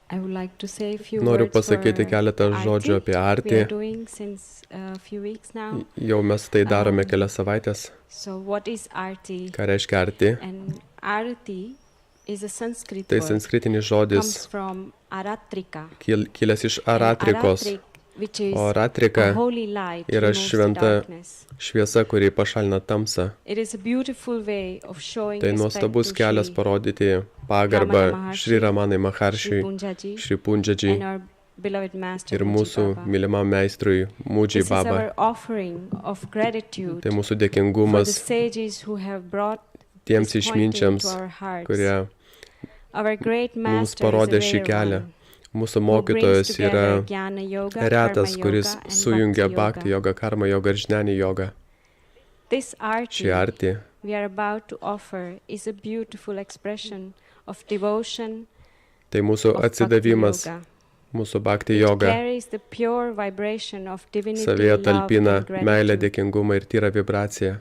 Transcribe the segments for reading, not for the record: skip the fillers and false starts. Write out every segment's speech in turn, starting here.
Noriu pasakyti keletą žodžių apie artį. Jau mes tai darome kelias savaitės. Ką reiškia artį? Tai sanskritinis žodis kilęs iš aratrikos. O aratrika yra šventa šviesa, kuri pašalina tamsą. Tai nuostabus kelias parodyti pagarbą Šri Ramanai Maharšiui, Šri Punjadžiui ir mūsų mylimam meistrui Mudžiai Baba. Tai mūsų dėkingumas tiems išminčiams, kurie mums parodė šį kelią. Mūsų mokytojas yra retas, kuris sujungia bhakti jogą, karma jogą ir žnani jogą. Ši arti tai mūsų atsidavimas, mūsų bhakti joga. Savyje talpina meilę, dėkingumą ir tyrą vibraciją.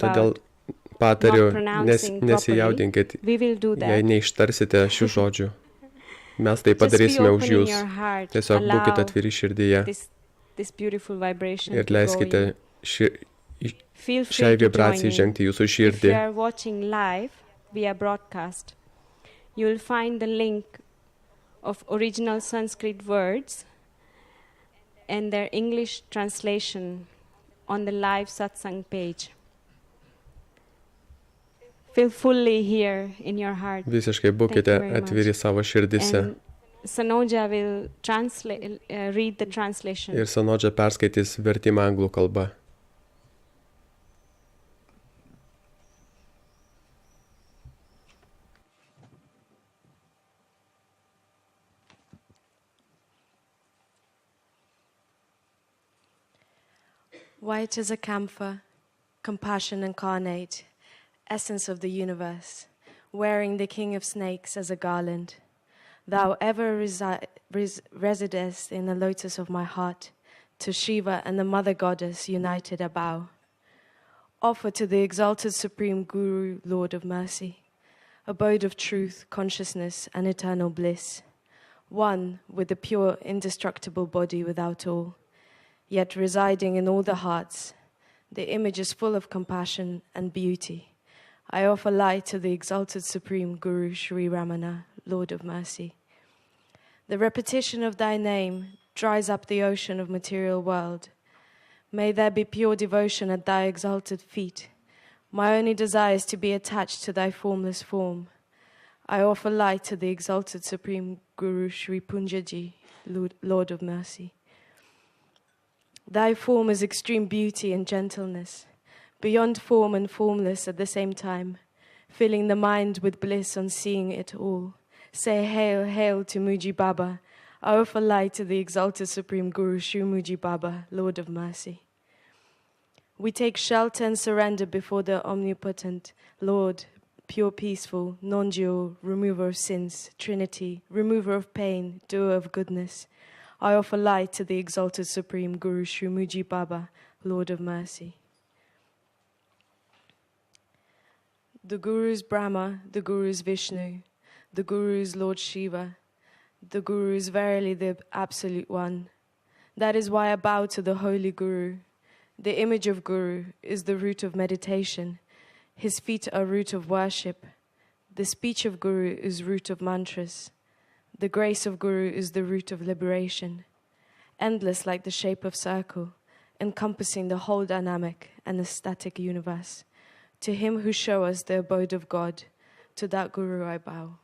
Todėl patariu, nesijaudinkit, jei neištarsite šių žodžių. Mes tai padarysime už jūs. Tiesiog būkite atviri širdyje ir leiskite šiai vibracijai žengti jūsų širdį. You'll find the link of original Sanskrit words and their English translation on the live satsang page. Feel fully here in your heart. Visiškai būkite atviri savo širdise. Sanoja will read the translation. Ir Sanoja perskaitys vertimą anglų kalba. White as a camphor, compassion incarnate, essence of the universe, wearing the king of snakes as a garland. Thou ever residest in the lotus of my heart, to Shiva and the mother goddess united a bow. Offer to the exalted supreme Guru, Lord of mercy, abode of truth, consciousness and eternal bliss, one with the pure indestructible body without all, yet residing in all the hearts. The image is full of compassion and beauty. I offer light to the exalted Supreme Guru Sri Ramana, Lord of Mercy. The repetition of thy name dries up the ocean of material world. May there be pure devotion at thy exalted feet. My only desire is to be attached to thy formless form. I offer light to the exalted Supreme Guru Sri Punjaji, Lord of Mercy. Thy form is extreme beauty and gentleness, beyond form and formless at the same time, filling the mind with bliss on seeing it all. Say hail, hail to Muji Baba. I offer light to the exalted Supreme Guru Sri Muji Baba, Lord of Mercy. We take shelter and surrender before the omnipotent Lord, pure, peaceful, non-dual, remover of sins, Trinity, remover of pain, doer of goodness. I offer light to the exalted Supreme Guru Sri Muji Baba, Lord of Mercy. The Guru is Brahma, the Guru is Vishnu, the Guru is Lord Shiva, the Guru is verily the Absolute One. That is why I bow to the Holy Guru. The image of Guru is the root of meditation. His feet are root of worship. The speech of Guru is root of mantras. The grace of Guru is the root of liberation, endless like the shape of circle, encompassing the whole dynamic and the static universe. To him who show us the abode of God, to that Guru I bow.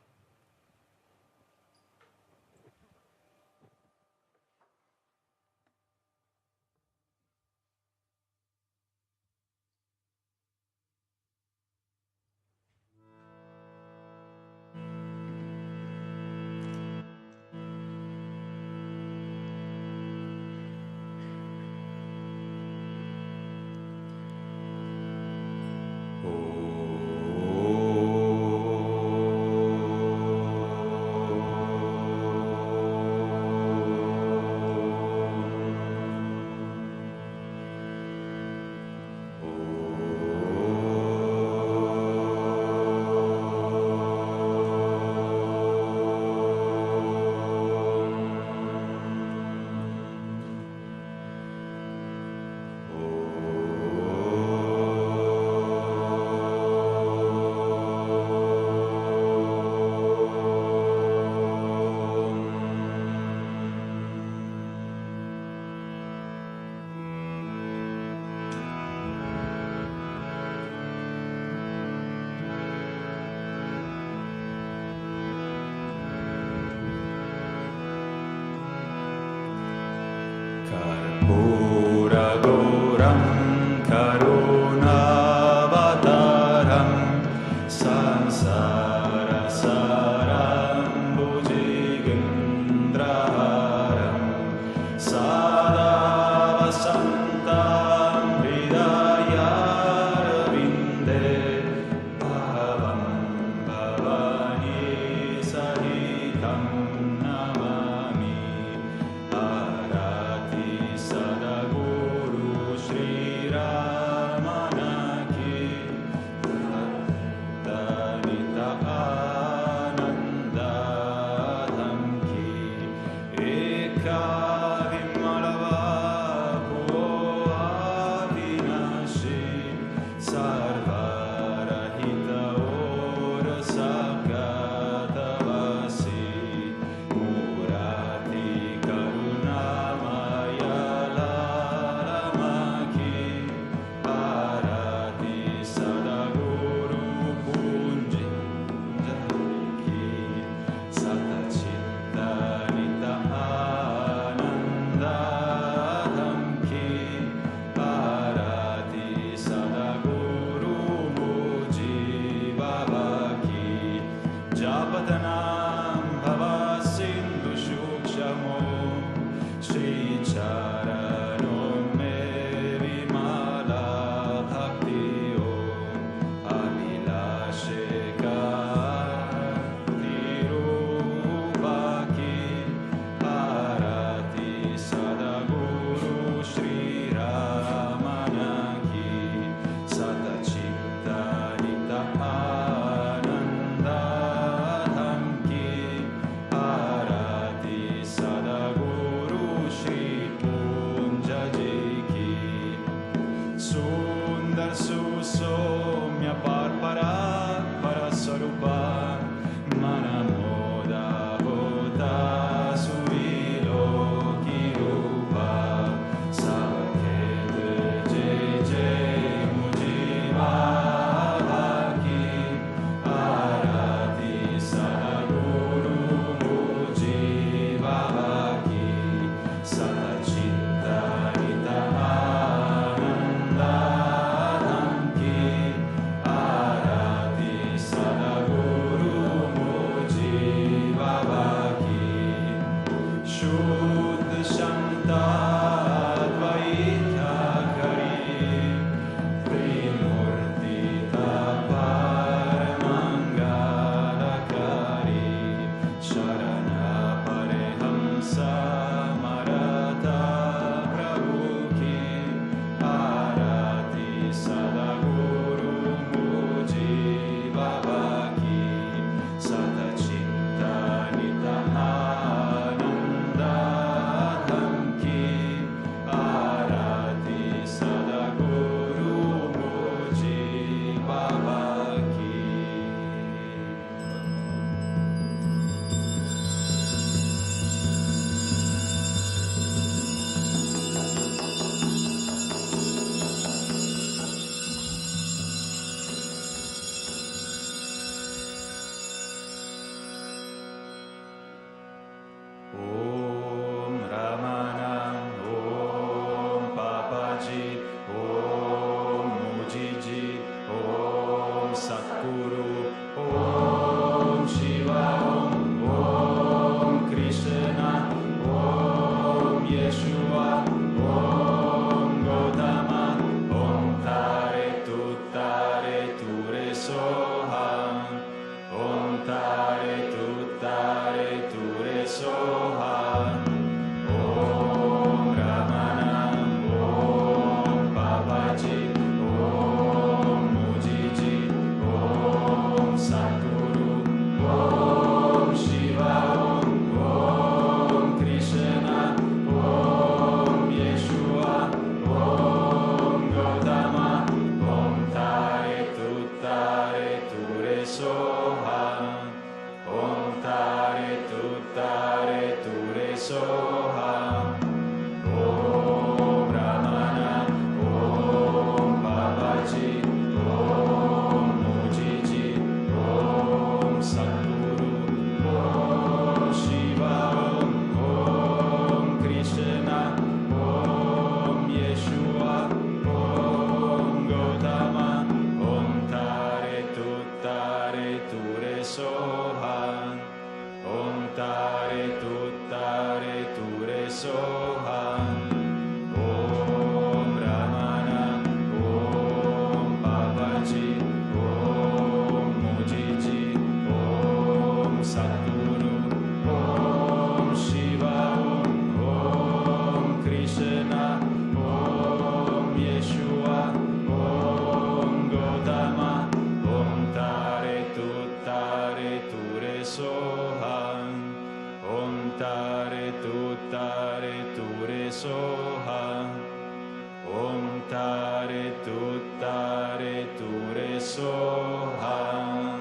soham.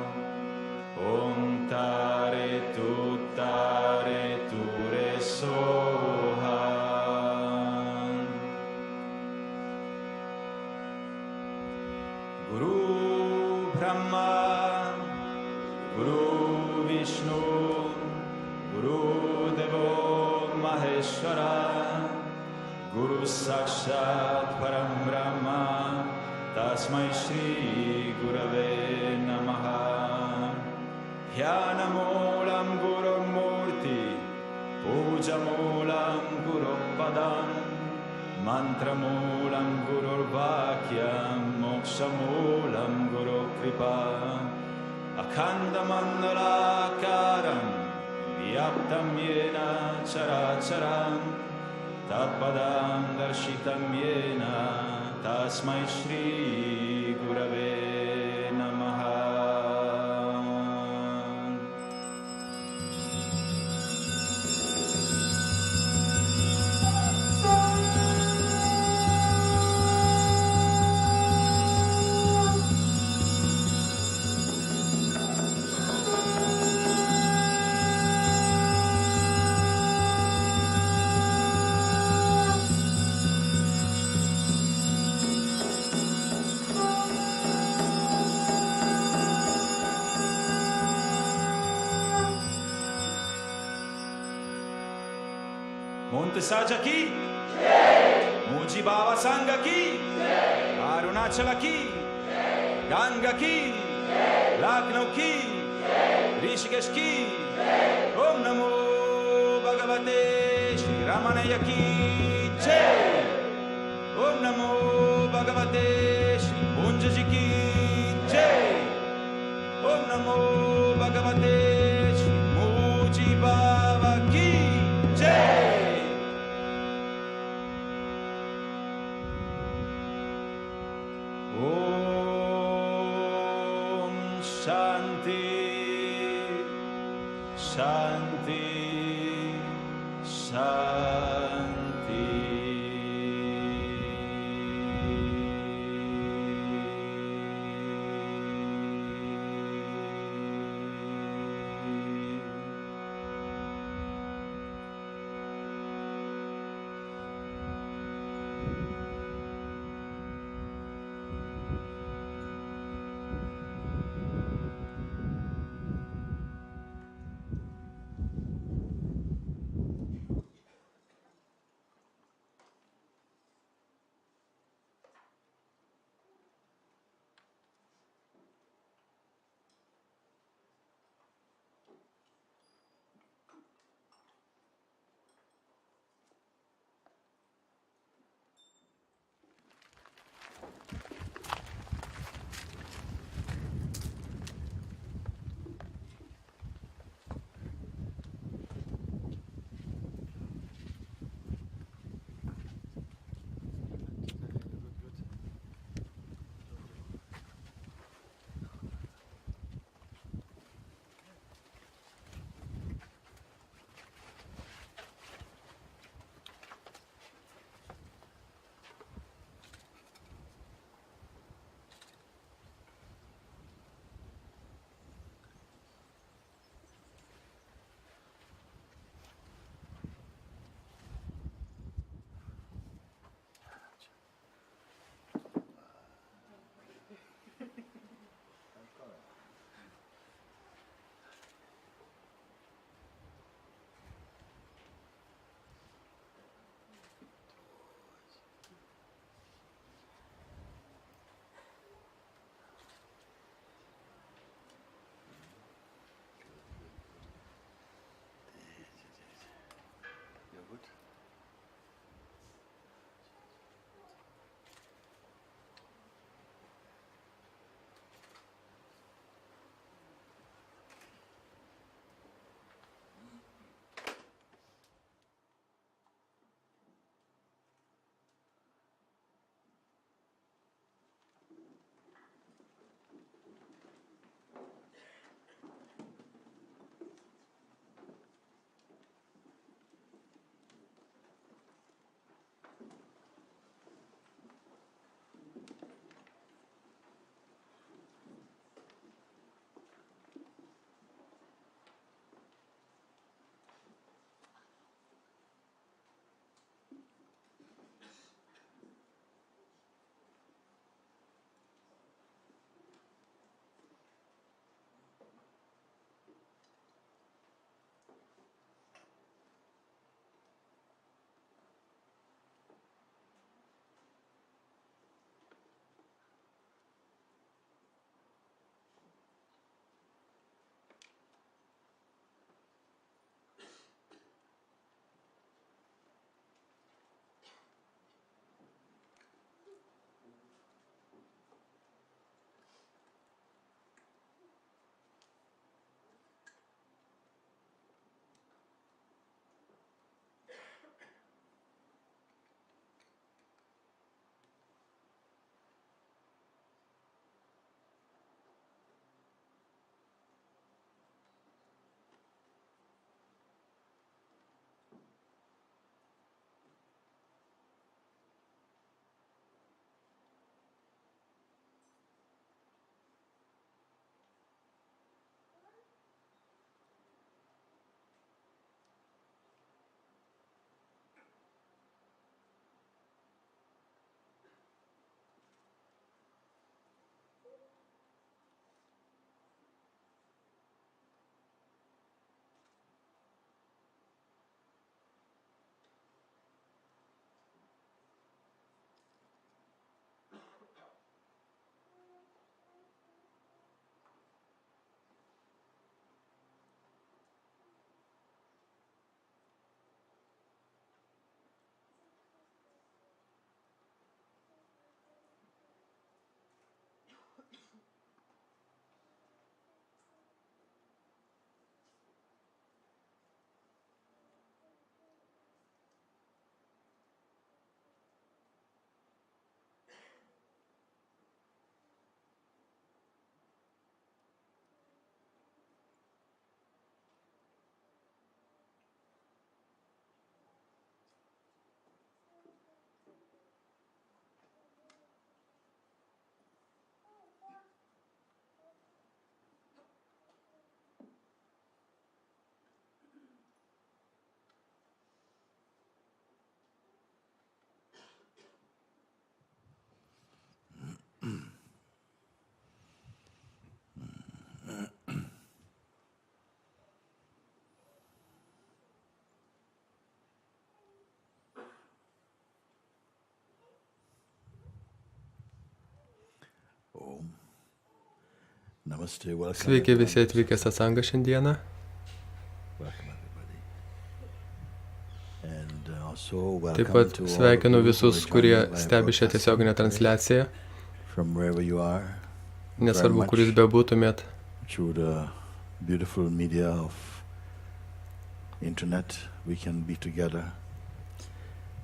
Om tare tu re soham. Guru Brahma, Guru Vishnu, Guru Devo Maheshwara, Guru Sakshat Param Brahma, Tasmai Shri Gurave Namaha. Dhyanamoolam Guru Murti, Pujamulam Guru Padam, Mantramoolam Guru Vakyam, Mokshamulam Guru Kripa. Akhandamandalakaram, Vyaptam Yena Characharam, Tatpadam Darshitam Yena, Tasmai Shri Gurave Namaha. Saja ki, Muji Baba Sangha ki, Arunachala ki, Ganga ki, Lucknow ki, Rishikesh ki, Om Namo Bhagavate Shri Ramanaya ki Jai, Om Namo Bhagavate Shri Punjaji ki Jai, Om Namo Bhagavate Shri Muji Baba ki Jai. Shanti, Shanti. Sveiki visi atvykę satsangą šiandieną. Taip pat sveikinu visus, kurie stebi šią tiesioginę transliaciją. Nesvarbu, kur jūs bebūtumėt.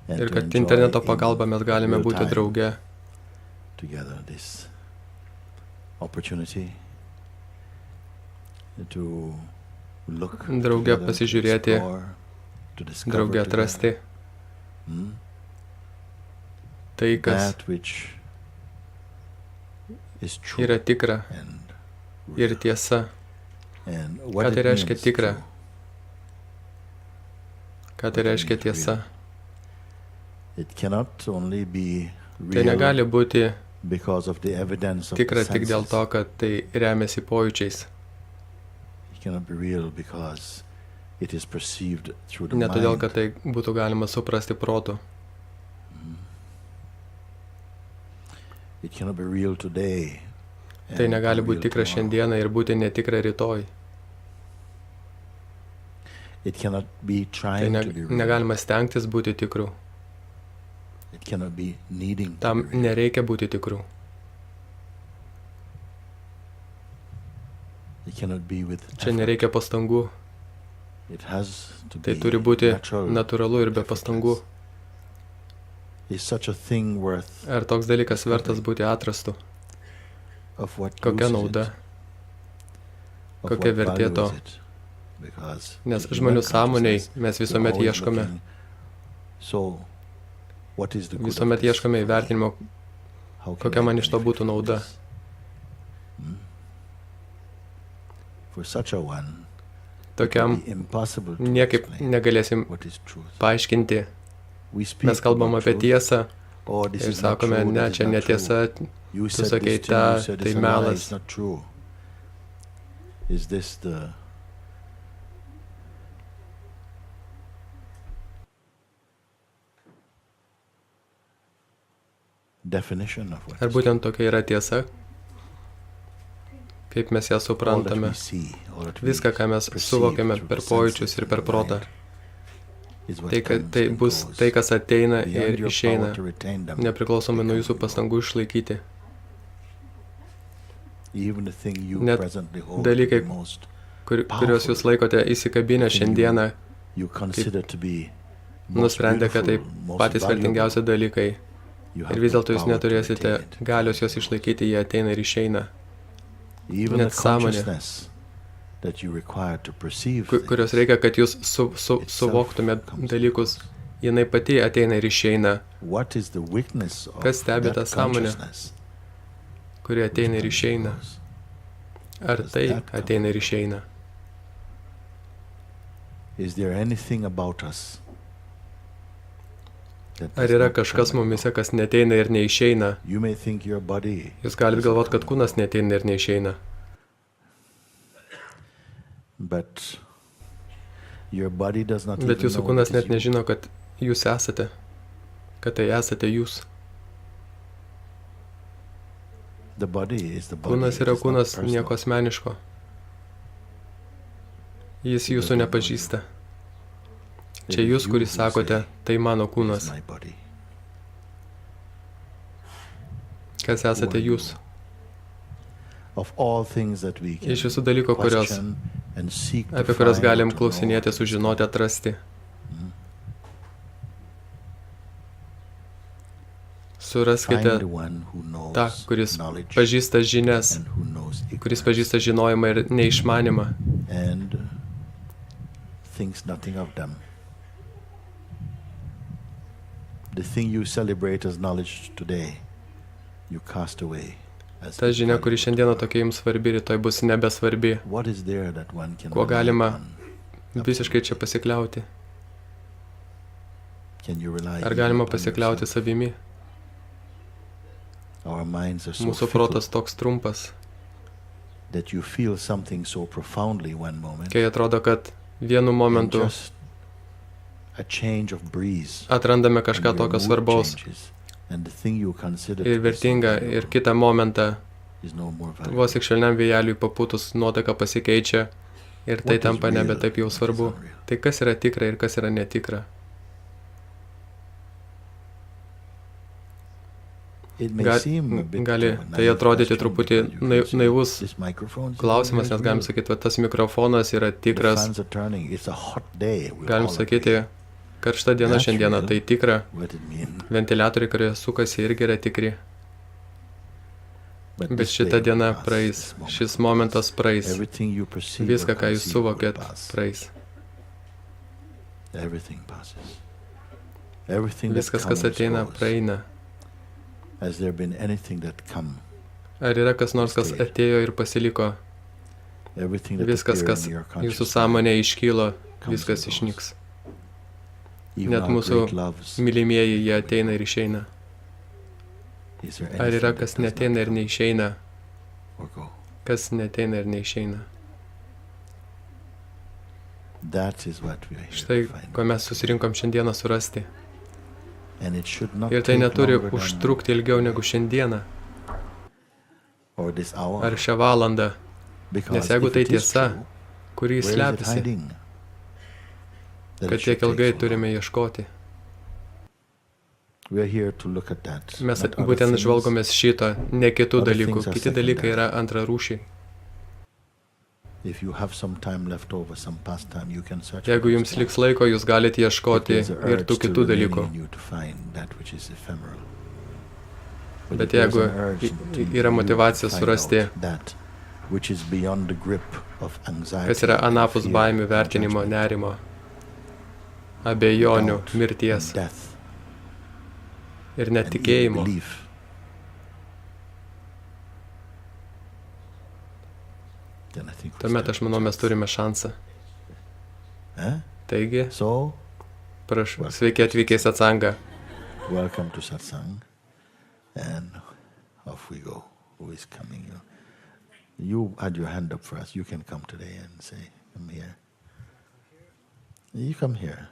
Ir kad interneto pagalba mes galime būti drauge. Drauge pasižiūrėti, drauge atrasti tai, kas yra tikra ir tiesa. Ką tai reiškia tikra? Ką tai reiškia tiesa? Tai negali būti tikra tik dėl to, kad tai remiasi pojūčiais. Ne todėl, kad tai būtų galima suprasti protu. Tai negali būti tikra šiandieną ir būti netikra rytoj. Tai negalima stengtis būti tikru. Tam nereikia būti tikru. Čia nereikia pastangų. Tai turi būti natūralu ir be pastangų. Ar toks dalykas vertas būti atrastu? Kokia nauda? Kokia vertė to? Nes žmonių sąmoniai mes visuomet ieškome įvertinimo, kokia man iš to būtų nauda. Tokiam niekaip negalėsim paaiškinti. Mes kalbam apie tiesą ir sakome, ne, čia netiesa, tu sakei tą, tai melas. Ar būtent tokia yra tiesa? Kaip mes ją suprantame? Viską, ką mes suvokiame per pojūčius ir per protą. Tai bus tai, kas ateina ir išeina, nepriklausomai nuo jūsų pastangų išlaikyti. Net dalykai, kuriuos jūs laikote įsikabinę šiandieną, nusprendę, kad tai patys vertingiausi dalykai. Ir vis dėlto jūs neturėsite galios juos išlaikyti, jie ateina ir išeina. Net sąmonė, kurios reikia, kad jūs suvoktumėt dalykus, jinai pati ateina ir išeina. Kas stebi tą sąmonę, kuri ateina ir išeina? Ar tai ateina ir išeina? Ar yra kažkas mumise, kas neteina ir neišeina? Jūs galite galvoti, kad kūnas neteina ir neišeina. Bet jūsų kūnas net nežino, kad jūs esate, kad tai esate jūs. Kūnas yra kūnas, nieko asmeniško. Jis jūsų nepažįsta. Čia jūs, kuris sakote, tai mano kūnas. Kas esate jūs? Iš visų dalykų, apie kurias galim klausinėti, sužinoti, atrasti. Suraskite tą, kuris pažįsta žinias, kuris pažįsta žinojimą ir neišmanimą. Ta žinia, kuri šiandieną tokia jums svarbi, rytoj bus nebesvarbi. Kuo galima visiškai čia pasikliauti? Ar galima pasikliauti savimi? Mūsų protas toks trumpas, kai atrodo, kad vienu momentu atrandame kažką tokio svarbaus ir vertinga, ir kitą momentą Vos tik švelniam vėjeliui papūtus nuotaika pasikeičia ir tai tampa nebe taip jau svarbu. Tai kas yra tikra ir kas yra netikra? Gali tai atrodyti truputį naivus klausimas, nes galim sakyti, tas mikrofonas yra tikras. Galim sakyti, karšta diena šiandieną, tai tikra. Ventiliatoriai, kurie sukasi, irgi yra tikri. Bet šita diena praeis, šis momentas praeis. Viską, ką jūs suvokėt, praeis. Viskas, kas ateina, praeina. Ar yra kas nors, kas atėjo ir pasiliko? Viskas, kas jūsų sąmonė iškylo, viskas išnyks. Net mūsų mylimieji, jie ateina ir išeina. Ar yra kas neteina ir neišeina? Kas neteina ir neišeina? Štai, ko mes susirinkom šiandieną surasti. Ir tai neturi užtrukti ilgiau negu šiandieną. Ar šią valandą. Nes jeigu tai tiesa, kurį slepiasi, kad tiek ilgai turime ieškoti. Mes būtent žvalgomės šito, ne kitų dalykų. Kiti dalykai yra antrarūšiai. Jeigu jums liks laiko, jūs galite ieškoti ir tų kitų dalykų. Bet jeigu yra motyvacija surasti, kas yra anapus baimių, vertinimo, nerimo, abejonių, mirties ir netikėjimo, tuomet, aš manau, mes turime šansą. Taigi, prašau, sveiki atvykę į satsangą. Welcome to satsang. And off we go. Who is coming? You had your hand up for us. You can come today and say, come here. You come here.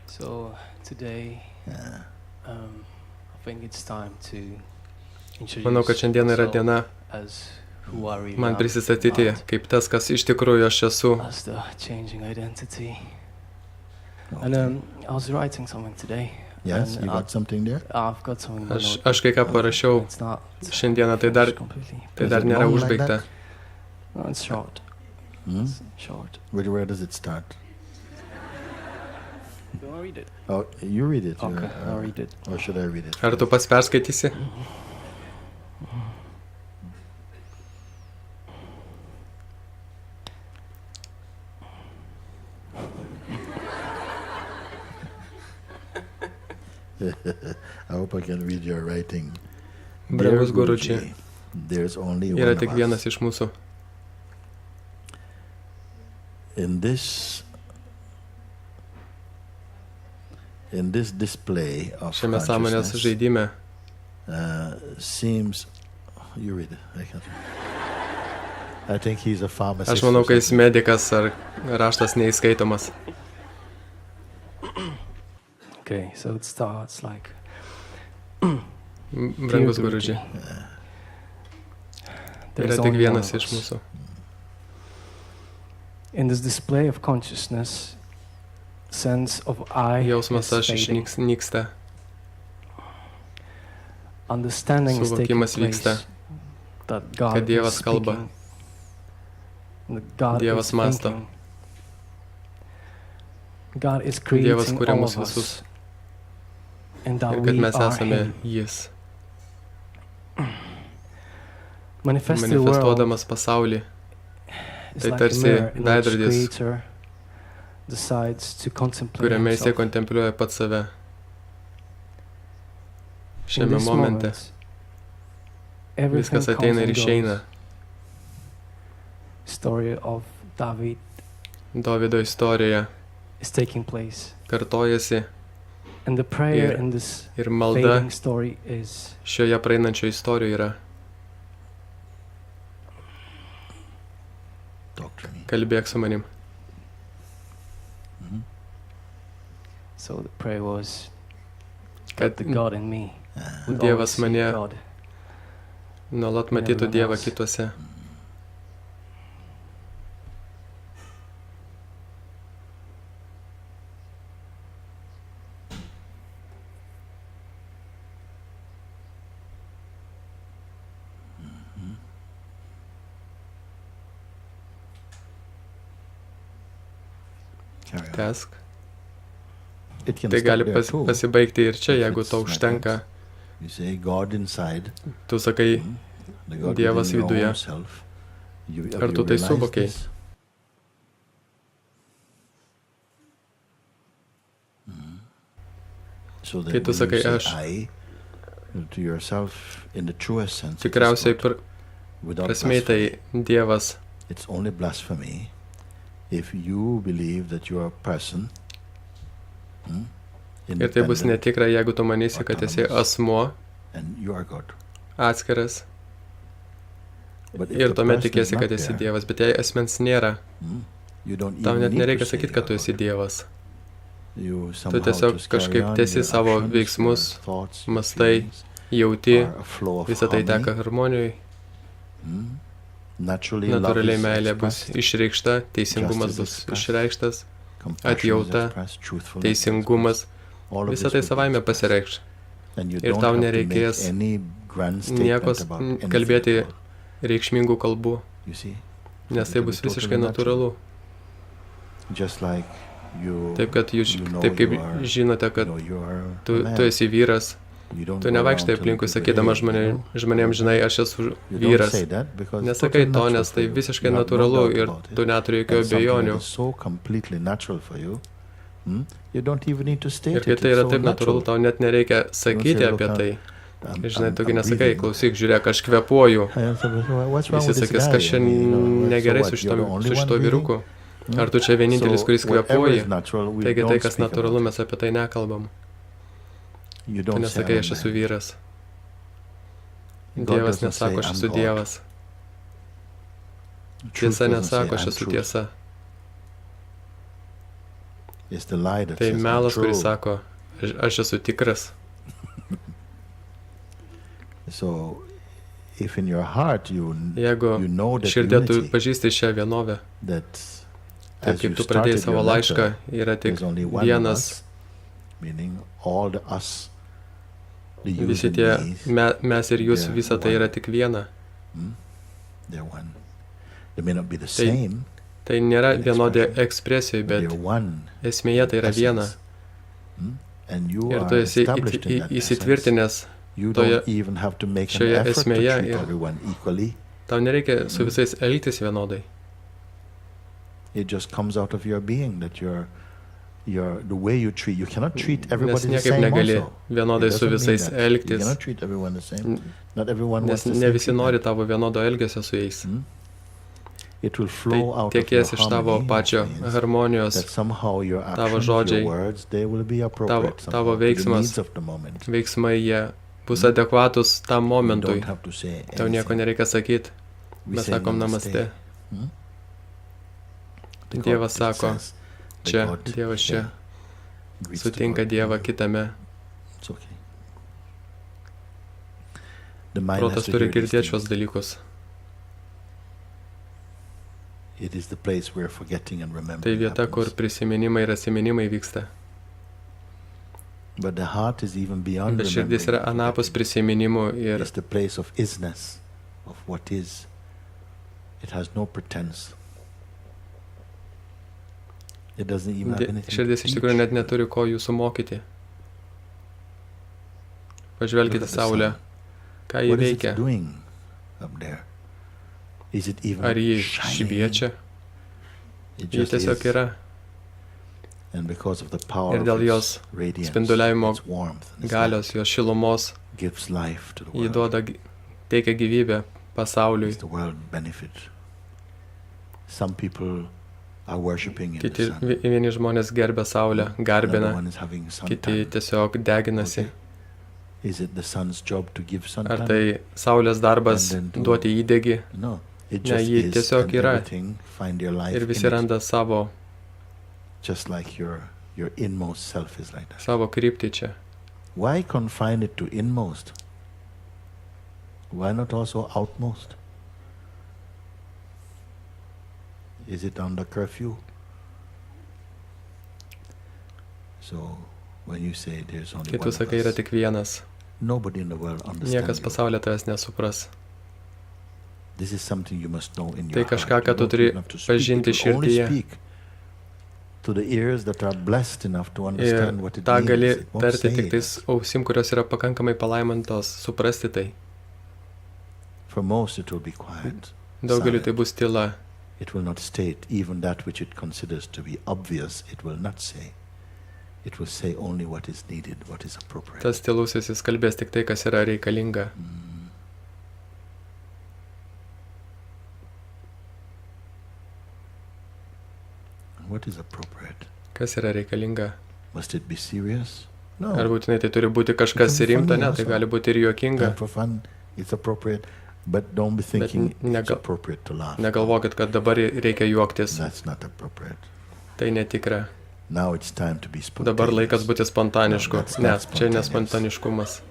So today, I think it's time to manau, kad šiandien yra diena man prisistatyti kaip tas, kas iš tikrųjų aš esu. Yes, you got something there? Aš kai ką parašiau šiandieną, tai dar nėra užbaigta. Where does it start? You want to read it? Oh, you read it. Okay, I'll read it. Or should I read it? Ar tu pats perskaitysi? I hope I can read your writing. Brangus Guručiai, There's only one yra of tik us. vienas iš mūsų. In this display of Šiame sąmonės consciousness, žaidime seems you read it. I think he's a pharmacist. aš manau, kad jis medikas ar raštas neįskaitomas. Okay, so it starts like, Brangus Guručiai, yra tik vienas iš mūsų. In this display of consciousness, sense of I Jausmas is aš fading. išnyksta, Understanding is taking suvokimas vyksta, place that God kad Dievas is kalba, speaking, that God Dievas is mąsto. thinking. God is Dievas creating kuria all mus of us, visus and that ir kad we mes are esame Him. jis. Manifest the world Manifestuodamas pasaulį, is tai like a tarsi mirror in which veidrodis, Creator decides to contemplate kuriame jisai himself. kontempliuoja pats save. In Šiame this momente moment, everything viskas comes ateina ir and išeina. goes. Story of David Dovydo istorija is taking place, kartojasi and the prayer Ir- in this ir malda fading story is šioje praeinančioje istorijoje yra kalbėk su manim. So the prayer was Kad the God in me. would Dievas always see mane God. nuolat matytų Dievą kituose. Tęsk. It can Tai stop gali there too. pasibaigti ir čia, If jeigu it's to like užtenka. that. You say God inside, Tu sakai, the God Dievas within your viduje. own self. Have Ar you tu tai realized suvokei? this? So that Kai tu when you sakai say aš, I to yourself in the truest sense, it is tikriausiai God. Without prasmei tai Dievas. It's only blasphemy if you believe that you are a person. Ir tai bus Independent, netikra, jeigu tu manysi, kad esi asmuo, and you are God. atskiras, But if ir the tuomet person is tikėsi, not kad esi there, Dievas. Bet jei asmens nėra, you don't tau even net need nereikia to say sakyti, you kad are tu esi God. Dievas. You Tu somehow tiesiog just carry kažkaip on, tiesi your savo actions, veiksmus, your thoughts, your mastai, feelings jauti, are a flow of visą tai harmony. teka harmonijoj. Naturally, love Natūraliai is meilė bus expressed, išreikšta, teisingumas justice bus expressed, išreikštas, compassion is atjauta, expressed, truthfulness is teisingumas, expressed. All of visą this tai will be savaime expressed. pasireikš. And you Ir don't tau have to make nereikės any grand nieko statement about anything kalbėti at all. reikšmingų kalbų, You see? nes tai It will bus be visiškai totally natural. natūralu. Just like you, Taip, kad jūs, you know taip kaip you are, žinote, kad you know you are a tu man. esi vyras, You don't tu go around nevaikštai telling aplinkui people, sakydamas "Hey, you know, žmonėms, žinai, aš esu you don't vyras. say that because it's Nesakai totally to, natural nes for tai you. visiškai You have no natūralu doubt ir about it. tu neturi jokių And something abejonių. that is so completely natural for you, you don't even need to state Ir it. kai tai It's yra so taip natural. natūralu, tau net nereikia sakyti "Look, apie tai. I'm- Ir žinai, I'm- togi I'm nesakai, breathing." klausyk, žiūrėk, aš kvepuoju. And so, what's wrong Visi with this sakys, guy? kas I mean, you know, šiandien negerai so su what, you're the only šituo one breathing? vyruku. Ar tu čia vienintelis, So kuris whatever kvepuoji? is natural, we Taigi tai, don't kas speak natūralu, about mes apie tai nekalbam. You Tu don't say nesakai, I'm aš a esu man. vyras. God Dievas doesn't say, nesako, aš "I'm esu God." Dievas. Truth Tiesa doesn't say, nesako, aš "I'm esu truth." tiesa. It's the lie that Tai says, "I'm melas, true." kuris sako, aš esu tikras. So, if in your heart you Jeigu know that širdė tu unity, pažįsti šią vienovę, that taip as you kaip tu pradėjai started savo your laišką, letter, yra tik there's only one of vienas, us, meaning all the us, the yous visi and tie me's, mes ir jūs, they're visa tai one. yra tik viena. they're one. They may not be the Tai- same, Tai nėra An vienodė expression, ekspresijai, but bet they're one. esmėje tai yra viena. essence. And you Ir are tu esi established in that essence. įsitvirtinęs, You toje- don't even have to make an šioje effort to esmėje treat ir- everyone equally. tau nereikia su visais elgtis vienodai. It just comes out of your being that you're the way you treat. You cannot treat everybody Nes the niekaip same negali also. vienodai It su doesn't mean visais that. You elgtis, cannot treat everyone the same. Not everyone wants nes the ne same visi treatment. nori tavo vienodo elgesio su jais. It will Tai flow out of your tekės iš tavo harmony, pačio which means harmonijos, that somehow your tavo actions, your žodžiai, words, they will be appropriate tavo somehow to the veiksmas, needs of the moment. veiksmai, jie bus adekvatus tam You momentui. don't have to say Tau nieko anything. nereikia sakyti. We Mes say sakom namaste. namaste. Because Dievas it sako, says that čia, God, Dievas čia, greets the sutinka God. Dievą kitame. It's okay. The mind has Protas to turi hear these girdėti šios things. dalykus. It is the place where forgetting and Tai remembering vieta, kur happens. prisiminimai ir atsiminimai vyksta. But the heart is even beyond Bet širdis yra remembering and anapus forgetting. prisiminimų ir It's the place of isness, of what is. It has no pretense. It doesn't even have anything to širdis iš teach. tikrųjų net neturi ko jūsų mokyti. Pažvelkite Look at the Saulę, sun. ką jį What is it veikia. doing up there? Is it even Ar jį shining? šviečia? It Ji just tiesiog is. yra. And because of the power Ir of dėl its jos radiance, spinduliavimo its warmth, and its galios, light, jos šilumos, gives life to the jį world. teikia gyvybę pasauliui. Makes the world benefit. Some people are worshipping in the Kiti, sun. vieni žmonės gerbia Saulę, Another garbina, one is having kiti suntan. tiesiog deginasi. Okay. Is it the sun's job to give Ar suntan? tai Saulės darbas And then to- duoti įdegį? No. Ne, ji tiesiog yra ir visi randa savo kryptį čia. Why confine it to inmost? Why not also outmost? Is it under curfew? So when you say there's only Kai one tu of sakai, yra us, tik vienas, nobody in the world understands niekas you. pasaulyje tavęs nesupras. This is something you must know in Tai your kažką, heart. ką You tu don't turi even have to speak. pažinti It will only širdyje. speak to the ears that are blessed enough to Ir understand what it tą gali means. It won't tarti say tik it. tais ausim, kurios yra pakankamai palaimintos suprasti tai. For most it will be quiet. Daugeliu tai silent. bus tyla. It will not state even that which it considers to be obvious. It will not say. It will say only what is needed, what is appropriate. Tas tylusis jis kalbės tik tai, kas yra reikalinga. What is appropriate? Kas yra reikalinga? Must it be serious? No. Ar būtinai tai turi būti kažkas rimto? Ne, tai gali būti ir juokinga. And for fun, it's appropriate, but don't be thinking it's appropriate to laugh. Negalvokit, kad dabar reikia juoktis. That's not appropriate. Tai netikra. Now it's time to be spontaneous. Dabar laikas būti spontanišku. No, that's Ne, not čia spontaneous. nespontaniškumas.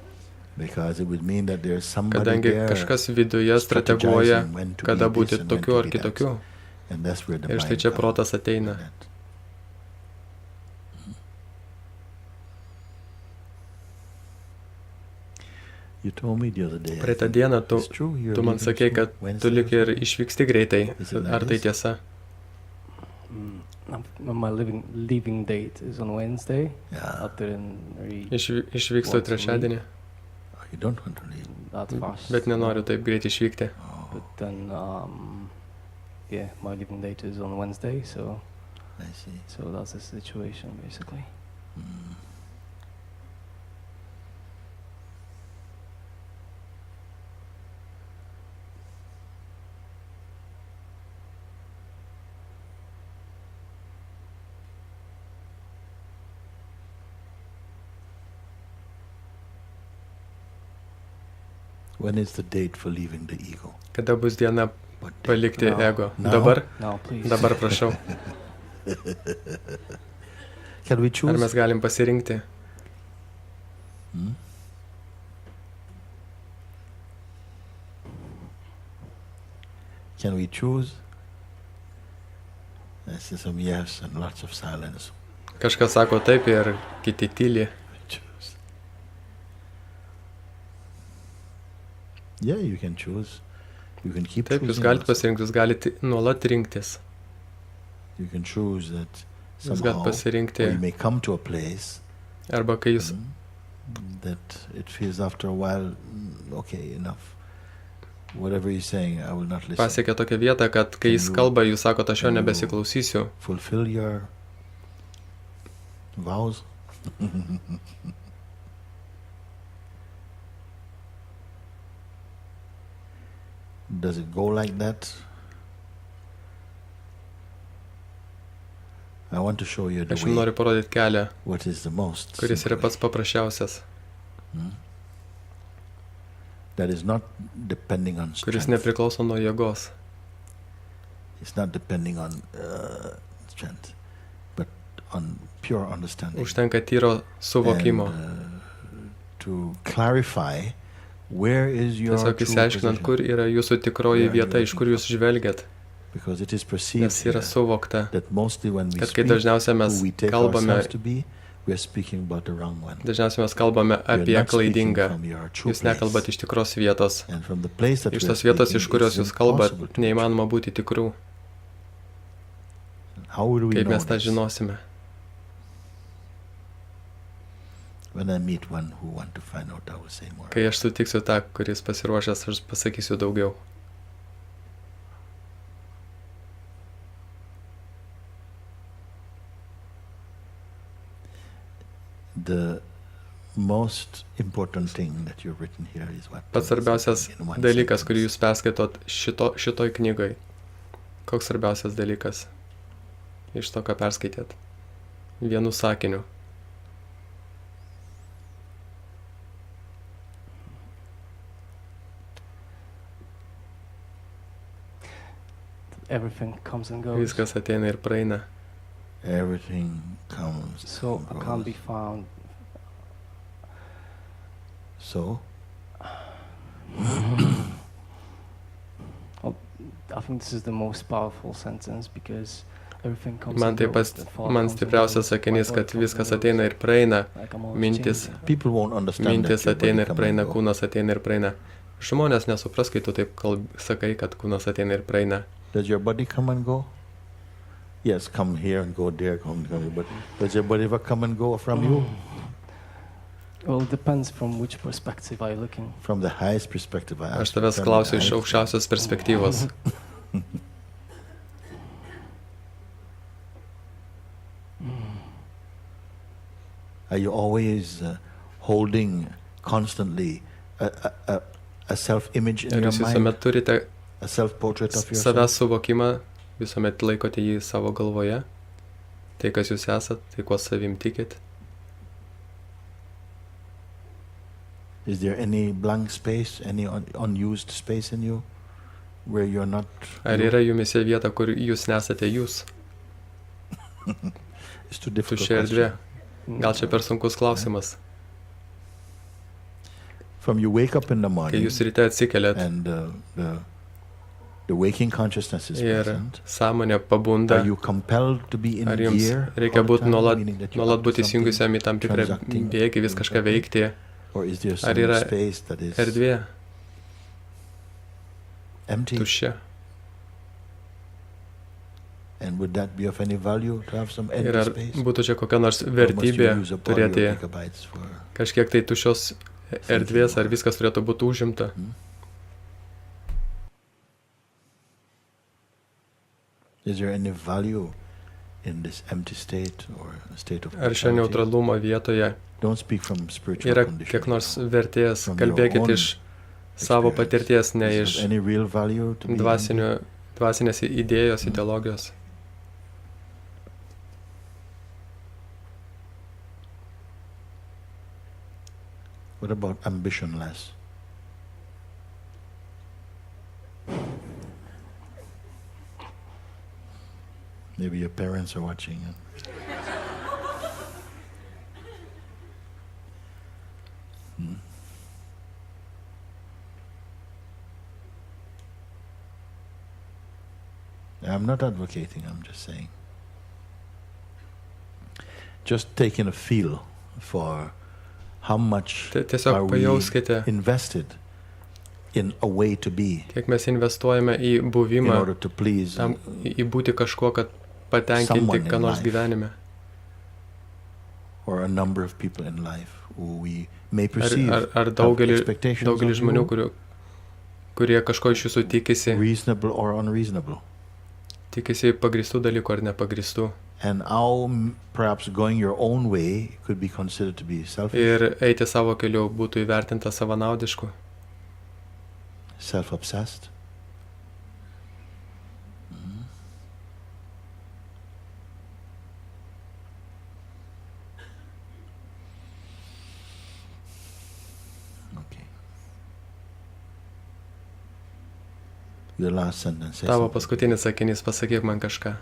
Because it would mean that there's somebody Kadangi there kažkas viduje strateguoja, strategizing when to kada be būti this and when tokiu to ar be kitokiu. that. And that's where the Ir štai mind čia comes protas in ateina. that. You told me the other day. I Praeitą think dieną it's true, you're tu man leaving sakei, soon, kad tu Wednesday lik or ir something? išvyksti greitai. Is it like Ar tai this? tiesa? My leaving date is on Wednesday. Yeah. Išvykstu trečiadienį, Oh, you don't want to leave. That fast. bet nenoriu taip greit išvykti. But then, yeah, my leaving date is on Wednesday, so I see. that's the situation basically. When is the date for leaving the ego? Kada bus diena What date? palikti No. ego? Now? Dabar? No, please. Dabar prašau. Can we Ar choose? mes galim pasirinkti? Can we choose? I see some yes and lots of silence. Kažkas sako taip ir kiti tyli. Choose. Yeah, you can choose. You can keep Taip, jūs choosing. galite also. pasirinkti, jūs galite nuolat rinktis. You can choose that Jūs galite somehow, pasirinkti, or you may come to a place arba kai jūs that it feels after a while, okay, enough. Whatever he's saying, I will not listen. pasiekia tokią vietą, kad kai jis kalba, jūs sakote, aš jo nebesiklausysiu. Fulfill your vows. Does it go like that? I want to show you the Aš jums way. noriu parodyti kelią, What is the most kuris yra simple pats way. paprasčiausias, That is not depending on kuris strength. nepriklauso nuo jėgos. It's not depending on strength, but on pure understanding. Užtenka tyro suvokimo. And, to clarify where is your Tiesiog true įsiaiškinant, kur position. yra jūsų tikroji Where are you vieta, iš kur looking jūs žvelgiat. Because it is perceived Nes yra here suvokta, that mostly when we kad kai speak dažniausiai mes who we take kalbame, ourselves to be, we are speaking about the wrong one. dažniausiai mes kalbame We are apie not speaking klaidingą. from your true Jūs nekalbat place. iš tikros vietos. And from the place that Iš we are tos vietos, speaking, iš kurios it's jūs kalbat, impossible to be true. neįmanoma būti tikrų. How will we Kaip know mes tą this? žinosime? When I meet one who want to find out, I will say more. Kai aš sutiksiu tą, kuris pasiruošęs, aš pasakysiu daugiau. The most important thing that you've written here is what? Pats svarbiausias In one dalykas, sentence. kurį jūs perskaitot šitoj knygai. Koks svarbiausias dalykas iš to, ką perskaitėt? Vienu sakiniu. everything comes and goes. Viskas ateina ir praeina. Everything comes So and I can't goes. be found. So? Well, I think this is the most powerful sentence because everything comes Man and tai goes. The thought man comes and stipriausias goes, sakinys, my kad thought comes viskas and ateina goes. ir praeina. Like I'm always Mintis, changing. People won't understand mintis that your ateina body ir come praeina, and go. kūnas ateina ir praeina. Žmonės nesupras, kai tu taip sakai, kad kūnas ateina ir praeina. Does your body come and go? Yes, come here and go there, come here. But does your body ever come and go from you? Well, it depends from which perspective are you looking. From the highest perspective, I Aš ask. tavęs Tell me klausiu the iš highest aukščiausios perspektyvos. Are you always holding constantly a self-image in Ir your jūs mind? visuomet turite A self-portrait of yourself? savęs suvokimą, visuomet laikote jį savo galvoje. Tai, kas jūs esat, tai kuo savim tikit. Is there any blank space, any unused space in you where you're not? Ar you? yra jumise vieta, kur jūs nesate jūs? It's too difficult. Tuščia erdvė. question. Gal čia per sunkus klausimas. From you wake up in the Kai morning jūs ryte atsikeliat and the waking consciousness is ir present. sąmonė pabunda, Are you compelled to be in ar jums gear reikia all the būti time, nuolat meaning that you're nuolat up to būti something? įsijungusiam į tam tikrą transacting, bėgį, vis kažką veikti, Or is there ar some yra space that is erdvė empty? tuščia. And would that be of any value to have some Ir empty ar space? būtų čia kokia nors Or must you vertybė use up all your turėti gigabytes for? kažkiek tai tuščios erdvės, ar viskas turėtų būti užimta. Is there any value in this empty state or a state of Ar šio neutrality? neutralumo vietoje Don't speak from spiritual yra condition. kiek nors vertės, From your kalbėkit own iš savo experience. patirties, ne Is iš there any real value to be dvasinės idėjos, ideologijos. What about ambitionless? Maybe your parents are watching. I'm not advocating, I'm just saying. Just taking a feel for how much Tiesiog are we pajauskite, invested in a way to be kiek mes investuojame į in buvimą, order to please tam į būti kažkuo, kad patenkinti Someone in ką nors life. gyvenime. or a number of people in life who we may Ar, perceive ar have daugelį expectations of žmonių, you, kurie kažko iš jūsų reasonable or unreasonable. tikisi pagristų dalykų ar nepagristų. And how perhaps going your own way could be considered to be selfish, Ir eiti savo keliu būtų įvertinta savanaudišku, self-obsessed. Okay. Your last sentence. Say tavo something. paskutinis sakinys, pasakyk man kažką.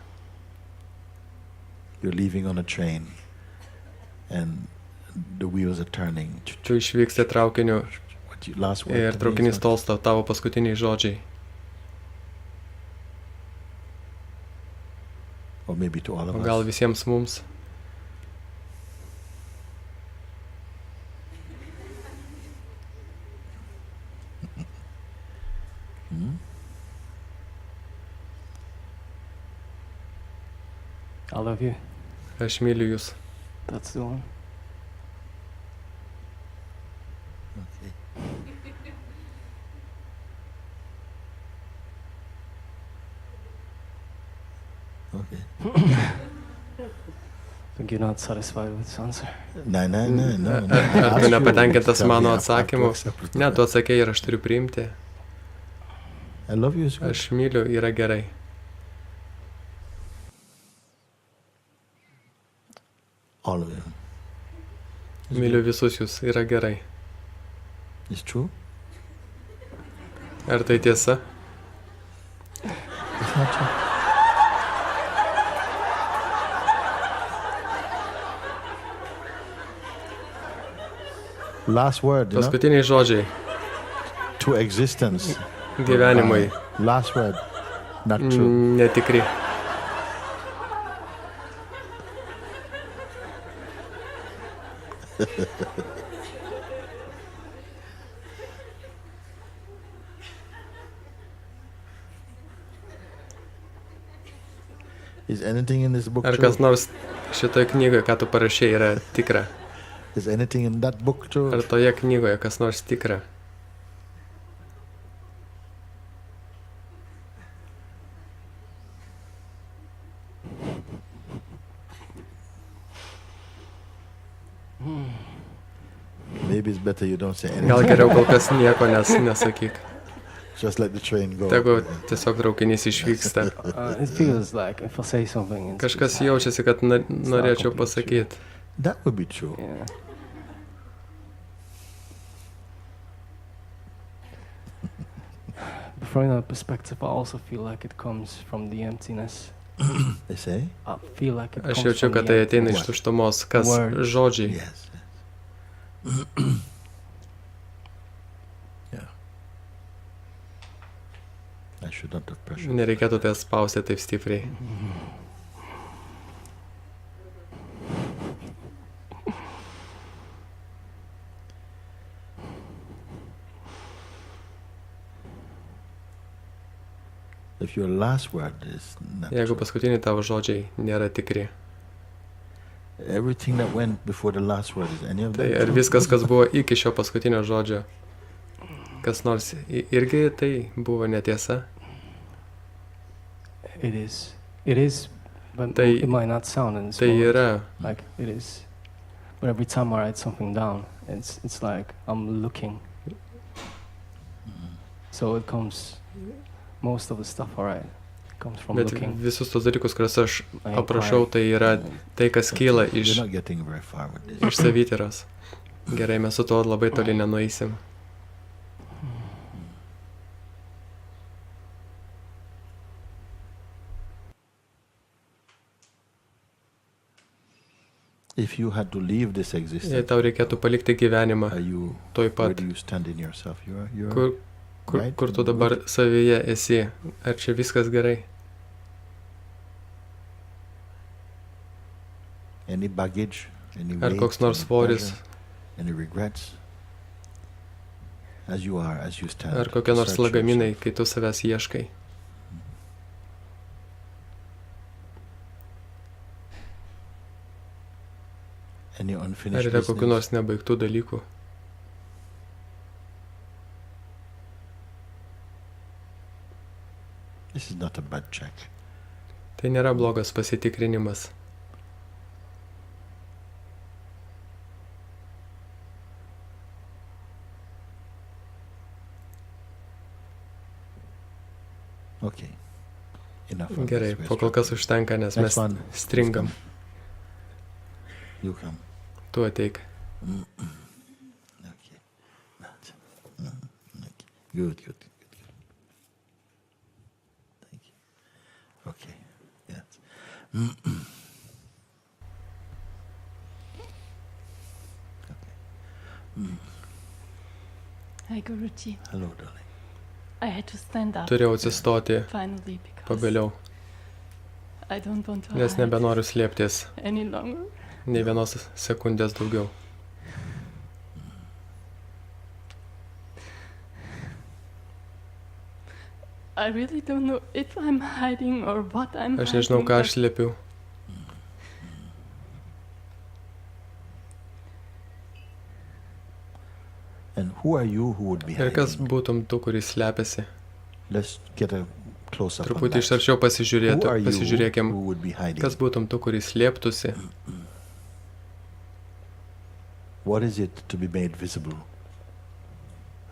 You're leaving on a train and the wheels are turning. Tu išvyksti traukiniu What you, last word ir to me traukinys is what? tolsta, tavo paskutiniai žodžiai. Or maybe to all of O us. gal visiems mums. I love you. Aš myliu jūs. That's the one. Okay. Okay. I think you're not satisfied with this answer. No. Ar tu nepatenkintas mano atsakymu? Ne, tu atsakei ir aš turiu priimti. I love you. Aš myliu, yra gerai. All of you. Myliu visus jūs, yra gerai. It's true. Ar tai tiesa? It's not true. Last word, Paskutiniai žodžiai to existence. gyvenimui Last word, not true. netikri. Is anything in this book Ar true? kas nors šitoje knygoje, ką tu parašei, yra tikra? Is anything in that book true? Ar toje knygoje kas nors tikra? Maybe it's better you don't say anything. Gal geriau kol kas nieko nesakyk. Just let the train go. Tegu tiesiog traukinys išvyksta. It feels like if I say something, Kažkas jaučiasi, kad norėčiau pasakyti. That would be true. Yeah. But from another perspective, I also feel like it comes from the emptiness. They say? I feel like it Aš comes jaučiu, from kad the tai ateina emptiness. iš tuštumos. Kas Words. žodžiai? Yes. Yeah. I should not have pressure. Nereikėtų tai spausti taip stipriai. If your last word is not Jeigu true, paskutiniai tavo žodžiai nėra tikri, everything that went before the last word is any of tai that ar true? viskas, kas buvo iki šio paskutinio žodžio, kas nors irgi tai buvo netiesa? It is. It is, but Tai- it might not sound in this Tai moment. yra, Like it is. But every time I write something down, it's like I'm looking. So it comes. Most of the stuff I write comes from bet looking. visus tos dalykus, kuriuos aš I aprašau, inquire. tai yra tai, kas kyla You're iš not getting very far with this. savityros. Gerai, mes su tuo labai toli nenueisim. If you had to leave this Jei existence, tau reikėtų palikti gyvenimą are you, tuoj where pat, do you stand in yourself? You're kur tu dabar savyje esi, ar čia viskas gerai? any baggage, any Ar weight, koks nors any svoris, pressure, any regrets? As you are, as you stand. ar kokie nors search lagaminai, yourself. kai tu savęs ieškai? Any Ar unfinished yra kokių business? nors nebaigtų dalykų? This is not a bad check. Tai nėra blogas pasitikrinimas. Okay. Enough of Gerai, this. We're po kol kas struggling. užtenka, nes Next mes one. stringam. You come. Tu ateik. Okay. That's- okay. Good, good, good, good. Thank you. Okay. Yes. Hi Guruji. Hello, darling. I had to stand up Turėjau atsistoti finally because pagaliau, I don't want to nes hide nebenoriu slėptis any longer. nei vienos sekundės daugiau. I really don't know if I'm hiding or what I'm Aš nežinau, hiding, ką but aš slėpiu. And who are you who would be Ir kas hiding? būtum tu, kuris slepiasi? Let's get a close up on Truputį iš that. arčiau Who are you pasižiūrėkim, who would be hiding? kas būtum tu, kuris slėptųsi. What is it to be made visible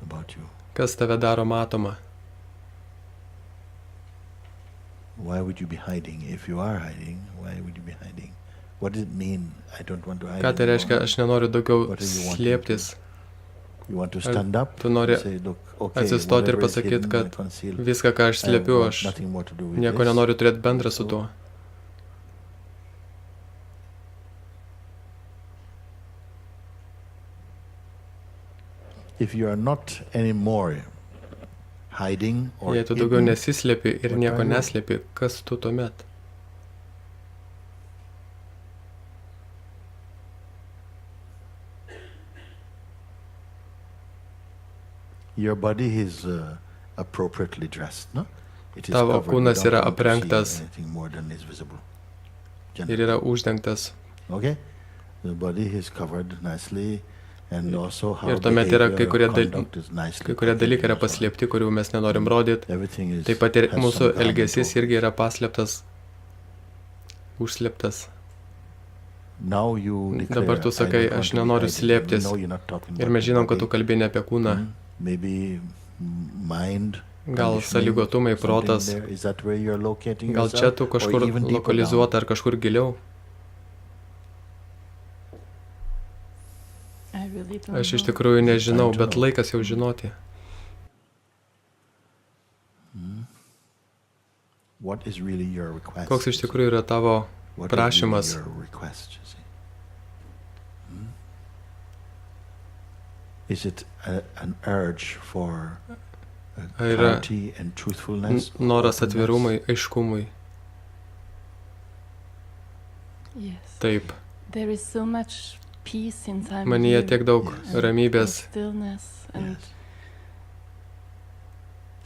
about you? Kas tave daro matoma? Why would you be hiding? If you are hiding, why would you be hiding? What does it mean? I don't want to hide Ką tai reiškia, anymore? aš nenoriu daugiau What do you want slėptis. You want to stand up tu nori and say, look, okay, atsistoti ir whatever is pasakyti, hidden, I kad conceal. viską, ką aš I slėpiu, want aš nothing more to do with nieko this. nenoriu turėti bendra su tuo. if you are not anymore hiding or Jei tu daugiau hidden, nesislėpi ir what nieko are you? neslėpi, kas tu tuomet? Your body is appropriately dressed, no? It is Tavo covered. kūnas You don't yra want to see aprengtas anything more than is visible. ir yra uždengtas. Okay? The body is covered nicely, and also how Ir tuomet yra kai kurie, conduct is nicely kai kurie dalykai yra packaged and so on. paslėpti, kurių mes nenorim rodyti. Everything is Taip pat ir has mūsų some garment elgesys over. irgi yra paslėptas, užslėptas. Now you declare, Dabar tu "I sakai, don't want aš to be nenoriu hidden." slėptis. No, you're not talking Ir about mes the žinom, kad tu body. kalbė ne apie kūną. Maybe mind. Gal conditioning, sąlygotumai, something protas. there. Is that where you're locating Gal yourself? čia tu Or kažkur even deeper lokalizuota down? ar kažkur giliau. I really don't Aš iš know. tikrųjų nežinau, bet laikas jau žinoti. What is really your request? Koks iš tikrųjų yra tavo What is really prašymas? your request, you see? Is it an urge for Ar yra clarity and truthfulness? noras openness? atvirumui, aiškumui? Yes. Taip. There is so much peace inside Manyje me. tiek daug Yes. ramybės. Stillness, and Yes.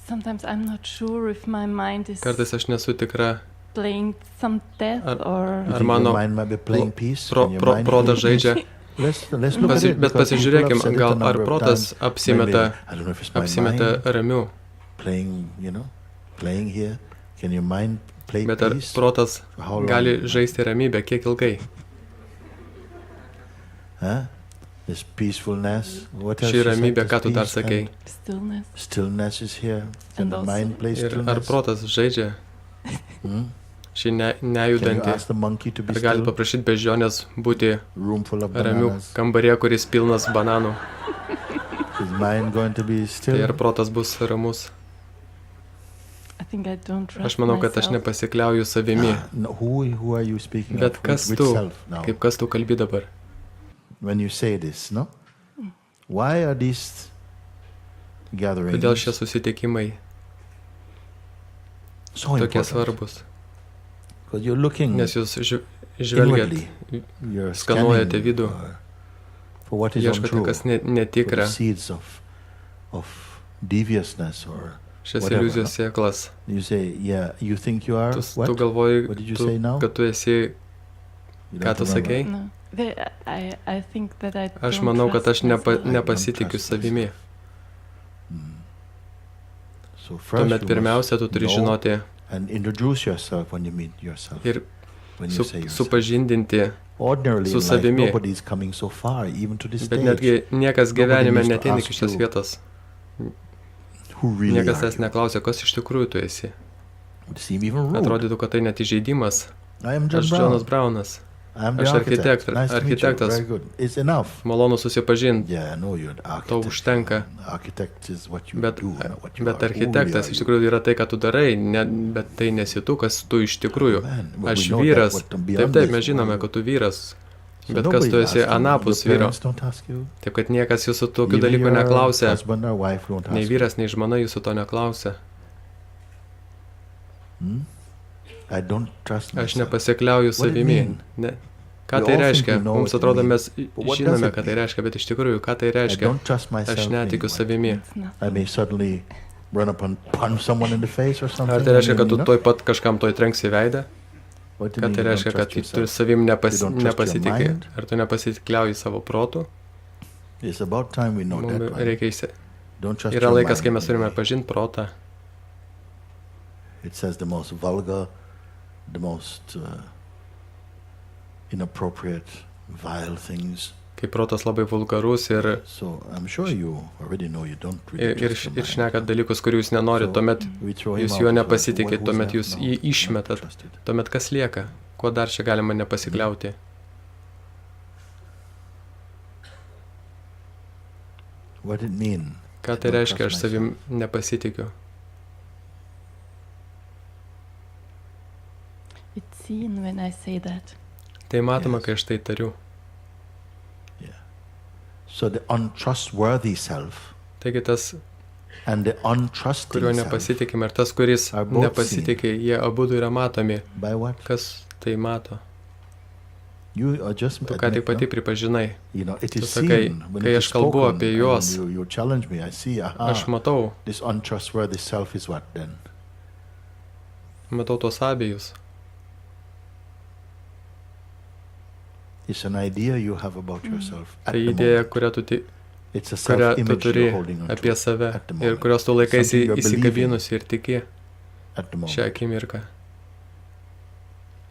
sometimes I'm not sure if my mind is Kartais aš nesu tikra, playing some death Ar- or You ar think mano your mind might be playing peace? pro, Can your pro, mind protas play žaidžia. peace? Let's look at it, Bet because people have pasižiūrėkim, said it a gal number ar of protas times. apsimeta, Maybe, I don't know if it's my apsimeta mind ramiu, playing, playing here. Can your mind play bet ar peace? protas For how long? gali žaisti ramybę, kiek ilgai? Huh? This peacefulness. What else Ši you said? ramybė, This ką tu dar peace sakei? and stillness. Stillness is here. Can And the also- mind play Ir ar stillness? protas žaidžia Hmm? šį Can you nejudantį? ask the monkey to be Ar gali still? paprašyti beždžionės būti Room full of ramių bananas. kambarė, kuris pilnas bananų? Is mind going to be Tai still? ar protas bus ramus? I think I don't trust Aš manau, kad aš myself. nepasikliauju savimi. No, who are you speaking Bet of? kas Which tu? self now? Kaip kas tu kalbi dabar? When you say this, no? Why are these gatherings Kodėl šie susitikimai so tokie important? svarbus? Because you're looking Nes jūs žvelgiat, inwardly. You're skanuojate scanning vidų, for what is ieškote, untrue, kas for netikra, the seeds of deviousness or šias whatever, iliuzijos sėklas. you say, yeah, you think you are Tu what? galvoji, What did you say now? kad tu esi, You ką don't tu remember? sakei? No. I think that I Aš don't manau, kad trust aš myself. nepasitikiu trust savimi. So first Tuomet you pirmiausia, tu must turi know žinoti and introduce yourself when you meet yourself. ir When you say yourself. supažindinti, Ordinarily su in life, savimi. nobody is coming so far, even to this bet stage. netgi niekas Nobody gyvenime needs to neteina ask iki šios you vietos. Who really Niekas are tas you? neklausia, kas iš tikrųjų tu esi. Would seem even rude. Atrodytų, kad tai net įžeidimas. I am John Aš Brown. Jonas Braunas. I'm the Aš architect. architektas. Nice to meet you. Architektas. Very good. It's enough. Malonu susipažinti. Yeah, I know you're an architect. To užtenka. Architect is what you Bet, do, not what you bet are. Who really architektas are iš you? tikrųjų yra tai, ką tu darai, bet tai nesi tu, kas tu iš tikrųjų. Man, but Aš we know vyras. that what beyond Taip, this, mes žinome, what- kad tu vyras. So Bet kas nobody tu esi asks you. anapus Your vyro. parents don't ask you. Taip, kad niekas jūsų tokių Even dalykų your neklausia. husband or wife don't Nei ask you. vyras, nei žmona jūsų to neklausia. I don't trust Aš myself. nepasikliauju What it savimi. mean? Ne. Ką We tai all think reiškia? we know Mums what it atrodo, mean. mes But what žinome, does it ką tai mean? reiškia, bet iš tikrųjų, ką tai I reiškia? don't trust myself. Aš netikiu anyway. savimi. It's nothing. I may suddenly run up and punch someone in the face or something. Ar tai reiškia, kad tu you know? toj pat kažkam toj trenksi į veidą? What do you Ką mean tai you don't reiškia, kad trust tu yourself? savim You don't trust your nepasitikė? mind? Ar tu nepasitikliauji savo protu? It's about time we know Mums that one. reikia Don't trust Yra your laikas, kai mind. mes turime pažinti protą. It says the most vulgar, the most inappropriate, vile things. Kai protas labai vulgarus ir So I'm sure you already know you don't really trust your mind. šnekat dalykus, kurių jūs nenorit, tuomet we throw him jūs out juo as well. nepasitikit, Who's tuomet left jūs now? jį You don't išmetat. trust it. Tuomet kas lieka? Kuo dar čia galima nepasikliauti? What it mean? Ką tai I don't reiškia, trust aš savim nepasitikiu? It's seen when I say that. Tai matoma, Yes. kai aš tai tariu. So the untrustworthy self Taigi tas, and the untrusting kuriuo self, nepasitikime, ir tas, kuris are both nepasitikė, jie abudu yra matomi. by what? Kas tai mato? You are just Tu ką tik pati pripažinai. you know, it Tu is sakai, seen when kai it aš is kalbu spoken, apie and juos, you challenge me. I see, aš matau this untrustworthy self is what then? tuos abejus. It's an idea you have about yourself at Tai the idėja, moment. kurią tu It's a kurią tu self-image turi you're holding on apie to save at the ir moment. kurios tu laikaisi Something you're believing įsikabinusi ir tiki at the šią moment. akimirką.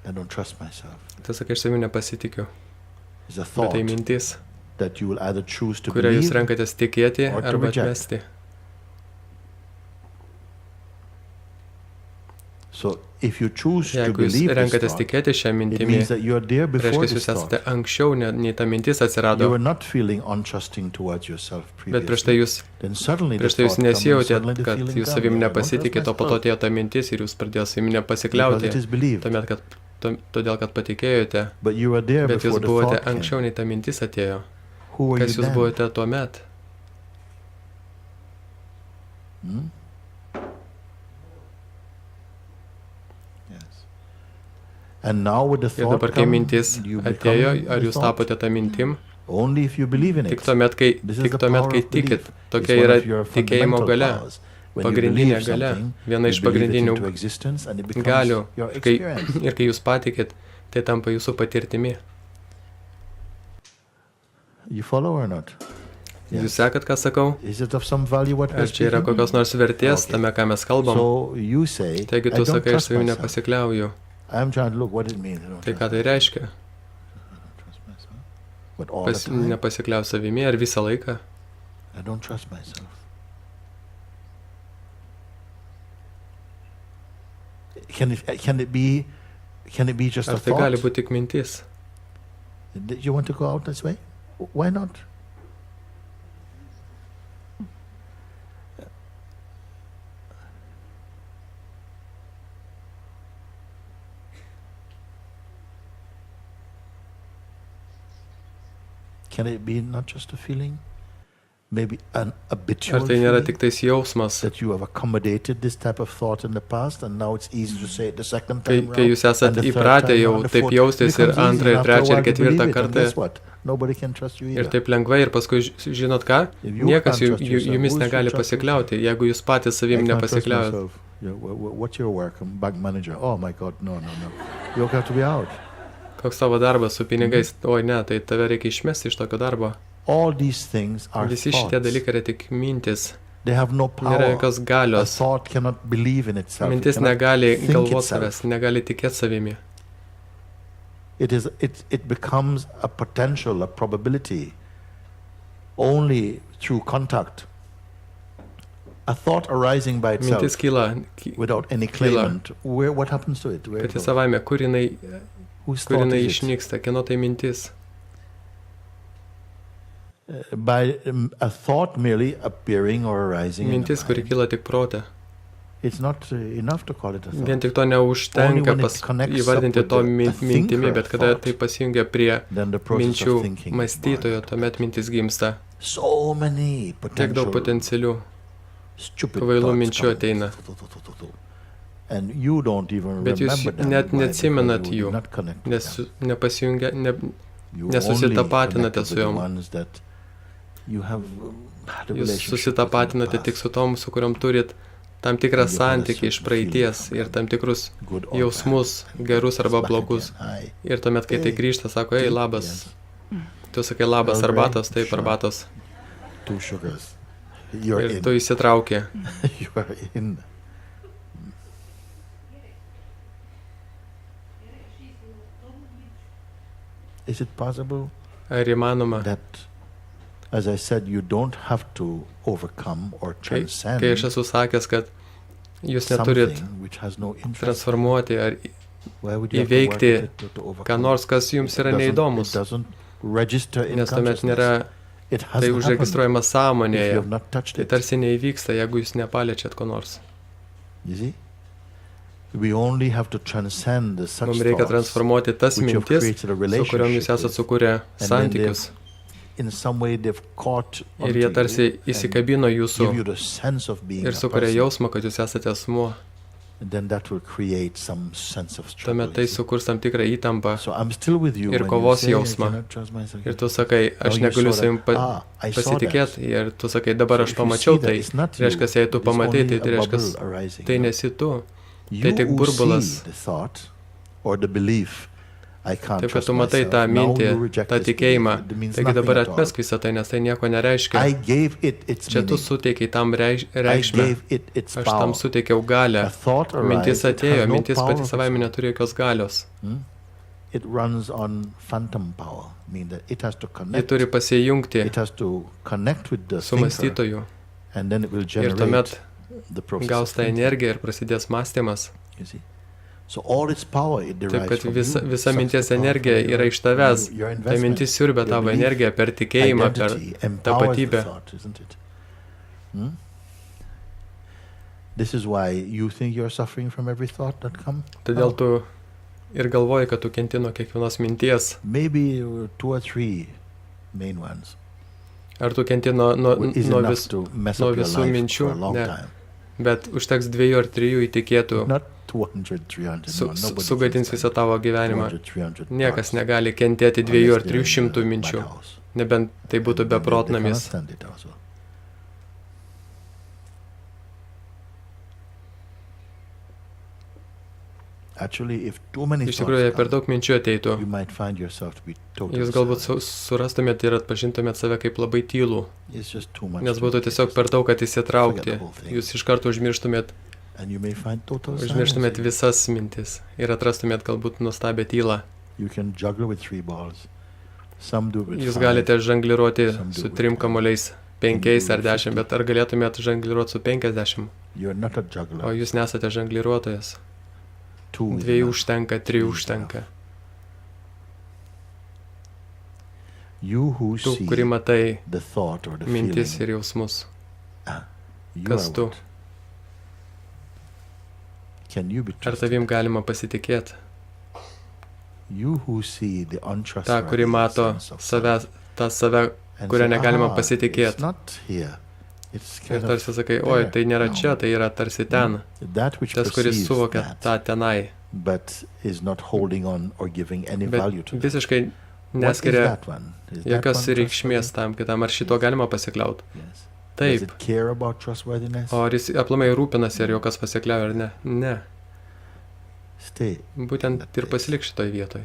I don't trust myself. Tai sakai, aš savimi nepasitikiu. It's a Bet thought tai mintis, that you will either choose to kurią jūs believe renkatės tikėti or to arba reject. atmesti. So if you choose to Jeigu jūs believe this renkatės thought, tikėti šią it mintimį, means that you are there before reiškia, this jūs esate thought. anksčiau, nei ta mintis atsirado, You were not feeling untrusting towards yourself bet prieš tai previously. jūs, Then suddenly the prieš tai jūs thought comes and nesijautėt, suddenly the kad feeling jūs comes. savimi I don't nepasitikė, trust to po to myself atėjo ta mintis ir jūs pradėjote savimi because nepasikliauti, it is believed. todėl kad patikėjote, But you were there bet jūs before the buvote thought came. anksčiau, nei ta mintis atėjo. Who were Kas you jūs then? buvote tuo met? Hmm? Yes. And now with the Ir thought dabar, kai come, mintis you atėjo, become ar the jūs thought. tapote tą mintim? Only if you believe in Tik it. tuomet, kai, This is tik the tuomet, power kai of belief. tikit. It's Tokia one yra of your tikėjimo fundamental galia, powers. When you pagrindinė believe galia, something, viena iš you believe it pagrindinių into existence and it becomes galių. your Ir experience. kai jūs patikit, tai tampa jūsų patirtimi. You follow or not? Jūs sekat, ką sakau? Is it of some value what we're Ar čia yra speaking? kokios nors vertės Okay. tame, ką mes kalbam? So you say, Taigi I tu don't sakai, aš trust savimi myself. nepasikliauju. I'm trying to look what it means. I don't Tai trust ką tai reiškia? myself. But all the time, Nepasikliauju savimi ar visą laiką? I don't trust myself. Can it be just a Ar tai gali thought? būti tik mintis? Did you want to go out this way? Why not? Can it be not just a feeling? Maybe an habitual Ar tai nėra feeling tik tais jausmas? that you have accommodated this type of thought in the past and now it's easy to say it the second Kai, time kai round, jūs esat and the third įpratę time jau round, the taip fourth. jaustis ir Becomes easy, antrą, ir and after a trečią, ir while you ketvirtą believe it, and kartą. guess what? Nobody can trust you Ir either. taip lengvai, ir paskui, žinot ką, If you niekas can't trust yourself, jumis who should negali trust pasikliauti, jeigu jūs patys I savim can't trust nepasikliaujat. myself. Yeah, what's your work? I'm bank manager. Oh my God, no. You have to be out. Koks tavo darbas su pinigais? Oi ne, tai tave reikia išmesti iš tokio darbo. All these things are Visi šitie thoughts. dalykai yra tik mintis. They have no Nėra power. jokios A galios. thought cannot believe in itself. It Mintis cannot negali think galvoti itself. savęs, negali tikėti savimi. It becomes a potential, a probability only through contact. A thought arising by Mintis itself kyla, without any claimant. What happens to it? Where it pati goes? savaime, kur jinai Whose thought is it? išnyksta, kieno tai mintis. By a thought merely appearing or arising in the Mintis, kuri mind, kyla tik protė. it's not enough to call it a thought. Vien tik to Only neužtenka when it connects up įvardinti with to a mintimi, thinker bet kada thought, tai pasijungia prie Then the process minčių of thinking is mąstytojo, born. tuomet mintis gimsta. So many Tiek daug potential potencialių stupid kvailų thoughts minčių come. ateina. And you don't even Bet jūs remember them. net Why? neatsimenat Because you jų, do not connect with nes them. nepasijungia, You nesusitapatinate only connect su with the jom. ones that you have had a Jūs relationship with in the susitapatinate tik past. su tom, su kuriuom turit tam tikrą And you had a santykį iš certain feeling praeities from ir them, tam tikrus good or jausmus, bad. gerus arba Back blogus. again. Hi. Ir tuomet, kai tai Hey, grįžta, sako, ei, labas. Yes. Tu sakai, labas, Earl Grey? arbatos, taip, Sure. arbatos. 2 sugars. You're Ir in. tu įsitrauki. You are in. Is it possible Ar įmanoma, that, as I said, you don't have to overcome or kai transcend aš esu sakęs, kad jūs neturit something which has no interest? transformuoti ar Why would you have to work įveikti with it to ką overcome? nors, kas jums yra It neįdomus, doesn't register in nes tuomet consciousness. nėra It tai hasn't happened užregistruojama if you sąmonėje. have not touched Tai it. tarsi neįvyksta, jeigu jūs nepaliečiat ko nors. You see? We only have to transcend the such Mums reikia thoughts transformuoti tas which have mintis, created a su kuriuom jūs relationship esat with, sukūrę and then santykius. in some way they've caught ir jie onto tarsi you įsikabino and jūsų give you the sense of being ir a sukuria person, jausmą, kad jūs esate asmuo. and then that will create some sense of struggle. Tuomet tai you see. sukurs tam tikrą įtampą So I'm still with you ir when you kovos say, I jausmą. cannot trust myself. Ir tu sakai, aš Now you negaliu saw savim that. I saw pasitikėti. that. Ir tu sakai, dabar So aš if you pamačiau see that tai. it's not you, Reiškia, jei tu it is pamatai, only tai a reiškia, bubble arising, tai no? nesi tu. You Tai tik who burbulas. see the thought or the belief, I can't Taip, kad trust tu matai myself. tą Now mintį, you reject tą this tikėjimą. belief. It means Taigi nothing dabar at all. atmesk visą tai, nes tai nieko nereiškia. I gave it its Čia tu meaning. suteikiai tam I reikšmę. gave it its Aš power. tam suteikiau galę. A thought Mintis arises, it atėjo, has no mintis power pati of savaime its own. neturi jokios galios. It runs on phantom power, meaning that it has to Ji connect. turi pasijungti It has to connect with the su thinker, mąstytoju. and then it will Ir generate tuomet the process gaus of tą thinking. energiją ir prasidės mąstymas. You see? So all its power it Taip, derives kad from visa you. minties Sucks the power energija from yra iš tavęs. your Ta investment, mintis siurbia your tavo belief, energiją per tikėjimą, per identity empowers the tapatybę. thought, isn't it? This is why you think you're suffering from every thought that comes. Todėl tu ir galvoji, kad tu kenti nuo kiekvienos minties. Maybe 2 or 3 main ones. Ar tu kenti nuo Is enough vis, to mess nuo up your visų life minčių? for a long Ne. time. Bet užteks 2 ar 3 įtikėtų. Not 200, 300. No, nobody Sugadins thinks visą like tavo gyvenimą. 200, 300 Niekas thoughts, negali kentėti 2 unless ar they're in 300 a minčių. bad house. Nebent tai būtų And then they cannot beprotnamis. stand it also. Actually, if too many Iš tikrųjų, jei per thoughts daug minčių ateitų, come, you might find yourself to be totally jūs galbūt silent. surastumėt ir atpažintumėt save kaip labai tylų. It's just too much Nes to būtų take tiesiog it. per daug, kad įsitraukti. Forget the whole thing. Jūs iš karto užmirštumėt And you may find total Užmirštumėt silence. visas mintis ir atrastumėt galbūt nuostabią tylą. You can juggle with 3 balls. Some do it with Jūs 5. galite žangliruoti Some do su it 3 with kamuoliais, 5 ar 10, bet ar galėtumėt žangliruoti su 50? You're not a O juggler. jūs nesate žangliruotojas. 2 is 2 enough. užtenka, 3 užtenka. You who Tu, see kuri matai the thought or the mintis feeling, ir jausmus. you Kas are tu? what? Can you be Ar trusted? tavim galima pasitikėti? You who see the Ta, untrustworthy kuri mato sense of save, self tą save, and kurią say, negalima "Ah, pasitikėti." it's not here. It's Ir kind tarsi of sakai, oi, tai nėra No. čia, tai yra tarsi ten. that which Tas, kuris perceives suvokia that, tą tenai. but is not holding on or giving any Bet value to that. visiškai What is neskiria that one? Is that jokios one reikšmės tam kitam. Ar šito galima pasikliauti? trustworthy? Yes. Does Taip. it care about trustworthiness? O ar jis aplamai rūpinasi, ar jo kas pasikliauja ar ne? Ne. Stay. Būtent ir pasilik šitoj vietoj.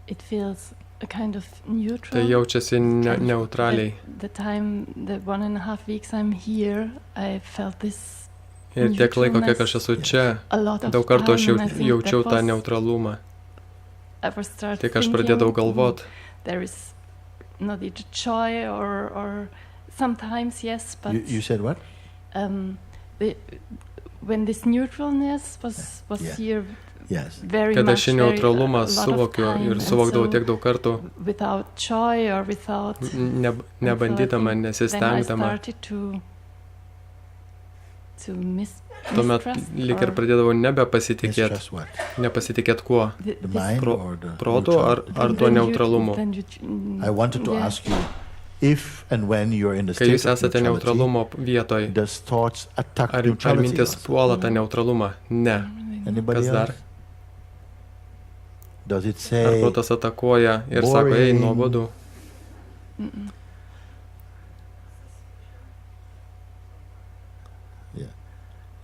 It feels a kind of neutral. Tai jaučiasi neutraliai. The time, the 1.5 weeks I'm here, I felt this Ir tiek laiko, kiek aš esu čia, a lot of daug kartų aš time, and I think jaučiau that tą was- neutralumą. I was start Tik aš thinking, pradėdavau galvot. There is not a joy or sometimes yes, but You said what? the, when this neutralness was Yeah. here Yes. very Kad much, aš šį very, neutralumą a lot of suvokiu time, ir and suvokdavau so tiek daug kartų, without joy or without nebandydama, then I nesistengdama. started to Tuomet lyg ir pradėdavau nebepasitikėti. Mistrust what? Nepasitikėti kuo? The mind or the Protu ar tuo neutralumu? I wanted to ask you, if and when you're in the Kai state jūs of esate neutrality, neutralumo vietoj, does thoughts attack ar neutrality mintis also? puola tą neutralumą? Ne. Anybody Kas dar? else? Does it Ar say, protas atakuoja ir sako, ei, boring. nuobodu?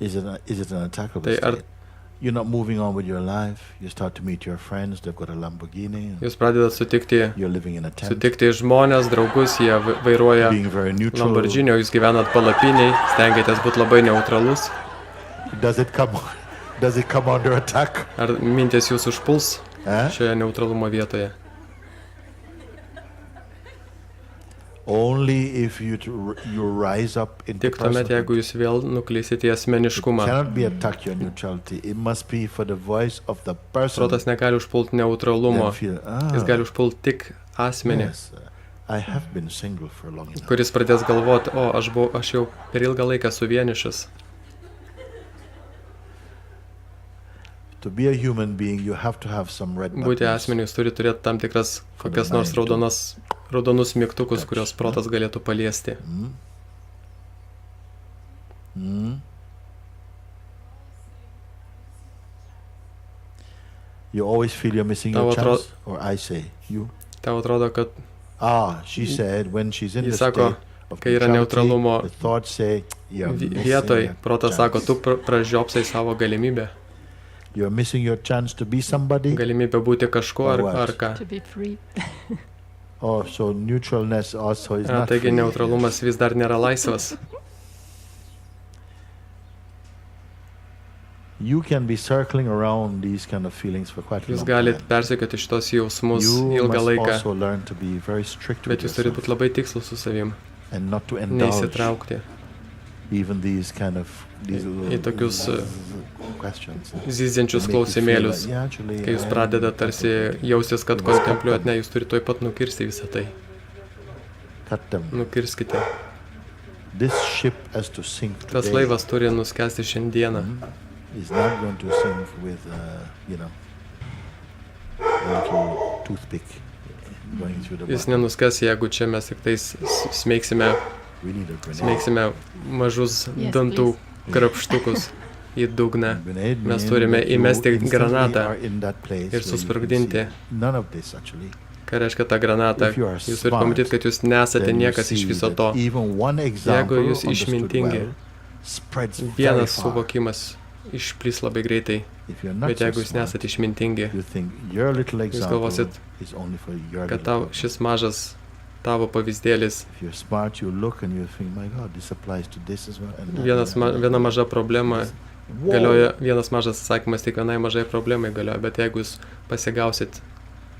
is it an attack of Tai the ar- state? You're not moving on with your life. You start to meet your friends. They've got a Lamborghini. Jūs pradedat sutikti You're living in a tent. žmonės, draugus, jie vairuoja Being very neutral. Lamborghini, o jūs gyvenat palapiniai, stengiatės būti labai neutralus. Does it come under attack? Ar mintis jūs užpuls Eh? šioje neutralumo vietoje? Only if you rise up into Tik tuomet, personhood. jeigu jūs vėl nuklysite į asmeniškumą. Cannot be attack your neutrality. It must be for the voice of the person. Protas negali užpulti neutralumo. Then feel, Jis gali užpulti tik asmenį, yes, I have been single for long enough. kuris pradės galvoti, o aš jau per ilgą laiką esu vienišas. To be a human being, you have to have some red Būti buttons. asmeniu, jūs turi turėti tam tikras kokias nors raudonus mygtukus, kurios protas galėtų paliesti. You always feel you're missing your chance, or I say, you. Tau atrodo, kad She said, when she's in the jis sako, state of kai yra neutralumo the thoughts say, you're missing vietoj, your protas sako, chance. tu pražiopsai savo galimybę. You're missing your chance to be somebody. Galimybę būti kažkuo ar ką. To be free. Oh, so neutralness also is not Taigi free. neutralumas vis dar nėra laisvas. You can be circling around these kind of feelings for quite a Jūs long galit time. persekioti šitos jausmus You ilgą must laiką, also learn to be very strict bet with jūs turite yourself būti labai tikslus su savim, and not to indulge neįsitraukti even these kind of these į tokius questions. zyziančius Make you feel klausimėlius, like, yeah, actually, kai jūs I- pradedat tarsi jaustis, kad kontempliuojat, ne, jūs turite tuoj pat nukirsti visą tai. cut them. Nukirskite. This ship has to sink Tas today. laivas turi nuskesti šiandieną. Is not going to sink with, a little toothpick going through the Jis water. nenuskas, jeigu čia mes tik tais smeiksime We need a grenade. mažus Yes, dantų please. krapštukus į dugną. Grenade Mes means turime that you įmesti instantly granatą are in that place ir where you can susprogdinti. see none of this actually. Ką reiškia ta granata? If you are Jūs turite smart, pamatyti, kad jūs nesate Then you niekas iš see viso that to. even one example Jeigu jūs understood išmintingi, well spreads very vienas far. suvokimas išplis labai greitai. If you're not Bet so jeigu jūs smart, nesate išmintingi, you think your little example galvosit, is only for your kad little šis mažas tavo pavyzdėlis, If you're smart, you look and you think, my God, this applies to this as well. And that, viena maža problema Whoa! galioja, vienas mažas atsakymas tik vienai mažai problemai galioja, bet jeigu jūs pasigausit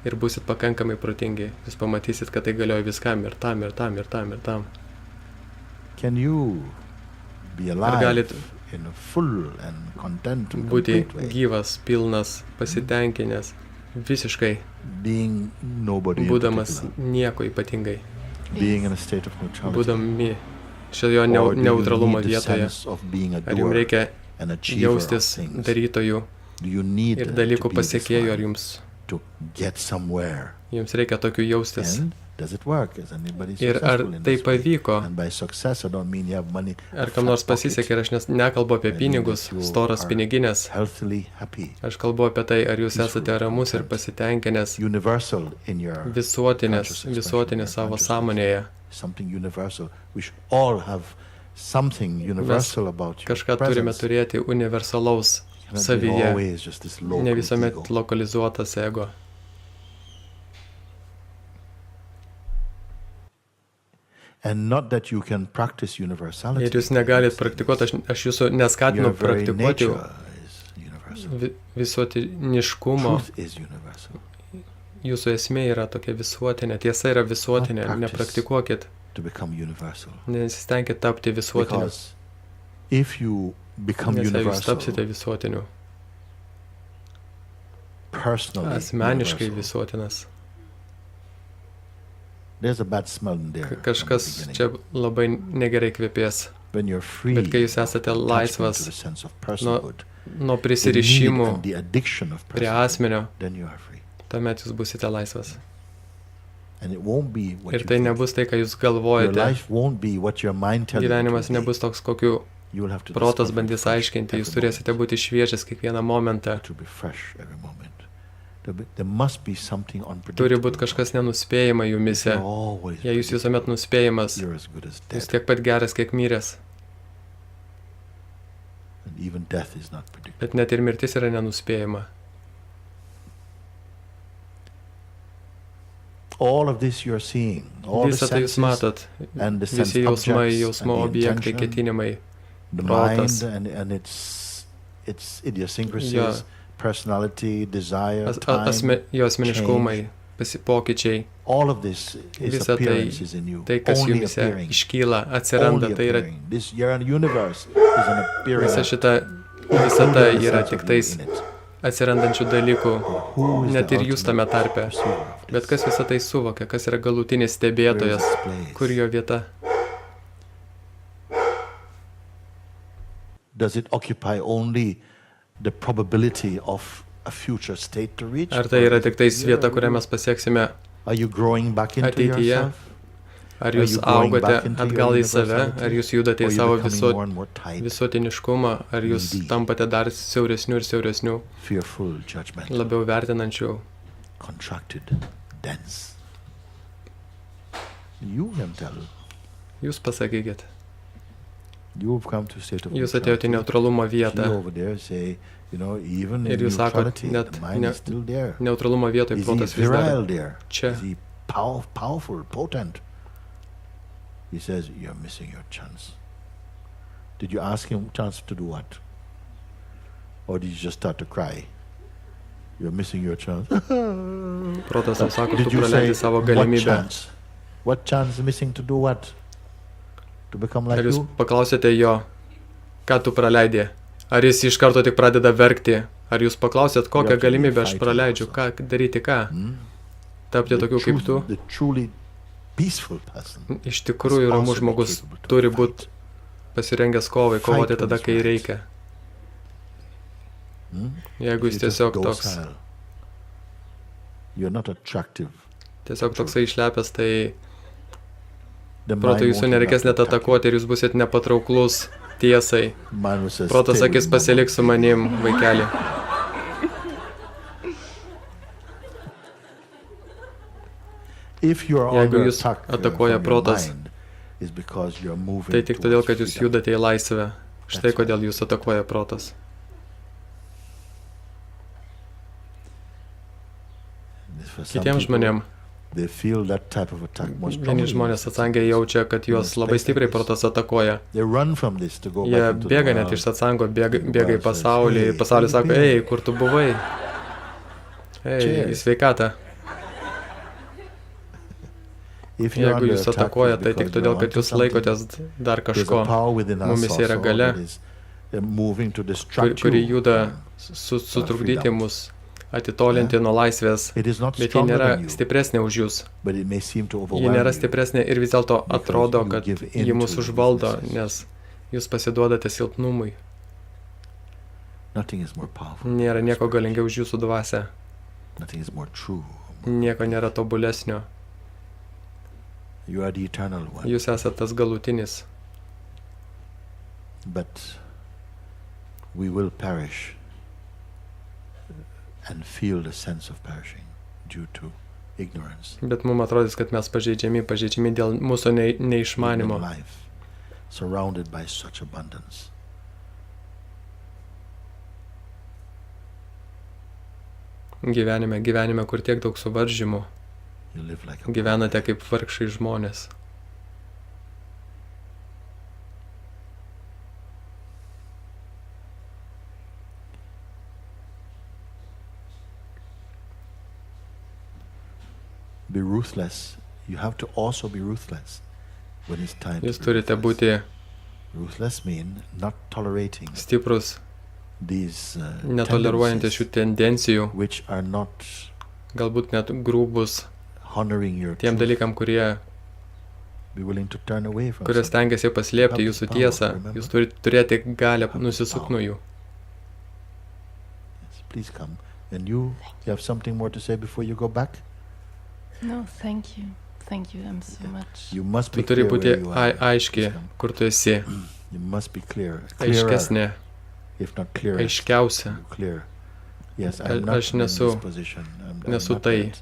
ir busit pakankamai protingi, jūs pamatysit, kad tai galioja viskam ir tam, ir tam, ir tam, ir tam. Can you be Ar alive galit in a full and content and būti complete way, gyvas, pilnas, pasitenkinęs, visiškai being nobody in būdamas particular, nieko ypatingai, being in a state of neutrality? būdami šioje Or do you neutralumo need the vietoje, sense of being a ar jums doer, reikia an achiever of jaustis things? darytojų Do you need ir to dalykų be this pasiekėjų, ar one jums get somewhere? reikia tokių jaustis. And does it work? Is anybody Ir ar successful in tai this way? pavyko, And by success, I don't mean you have money, a ar kam fat nors pocket, pasisekė, ir aš nekalbu apie I mean pinigus, that you storas are piniginės. healthily happy, Aš kalbu apie tai, ar jūs esate ramus ir pasitenkinęs, universal in your visuotinės savo sąmonėje. something universal. We should all have something universal about your Kažką turime presence. turėti universalaus Cannot be savyje, always just this local ne visuomet ego. lokalizuotas ego. And not that you can practice universality. Ir jūs negalit praktikuoti, aš jūsų neskatinu Your very praktikuoti nature is universal. visuotiniškumo. Truth is universal. Jūsų esmė yra tokia visuotinė, tiesa yra visuotinė, Not practice. nepraktikuokit, To become universal. nesistengkit tapti visuotiniu. Because if you become Nes jeigu jūs universal, tapsite visuotiniu, personally asmeniškai universal, visuotinas, there's a bad smell in there. from the kažkas beginning. čia labai negerai kvepės. When you're free Bet kai jūs esate of attachment laisvas to the sense of personhood, nuo the need prisirišimų and the addiction of prie personhood, asmenio, then you are free. tuomet jūs busite laisvas. And it won't be what Ir you tai think. nebus tai, ką jūs Your galvojate. life won't be what your mind tells you it Gyvenimas will be. nebus toks, kokiu You will have to protas discover it bandys fresh aiškinti. Jūs every turėsite būti šviežias kiekvieną momentą. moment. To be fresh every moment. There must be something Turi unpredictable. būti kažkas nenuspėjama jumise. You're always Jei jūs predictable. visuomet nuspėjimas, You're as good as jūs dead. tiek pat geras, kiek miręs. And even death is not predictable. Bet net ir mirtis yra nenuspėjama. All of this you're seeing. All the Visą tai jūs senses, matot. and the sense Visi jausmai, objects jausmo and the objektai, intention, ketinimai. the protas. mind and its idiosyncrasies, Jo. personality, desire, time. Jo asmeniškumai, pokyčiai. All of this is Visa tai, appearances in you. tai kas Only jumise appearing. iškyla, atsiranda, Only tai yra appearing. This your universe is an appearing. visa šita visata yra tik tais atsirandančių dalykų, Who is net the ir jūs tame ultimate tarpe. perceiver of Bet this? kas visą tai suvokia, kas yra galutinis Where is stebėtojas, this place? kur jo vieta. Does it occupy only the probability of a future state to reach? Ar tai yra tik tais vieta, kurią mes pasieksime Are you growing back into ateityje? yourself? Ar jūs augote atgal į save? Ar jūs judate į savo visuotiniškumą? Ar jūs tampate dar siauresnių ir siauresnių, Fearful, judgmental, labiau vertinančių? contracted, dense. You can tell. Jūs pasakykit. You've come to a state of Jūs atėjote į neutralumo vietą. See over there, say, you know, even Ir in jūs sakot, neutrality, net the mind is still there. neutralumo vietoj Is he protas vis dar virile there? čia. Is he powerful, potent? He says, you're missing your chance. Did you ask him chance to do what? Or did you just start to cry? You're missing your chance. Protas jums sako, tu Did you praleidi say, savo what galimybę. chance? What chance is missing to do what? To become like Ar jūs you? paklausėte jo, ką tu praleidai? Ar jis iš karto tik pradeda verkti? Ar jūs paklausėt, kokią galimybę aš praleidžiu? Ką daryti ką? Tapti tokiu kaip tu? The truly peaceful person. Iš tikrųjų, ramus žmogus turi būti pasirengęs kovai, kovoti tada, kai reikia. Jeigu jis tiesiog toks, You're not attractive. tiesiog toksai išlepęs, tai The proto mind jūsų won't nereikės net attack you. atakuoti ir jūs busit nepatrauklus tiesai. Man will say, Protas "Stay sakys, with Mama." pasilik su manim, vaikeli. If you are Jeigu under jūs attack atakuoja from your protas, mind, it's because you're moving tai tik todėl, towards kad jūs freedom. judate į laisvę. Štai kodėl jūs atakuoja protas. For some Kitiems people, žmonėm, they feel that type of attack much vieni stronger. žmonės atsangiai jaučia, kad juos labai stipriai protas atakuoja. They run from this to go Jie back into the bėga net world. iš atsango, bėga į pasaulį. Pasaulis sako, ei, kur tu buvai? Ei, į sveikatą. If you're Jeigu under jūs attack, atakuoja, it's tai tik because todėl, you're kad onto jūs something. laikotės dar There's kažko, a power within us mumis yra also galia, that is moving to distract kuri you. juda sutrukdyti mus, atitolinti nuo laisvės, It is not bet ji stronger nėra than you, stipresnė už jūs. but it may seem to Ji overwhelm nėra you. stipresnė ir vis dėlto atrodo, you kad give in ji mus to užvaldo, weaknesses. nes jūs pasiduodate silpnumui. Nothing is more powerful. Nėra nieko galingiau už jūsų dvasią. Nothing is more true. Nieko nėra tobulesnio. You are the eternal one. Jūs esate tas galutinis. But we will perish and feel the sense of perishing due to ignorance. Bet mums atrodys, kad mes pažeidžiami dėl mūsų neišmanimo. In life, surrounded by such abundance. Gyvenime, kur tiek daug suvaržymų. You live like a Gyvenate kaip vargšai žmonės. Be ruthless. You have to also be ruthless when it's time Jūs to be turite ruthless. būti Ruthless mean not tolerating stiprus, these netoleruojantis šių tendencies tendencijų, which are not galbūt net grūbus honoring your tiem truth. dalykam, Be willing to turn away from kurios something. tengiasi paslėpti jūsų tiesą. Jūs turite turėti galę nusisukti nuo jų. Yes, please come. And you have something more to say before you go back? No, thank you. Thank you, I'm so much. You must Tu be turi clear būti where you are. aiški, Please come. kur tu esi. You must be clear. Clearer, Aiškesnė, if not clearer. aiškiausia. Clear. Yes, A- I'm not aš in nesu- this position. I'm nesu not tai.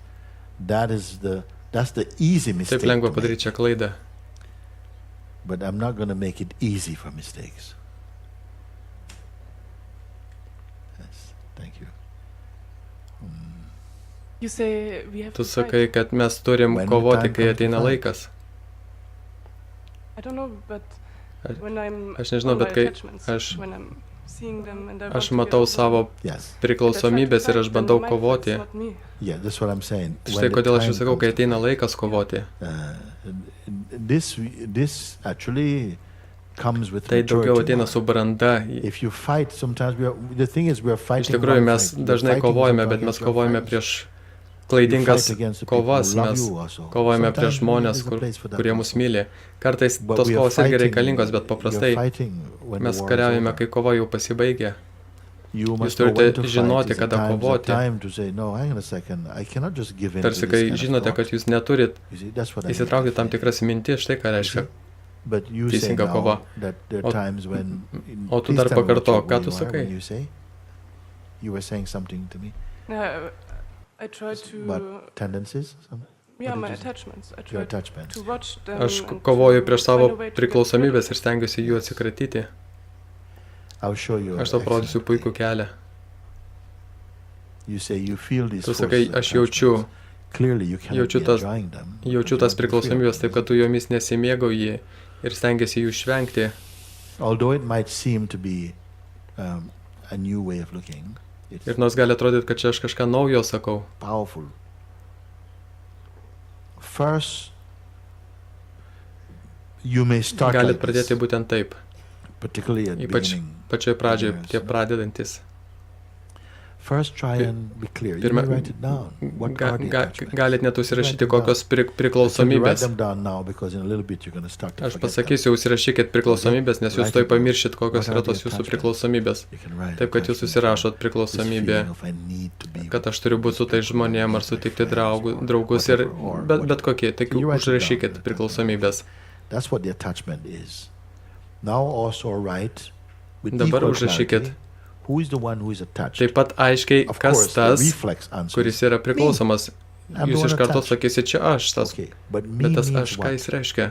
that. That's the easy mistake Taip lengva to make. padaryti čia klaidą. But I'm not going to make it easy for mistakes. Yes, thank you. You say we have Tu to fight. sakai, kad mes turim When the kovoti, time kai comes to ateina fight. laikas. I don't know, but Aš- when I'm aš nežinau, on bet my kai attachments, aš- when I'm seeing them and I want Aš to be matau alone, savo Yes. priklausomybės ir aš bandau kovoti. Not me. Yeah, that's what I'm saying. Štai When the kodėl aš time jūs sakau, kai comes to ateina laikas kovoti. This actually comes with Tai daugiau maturity. ateina su branda. If you fight, sometimes the thing is we are Iš fighting. tikrųjų, wrong mes fight. dažnai We're fighting kovojame, bet sometimes mes against your kovojame friends. prieš You klaidingas fight against the people kovas, who love mes you also. kovojame prieš Sometimes žmonės, there's a place for that kurie mus also. myli. Kartais But tos we are kovos irgi fighting- reikalingos, bet we are paprastai fighting when the mes war is kariaujame, over. kai kova jau pasibaigia. Jūs turite žinoti, kada kovoti. Tarsi, kai žinote, kad jūs neturit įsitraukti tam tikras mintis, štai ką reiškia teisinga kova. O tu dar pakarto, ką tu sakai? I try to... But tendencies? Yeah, my attachments. I try to watch them. Aš kovoju prieš savo priklausomybės ir stengiuosi jų atsikratyti. Aš tau parodysiu puikų kelią. Tu sakai, aš jaučiu tas priklausomybės, taip kad tu jomis nesimėgauji ir stengiasi jų išvengti. Ir nors gali atrodyti, kad čia aš kažką naujo sakau. Galit pradėti būtent taip. Ypač pačioje pradžioje, tie pradedantis. Pirma, galit net užsirašyti kokios priklausomybės. Aš pasakysiu, užsirašykit priklausomybės, nes jūs toj pamiršit, kokios yra tos jūsų priklausomybės. Taip, kad jūs užsirašot priklausomybę, kad aš turiu būti su tai žmonėm ar sutikti draugus ir bet kokie. Tai užrašykit priklausomybės. Dabar užrašykit. Taip pat aiškiai, kas tas, kuris yra priklausomas. Jūs iš karto sakysit, čia aš tas, bet tas aš, ką jis reiškia.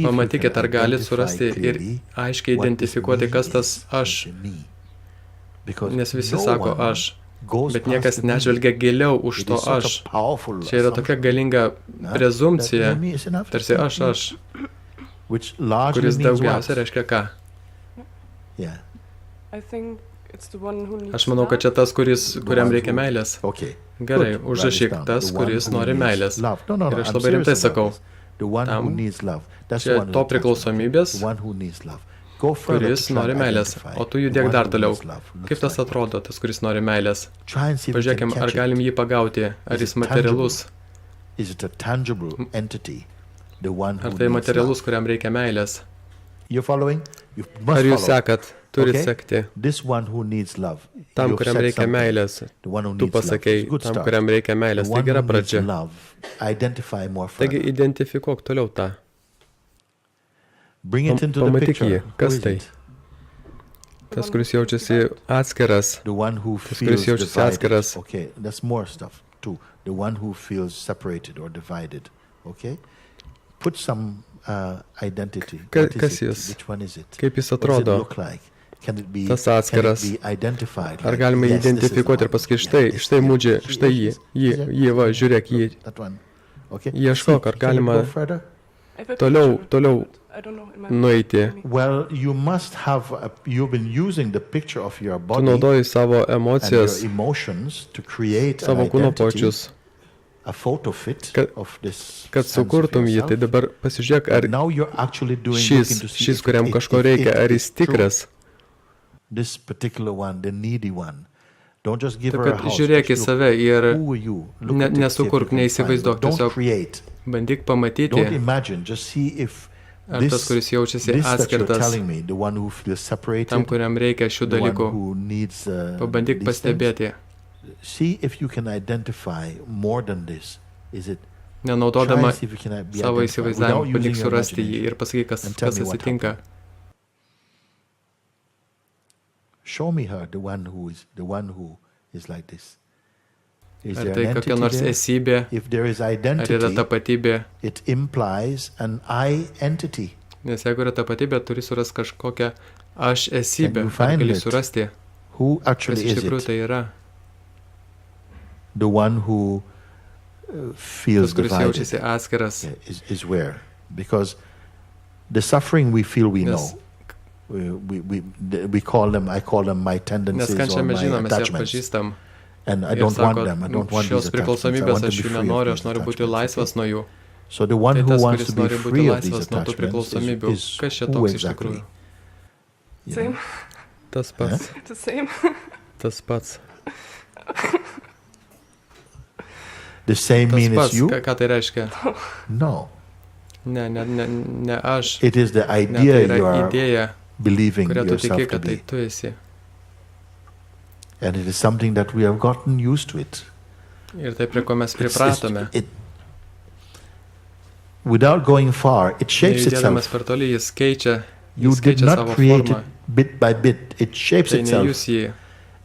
Pamatykit, ar galit surasti ir aiškiai identifikuoti, kas tas aš. Nes visi sako aš, bet niekas nežvelgia giliau už to aš. Čia yra tokia galinga prezumcija, tarsi aš, kuris daugiausia reiškia ką. Aš manau, kad čia tas, kuriam reikia meilės. Gerai, užrašyk tas, kuris nori meilės. Ir aš labai rimtai sakau, tam čia to priklausomybės, kuris nori meilės. O tu judėk dar toliau. Kaip tas atrodo, tas, kuris nori meilės? Pažiūrėkim, ar galim jį pagauti, ar jis materialus. Ar tai materialus, kuriam reikia meilės? Ar jūs sekat? Turit sekti. Tam, kuriam reikia meilės. Tu pasakei, tam, kuriam reikia meilės. Tai gera pradžia. Taigi identifikuok toliau tą. Pamatyk jį. Kas tai? Tas, kuris jaučiasi atskiras. Tas, kuris jaučiasi atskiras. Kas jis? Kaip jis atrodo? Tas atskiras. Ar galima jį identifikuoti ir pasakyti, štai mūdži, štai jį, va, žiūrėk jį. Ieškok, ar galima toliau nueiti. Tu naudoji savo emocijas, savo kūno pojūčius, kad sukurtum jį. Tai dabar pasižiūrėk, ar šis, kuriam kažko reikia, ar jis tikras. Taip, kad žiūrėk į save ir nesukurk, neįsivaizduok, tiesiog bandyk pamatyti, ar tas, kuris jaučiasi atskirtas, tam, kuriam reikia šių dalykų, pabandyk pastebėti. Nenaudodama savo įsivaizdavimą, bandyk surasti jį ir pasakyk, kas atsitinka. Show me her, the one who is like this. Ar tai kokia nors esybė, ar yra tapatybė? It implies an I entity. Nes jeigu yra tapatybė, turi surasti kažkokią aš esybę. Ar gali surasti, kas iš tikrųjų tai yra? The one who feels tas, kuris divided jaučiasi atskiras. Is where? Because the suffering we feel we know. I call them my tendencies or my attachments. And I don't want them. I don't want these attachments. I want to be free of these attachments. So the one who wants to be free of these attachments is who exactly? Same. Tas pats. The same. Tas pats. The same mean as you? Ką tai reiškia? No. Ne aš. It is the idea you are idėja, believing kurią tu yourself tiki, to kad tai be. tu esi. And it is something that we have gotten used to it. Ir tai, prie ko mes pripratome. Without going far, it shapes Nejudėdamas itself. per toli, jis keičia You did not savo create formą. it bit by bit. It shapes Tai ne itself jūs jį,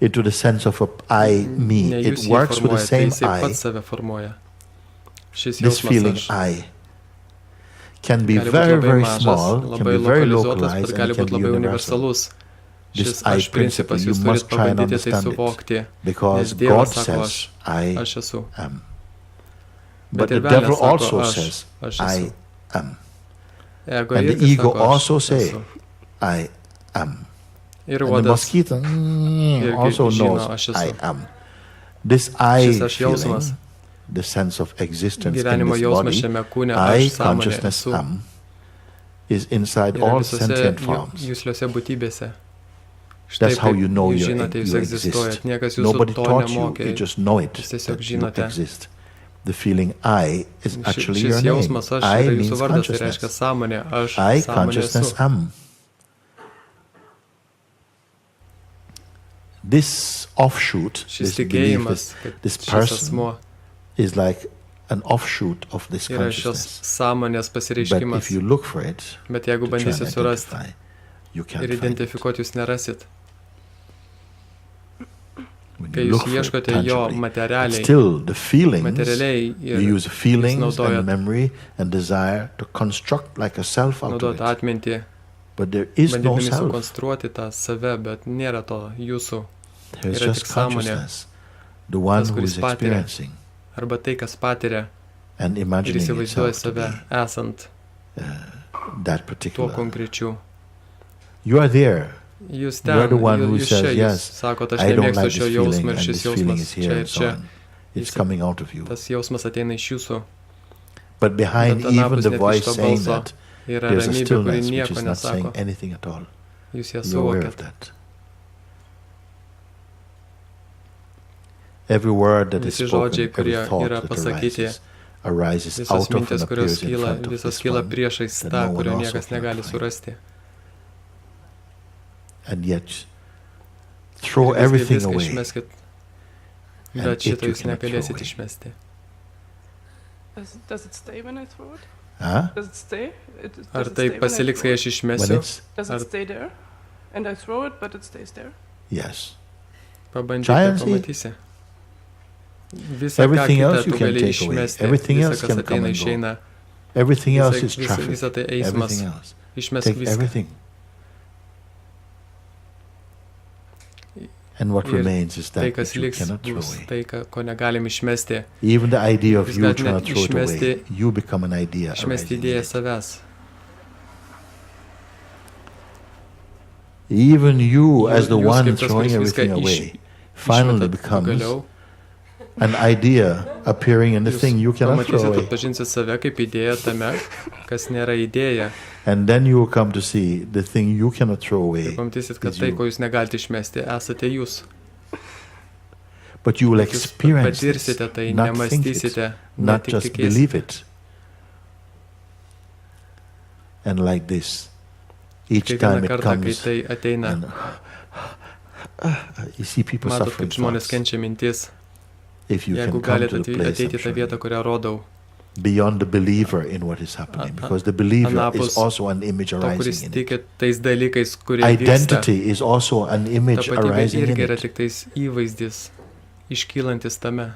into the sense of a I, me. ne It jūs jį works with the formuojate, tai same jisai I. pats save formuoja. Šis This feeling jausmas I can be gali būti very, labai very mažas, small, can labai be very lokalizuotas, localized, bet and gali it can būti be labai universal. universalus. This Šis I aš principle, principas, you jūs turit must try and pabandyti tai understand it, suvokti. because Nes God Dievas sako, says, I aš esu. am. Bet But the ir devil velnias sako, also says, aš I esu. am. Ego And the irgi ego sako, also aš say, esu. I am. Ir And the uodas mosquito irgi also žino, knows aš esu. I am. This I Šis aš feeling, jausmas, the sense of existence in gyvenimo this jausmas body, šiame kūne, I, aš sąmonė consciousness, esu. am, is inside Yra all visose sentient forms. jūsliuose būtybėse. That's Štai how kaip you know jūs you žinote, jūs exist. egzistuojat. Niekas jūsų Nobody to taught you, nemokė. you just know it, Jūs tiesiog that you žinote. exist. The feeling I is actually your Šis name. jausmas, aš I yra means jūsų vardas, tai reiškia consciousness. sąmonė, aš I, sąmonė consciousness, esu. am. This offshoot, Šis this belief, tikėjimas, kad this šis person asmuo is like an offshoot of this yra šios consciousness. sąmonės But pasireiškimas. if you look for it, Bet jeigu to try and bandysi surasti identify, you can't ir find it. identifikuoti, jūs nerasit. When Kai you jūs look for it ieškote jo tangibly, but materialiai, still the feelings, materialiai you ir use feelings and naudojat- memory and desire to construct like a self out of naudoti it. atmintį, But there is no bandydami self. sukonstruoti tą save, bet nėra to jūsų. There's yra just tik sąmonė. consciousness, the one Tas, who kuris is patiria. experiencing Arba tai, kas patiria and ir imagining įsivaizduoja itself to be save esant that tuo particular. konkrečiu. You are there. Jūs You are ten, the one who jūs says, čia, jūs yes, sakot, aš I don't nemėgstu like šio this jausmo feeling, ir and šis this feeling jausmas is here čia ir and so čia. on. It's Jis- coming out of you. Tas jausmas ateina iš jūsų. But behind Bet even anapus the net voice iš to saying balso that, yra there's a ramybė, kuri stillness which nieko is not saying nesako. anything at all. Jūs ją You're aware of suvokėt. that. Every word that is Visi spoken, žodžiai, every kurie thought yra that pasakyti, arises visos out of mintis, and kurios appears in kyla, front of visos this kyla one priešais that tą, no one kurio also niekas cannot negali find. surasti. And yet, throw Ir visgi everything viską away. išmeskit. And Bet it šito you jūs cannot throw negalėsit away. išmesti. Does it stay when I throw it? Huh? Does it stay? Ar Does it tai stay when I pasiliks, throw kai it? aš When išmesiu? it's, Does Ar it stay there? And I throw it, but it stays there? yes. pabandyti, Try and see. pamatysi? Visą ką Everything kitą else tu you can gali take away. išmesti. Everything Visa, else kas can come ateina, and go. išeina. Everything else is Visa traffic. tai eismas. Everything else. Išmesk Take viską. everything. And what Ir remains is Tai, that kas which you liks, cannot throw bus away. tai, ko negalim išmesti. Even the idea of Jūs you galit trying net to throw it away, išmesti- you become an idea Išmesti arising in idėją it. savęs. Even you, as the Jūs one kaip tas, throwing kuris viską everything away, finally išmetat becomes pagaliau. an idea appearing in the thing you cannot throw Pamatysit, away. atpažinsit save kaip idėją tame, kas nėra idėja. And then you will come to see the thing you cannot throw away. Ir pamatysit, kad is tai, you. ko jūs negalite išmesti, esate jūs. But you will Jūs experience this, patirsite tai, not think it, nemastysite, ne not tik just believe tikėsite. it. And like this, each Kiekvieną time it kartą, kai comes, tai ateina, and you see people matot, suffering kaip žmonės thoughts. kenčia mintis. If you Jeigu can come galite to the place ateiti į tą of vietą, kurią rodau, beyond the believer in what is happening, because the believer is anapus also an image to, kuris arising in it. tiki tais dalykais, kurie vyksta. Identity is also an image Tapatybė arising in irgi yra it. tik tais įvaizdis, iškylantis tame.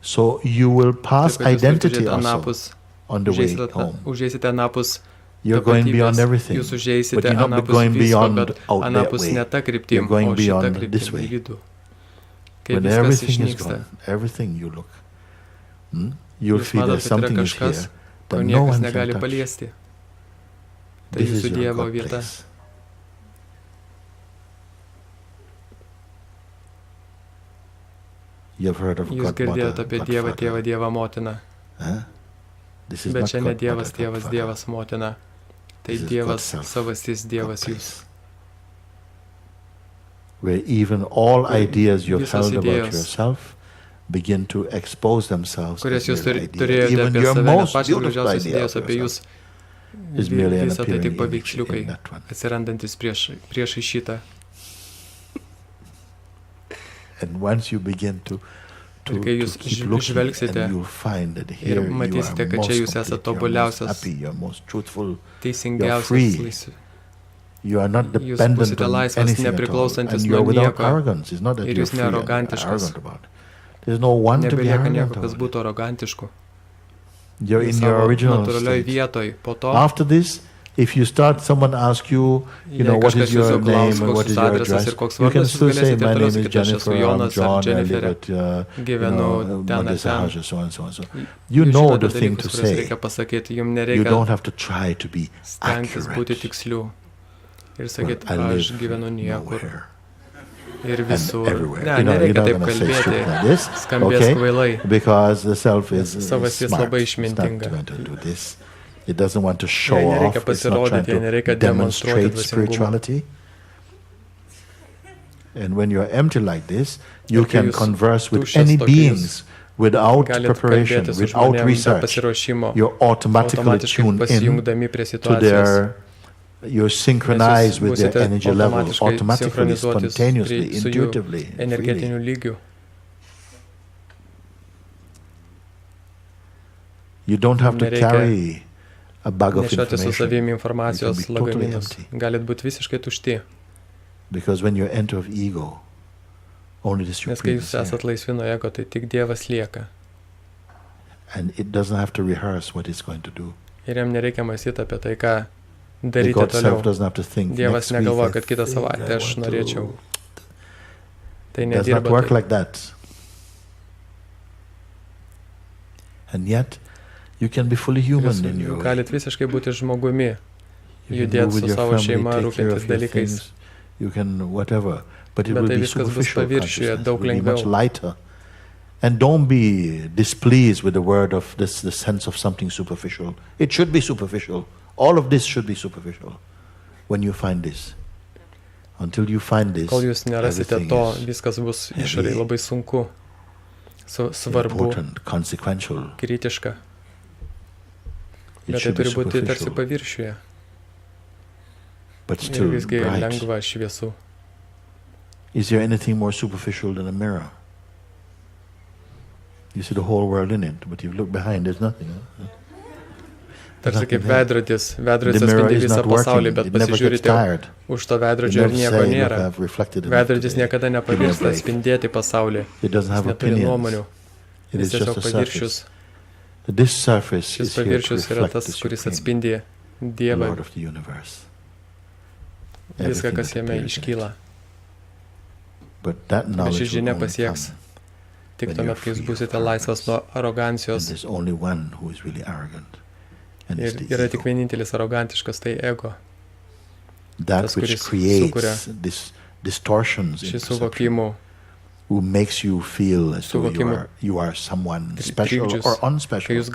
So you will pass Taip, kad jūs identity turite also anapus, on the way home. užeisite anapus You're going beyond tapatybės, everything, jūs but užeisite you're not anapus going visko, beyond bet out that anapus way. ne ta kryptim, You're going o šita beyond kryptim this į way. vidų. Kai When viskas everything is išnyksta, gone, everything you look, you'll jūs feel matot, that kad yra something is kažkas, here ko that no niekas one negali can touch. paliesti. Tai This is jūsų your Dievo God vieta. place. You've heard of Jūs God girdėjote Mother, apie God Dievą, Father. Tėvą, Dievą, Motiną. Huh? This is Bet not čia ne God Dievas, Mother, God Tėvas, Father. Dievas, Motina. Tai This is Dievas, God's self, savastis, Dievas God jūs. place. Where even all ideas you've Visos held about idėjos, yourself begin to expose themselves kurias as jūs mere ideas. turėjote Even apie your save, net most pačios beautiful gražiausios idea idėjos of apie jūs, yourself is merely an visą tai appearing tik image paveiksliukai, in that one. atsirandantis priešai šitą. And once you begin to Ir kai jūs keep looking, žvelgsite and you'll find that ir here you matysite, are kad čia most jūs esate complete, you're most tobuliausias, happy, you're most truthful, you're teisingiausias, free. You are not Jūs dependent būsite on laisvas, anything at all, nepriklausantis and nuo you're without nieko. arrogance. It's not that Ir you're jūs free and nearogantiškas. arrogant about it. There's no one to be Nebelieka arrogant nieko, kas about. būtų arogantišku. You're in Savo your original natūralioj state. vietoj. Po to, After this, if you start, someone asks you, jei what kažkas is your jūsų klaus, name and what koks is jūsų your adresas address, ir koks you can vardas, jūs still say, galėsite my toliau name is sakyti, aš esu Jennifer, I'm Jonas ar John, I Jennifer, live at, gyvenu ten ar Madisahaj, ten. so on, so on, so on. You Jūs know žinote the thing dalykus, to kuriuos say. reikia pasakyti, jums You nereikia don't have to try to be stengtis būti accurate. tikslių. Ir Well, sakyti, I aš live gyvenu niekur. nowhere Ir and visur. everywhere. Ne, You're not nereikia taip gonna say shit kalbėti. like this, Skambės okay? kvailai. Because the self is Savastis smart. labai It's not išmintinga. going to do this. It doesn't want to show Jai off. nereikia It's not pasirodyti, trying jai nereikia to demonstrate demonstruoti dvasingumą. spirituality. And when you're empty like this, you Ir kai can jūs converse with tuščias any tokiais, beings without galit preparation, kalbėti su without žmonėm be research. pasiruošimo, You're automatically automatiškai tuned in pasijungdami prie to situacijos. their, you're synchronized with their Būsite energy level, automatiškai automatically, sinchronizuotis spontaneously, su jų intuitively, freely. energetiniu lygiu. You don't have to Nereikia carry a bag of Nešioti su information. savimi informacijos You can be totally lagaminus. empty. Galit būti visiškai tušti. Because when you enter of ego, only the Nes kai Supreme jūs is there. esat laisvi nuo ego, tai tik Dievas lieka. And it doesn't have to rehearse what it's going to do. Ir jam nereikia mąstyti apie tai, ką daryti God self toliau. doesn't have to think. Dievas Next week negalvoja, I kad kitą think savaitę I aš want to- norėčiau. Tai It does not nedirba work taip. like that. And yet, you can be fully human Jūs in your way. galit visiškai būti žmogumi, You can judėt move with su your savo family, šeima, take care rūpintis of your dalykais. things. You can whatever, but it Bet will tai be viskas bus superficial paviršiuje, consciousness. It daug will be much lengviau. lighter. And don't be displeased with the word of this, the sense of something superficial. It should be superficial. All of this should be superficial. When you find this, until you find this, Kol jūs nerasite everything to, is viskas bus heavy, išoriai labai sunku, svarbu, important, consequential. kritiška. It Bet tai should be turi būti tarsi superficial, paviršiuje. but Ir still visgi bright. lengva, šviesu. Is there anything more superficial than a mirror? You see the whole world in it, but you look behind, there's nothing. Huh? Tarsi kaip Nothing there. veidrodis. The Veidrodis mirror atspindi is visą not pasaulį, working. bet It never gets pasižiūrite tired. už to It veidrodžio ir never nieko say, look, nėra. I've reflected enough Veidrodis today. niekada Give me a nepavyksta break. atspindėti pasaulį. It doesn't Jis have neturi opinions. nuomonių. It Jis is just tiesiog a paviršius. surface. This surface Šis is here to paviršius yra reflect tas, the kuris Supreme atspindi Dievą, Lord of the universe. viską, Everything kas that jame appears in it. iškyla. But that Bet ši knowledge will žinia only pasieks come tik when tuomet, you're kai jūs free of būsite laisvas nuo arrogance. And arogancijos. there's only one who is really arrogant. And it's Ir the yra ego. tik vienintelis arogantiškas, tai ego. That tas, which kuris creates sukuria this distortions in Šis perception, suvokimų who makes you feel as though Suvokimų you are someone special trikdžius, or kai unspecial, jūs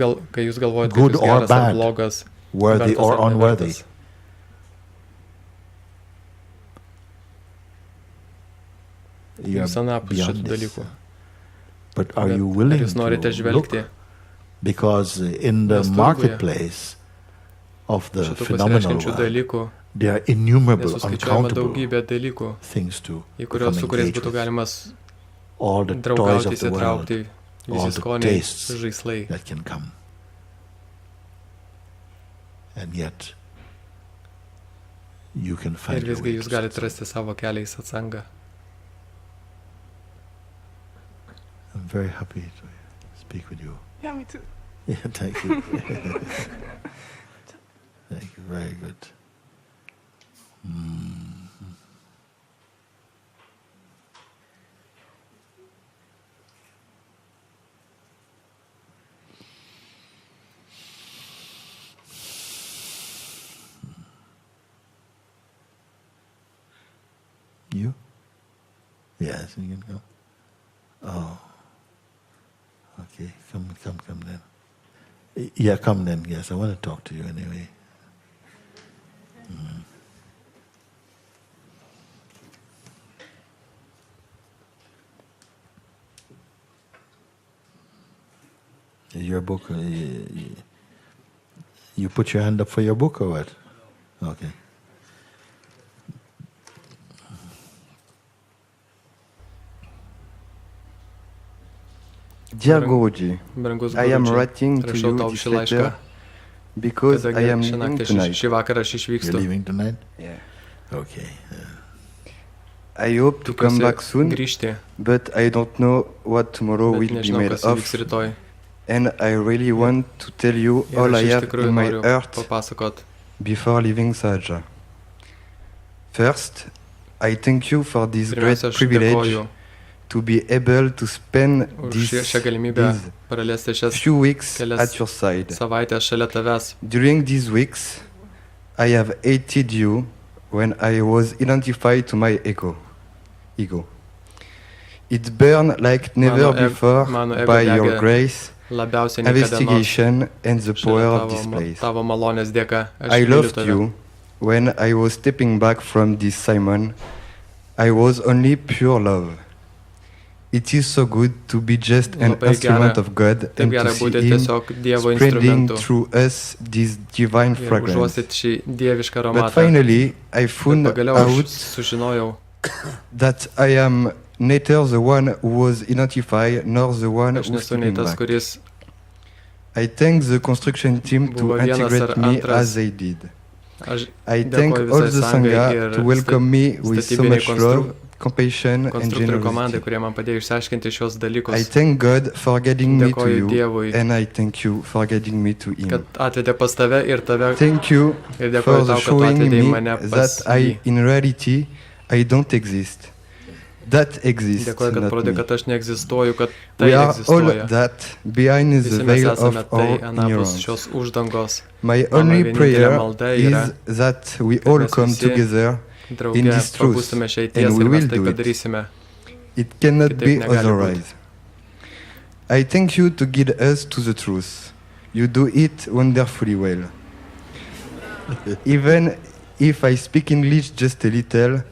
galvojate, Good kad jūs or geras ar bad, blogas, worthy vertas or ar unworthy. nevertas. You Jūs are anapus beyond šitų this. dalykų. But are Bet you ar willing jūs norite to look? žvelgti Because in the Nes turguje marketplace of the šitų phenomenal pasireiškiančių world, dalykų, there are innumerable, nesuskaičiuojama uncountable daugybė dalykų, things to su become kuriais engaged būtų with. galima All the toys draugauti, of the world įsitraukti, all visi the skoniai, tastes žaislai. that can come. And yet, you can Ir find your visgi way jūs to galite satsang. rasti savo kelią į satsangą. I'm very happy to speak with you. Yeah, me too. Yeah, thank you. Thank you, very good. You? Yes, you can go. Oh. Okay, come then. Yeah, come then. Yes, I want to talk to you anyway. Your book, you put your hand up for your book or what? Okay. Dear Guruji, Brangus I am Guruji, writing to rašau you tau this šį laišką, letter because I kadangi am šį leaving naktį, tonight. šį vakarą aš You're išvykstu. leaving tonight? Yeah. Okay. I hope to come back soon, grįžti, but I don't know what tomorrow bet will be nežinau, made kas of. įvyks rytoj. And I really want to tell you Ir all I aš iš have tikrųjų in my noriu heart papasakot. before leaving Sahaja. First, I thank you for this great Pirmiausia, aš privilege dėkoju to be able to spend už šią galimybę these praleisti šias few weeks kelias at your side. savaitės šalia tavęs. During these weeks, I have hated you when I was identified to my ego. It burned like never before mano ego by degė your grace, labiausiai niekada nors investigation, and the power šalia of this place. tavo malonės dėka. Aš I myliu loved tave. you when I was stepping back from this Simon. I was only pure love. It is so good to be just an Labai instrument gera- of God Taip and to gerai see būti Him tiesiog Dievo spreading instrumentu through us this divine ir fragrance. užuosit šį dievišką But aromatą. finally, I Bet found pagaliau aš out sužinojau, that I am neither the one who was identified nor the one aš who nesu nei stepping tas, back. kuris I thank the construction team to Buvo vienas integrate ar me antras. as they did. aš I thank dėkoju all visai the sangai Sangha ir to welcome me with so statybiniai much love, compassion and konstruktorių komandai, generosity. kurie man padėjo išsiaiškinti šios I dalykus. thank God for guiding me to Dėkoju you, Dievui, and I thank you for guiding me to kad Him. atvedė pas tave ir tave. Thank you Ir for dėkoju the tau, kad tu showing atvedė me mane pas that I, jį. in reality, I don't exist. That exists, Dėkoju, kad not parodė, me. kad aš neegzistuoju, kad tai We are all egzistuoja. that behind Visi the mes veil esame of tai our anapus ignorance. šios uždangos. My Mano only vienintelė prayer malda yra, is that we all mes come visi together. Drauge this truth, pabūstume šiai and tiesai we ir mes will tai do it. padarysime. It cannot Kitaip be negali otherwise. I thank you to guide us to the truth. You do it wonderfully well. Even if I speak English just a little,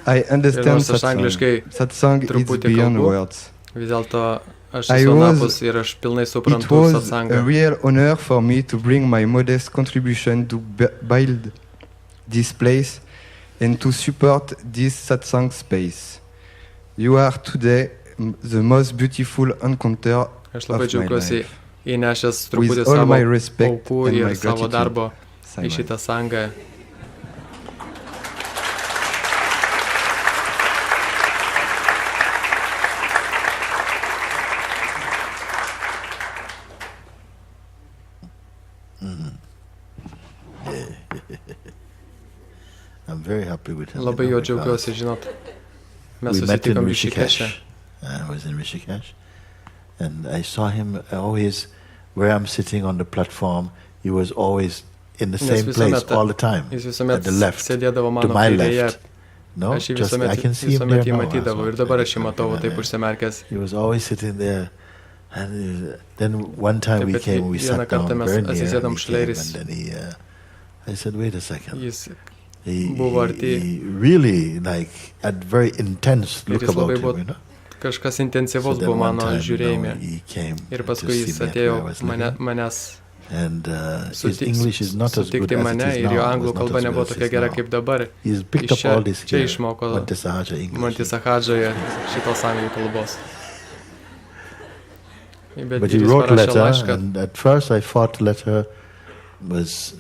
I understand nors aš satsang. angliškai Satsang is truputį beyond kalbu, words. Vis dėlto aš I esu was- anapus ir aš pilnai It suprantu was a satsangą. real honor for me to bring my modest contribution to build this place and to support this satsang space. You are today the most beautiful encounter Aš labai of my džiaugiuosi life. įnešęs truputį With all savo my respect aukų and my ir savo gratitude. darbo į Simon. šitą sangą. I'm very happy with him. Labai jo džiaugiuosi, žinot. Mes We met in susitikom Rishikeše. Rishikesh. I was in Rishikesh, and I saw him always where I'm sitting on the platform. He was always in the Nes same place visuomet- all the time. Jis At visuomet the left, sėdėdavo to mano my kairėje. left. No, Aš jį just I visuomet can see him there jį now. matydavau ir dabar aš jį matau taip užsimerkęs. He was always sitting there. And then one time Taip, we bet came, we vieną sat down kartą mes very near, atsisėdom and he šalia ir came, jis- and then he, I said, wait a second. Jis He buvo arti. really like had very intense Ir look jis about labai him, buvo you know. kažkas So intensyvaus then buvo one mano time, žiūrėjime. he came Ir to paskui jis see me at where I atėjo was mane, living. manęs And his English is not as good sutikti as mane it is ir jo now. anglų It was not kalba as nebuvo good as tokia it gera is now. kaip dabar. He's picked Iš up all this čia here, išmoko Montesahaja English. Montisahadžoje šitos anglų kalbos. Bet But he jis wrote a parašė letter, laišką and at first I thought the letter was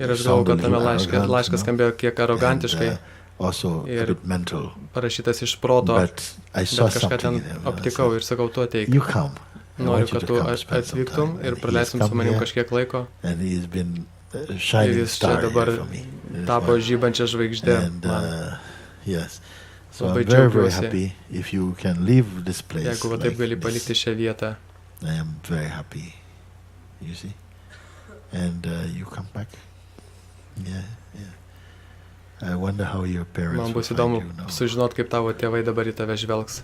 ir aš galvojau, sounded kad a tame little arrogant, laiškas you know, skambėjo kiek arogantiškai, and, also a Ir- bit mental. parašytas iš proto, But I saw bet kažką something ten in him. and I aptikau said, ir sakau, tu ateik. you come. I Noriu, want you kad to tu come and spend some atvyktum time. ir And he has praleistum su come manim here, kažkiek laiko. and he's been a Ir shining jis čia star dabar here for me. That is tapo why. žybančią žvaigždę. And man. yes, so Labai I'm very, very džiaugiuosi. happy if you can leave this place. Jeigu va like taip gali this. palikti šią vietą. I am very happy. You see, and you come back. Yeah, yeah. I wonder how your parents Man will bus find įdomu you now. sužinot, kaip tavo tėvai dabar į tave žvelgs.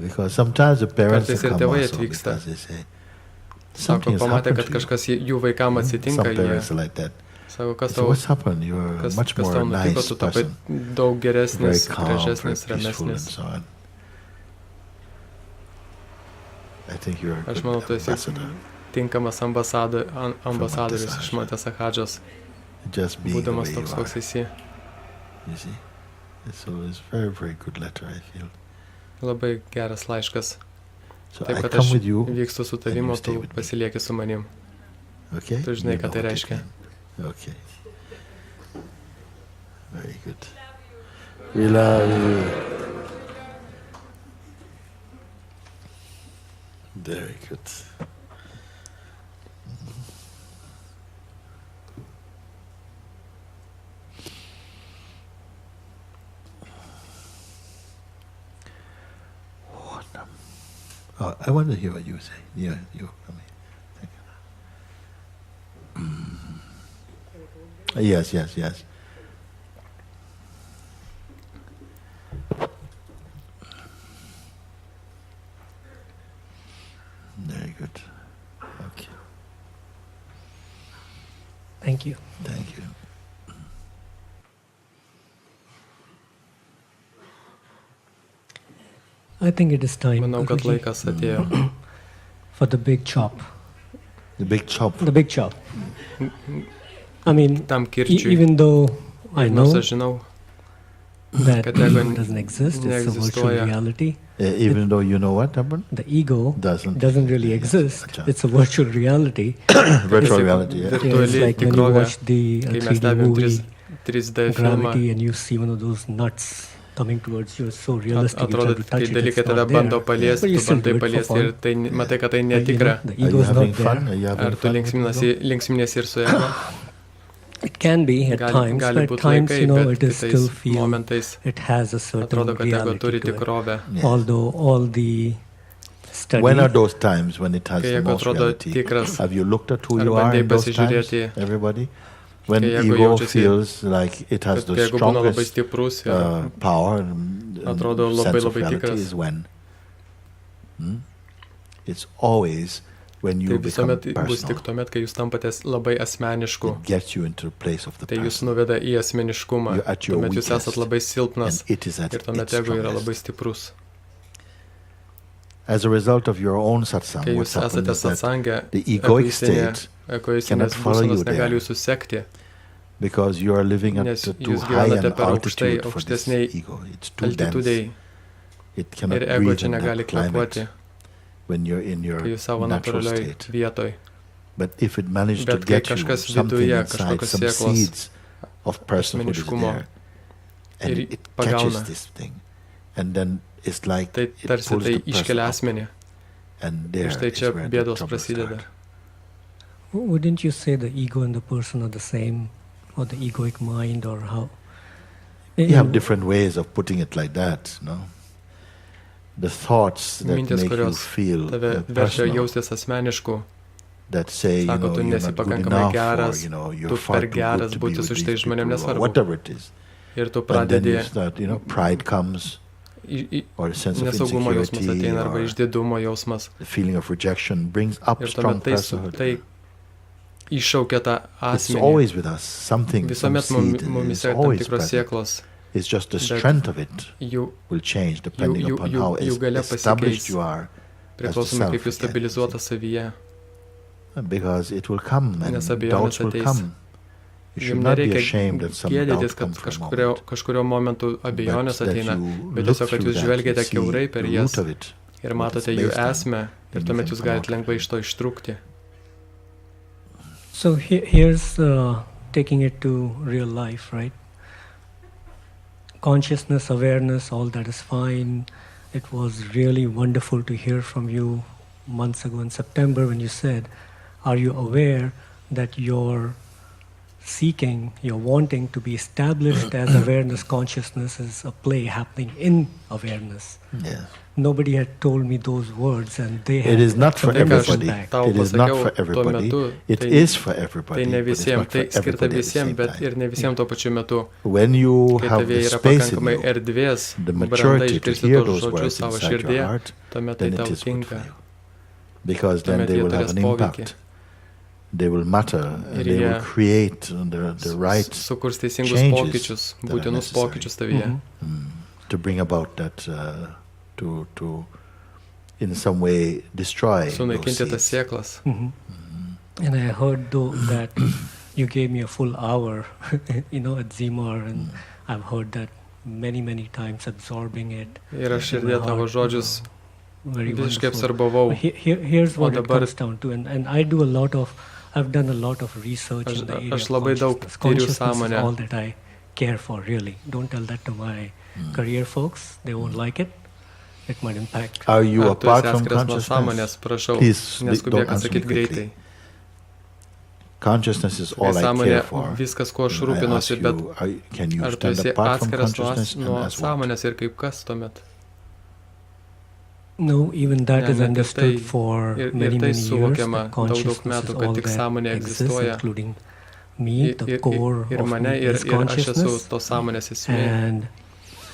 Because sometimes the parents Kartais will ir come tėvai also atvyksta. because they say Sako, something has pamatė, happened kad to you. kažkas jų vaikam atsitinka, Some jie parents are like that. sako, kas So tau, what's happened? You're kas, much kas more tau nutiko, nice tu tapai person, daug very geresnis, calm, very gražesnis, peaceful, and ramesnis. so on. I think you're a Aš good manau, tu esi ambassador. tinkamas ambasadorius iš Montisahadžos, Just being the būdamas way you toks, are. koks esi. You see, so it's very, very good letter. I feel. Labai geras laiškas. So Taip, I kad come aš with you, vykstu su and tavim, you o stay tu with me. pasilieki su manim. Okay? Tu žinai, You ką know tai what it reiškia. means. Okay. Very good. We love you. Very good. Oh, I want to hear what you say. Yeah, you. Come here. Thank you. Yes, yes, yes. Very good. Okay. Thank you. Thank you. I think it is time Manau, kad Guruji, laikas atėjo. for the big chop. The big chop. The big chop. I mean, Tam kirčiui. even though I Ir nors know aš žinau, that kad ego ego doesn't exist, it's a virtual neegzistuoja. reality. Even though you know what happened? The ego Doesn't really yes, exist. acha. It's a virtual reality. Virtual reality. Yeah. It's Virtuali like when you tikrovė, watch the kai mes 3D stebim movie 3D filmą, Gravity and you see one of those nuts coming towards you. It's so realistic. You atrodo, try to kai touch it, dalykai it's tave not bando there. paliesti, But you tu still bandai do it for paliesti ir fun. tai matai, kad tai But, you know, netikra. the Are you ego is having not fun? there. Are you having Ar tu fun? linksminiesi ir su ego? It can be at times, but at būt times, laikai, you know, bet it is still kitais feel momentais it has a certain atrodo, kad ego reality turi to it. tikrovę. Yes. Although all the study, When are those times when it has Kai the ego most atrodo reality? tikras, Have you looked at who ar you are bandai in those times? pasižiūrėti, Everybody? When kai ego ego jaučiasi, feels like it has kad the ego būna labai strongest stiprus ir power and atrodo labai, sense of labai reality tikras. is when? It's always when you Tai become visuomet bus tik personal. tuomet, kai jūs tampatės labai asmenišku. It gets you into the place of the Tai jūs person. nuveda į asmeniškumą. You're at your Tuomet jūs weakest. esat labai silpnas And it is at ir tuomet its ego yra labai strongest. stiprus. As a result of your own satsang, Kai what's jūs happened esate is that satsangę, the egoic state egoistinės cannot follow you būsenos there. negali jūsų sekti, because you are living at nes too jūs high gyvenate an per aukštai, altitude for this aukštesniai ego. It's too dense. altitudei It cannot ir ego breathe čia in negali that climate kvėpuoti, when you're in your kai jūs savo natural natūralioj state. vietoj. But if it managed to Bet kai get you kažkas something viduje, inside, kažkokios some sėklos seeds of personhood is asmeniškumo there, and ir it catches pagauna, this thing, and then it's like tai it tarsi pulls tai the person iškelia up, asmenį. and there Ir štai is čia where the bėdos trouble prasideda. starts. wouldn't you say the ego and the person are the same, or the egoic mind, or how? You have different ways of putting it like that, no? The thoughts that Mintis, make you kurios feel tave verčia personal, jaustis asmenišku, that say, you sako, know, tu you're nesi not good pakankamai enough, or, geras, you know, tu you're far per too geras good to be būti with su these šitais žmonėm, people, or nesvarbu. whatever it is. Ir tu And then pradedi, you start, you know, pride comes, or a sense of nesaugumo jausmas insecurity, ateina, arba or išdidumo jausmas. the feeling of rejection brings up Ir strong tuomet personhood. tai iššaukia tą It's asmenį. always with us, something, some Visuomet seed is mumise tam always tikros present. sėklos, It's just the bet strength of it jų will change depending upon how jų galia established pasikeis, you are, priklausomai kaip jūs self again, stabilizuota savyje. because it will come and Nes abejonės doubts will ateis. come. You should Jums not be nereikia ashamed that some gėdytis, doubt kad comes for a kažkurio momentu abejonės but that ateina, you bet look tiesiog, kad through jūs that, žvelgiate you see kiaurai per the jas root of it, ir what matote it's jų based on, esmę ir and you tuomet can jūs come galite out of lengvai it. iš to ištrūkti. So here's taking it to real life, right? Consciousness, awareness, all that is fine. It was really wonderful to hear from you months ago in September when you said, are you aware that you're seeking, you're wanting to be established as awareness consciousness is a play happening in awareness? Yes. Nobody had told me those words, and they had It is not for tremendous everybody. impact. It is not for everybody. It is for Tai everybody, ne but it's visiems, not for tai skirta everybody at the visiems, same bet time. ir ne visiems tuo pačiu metu. When you Kai have the tavie yra space in pakankamai you, erdvės, the branda maturity to išgirsti hear tos those žodžius words savo inside your širdėje, heart, tuomet tai then tau it is good for tinka. you. Because then Tuomet they jie will have turės an poveikį. impact. They will matter, Ir they will jie create the right sukurs teisingus changes pokyčius, that are būtinus necessary. pokyčius tavyje. to bring about that, to in some way destroy those Sunaikinti tas seeds. sėklas. And I heard though that you gave me a full hour, you know, at Zimar, and I've heard that many times, absorbing it. Ir aš širdė tavo žodžius very visiškai wonderful. apsarbavau. Here's what O it dabar- comes down to, and I've done a lot of research in the area Aš of labai daug consciousness. tyriu Consciousness is sąmonę. all that I care for, really. Don't tell that to my career folks. They won't like it. It might impact. Are you Ar tu apart esi from atskiras nuo consciousness? sąmonės, prašau, Please neskubėk don't answer me atsakyti greitai. quickly. Consciousness is Tai all I sąmonė, care for. viskas, kuo aš I ask rūpinuosi, bet you, can you ar tu stand esi apart from atskiras consciousness nuo and as what? sąmonės ir kaip kas tuomet? No, even that Ne, is net ir understood tai- for ir many, tai many years. suvokiama That daug consciousness metų, is kad all tik that sąmonė exists, egzistuoja. including me, the core Ir of mane, me ir is aš esu consciousness. tos sąmonės esmė. And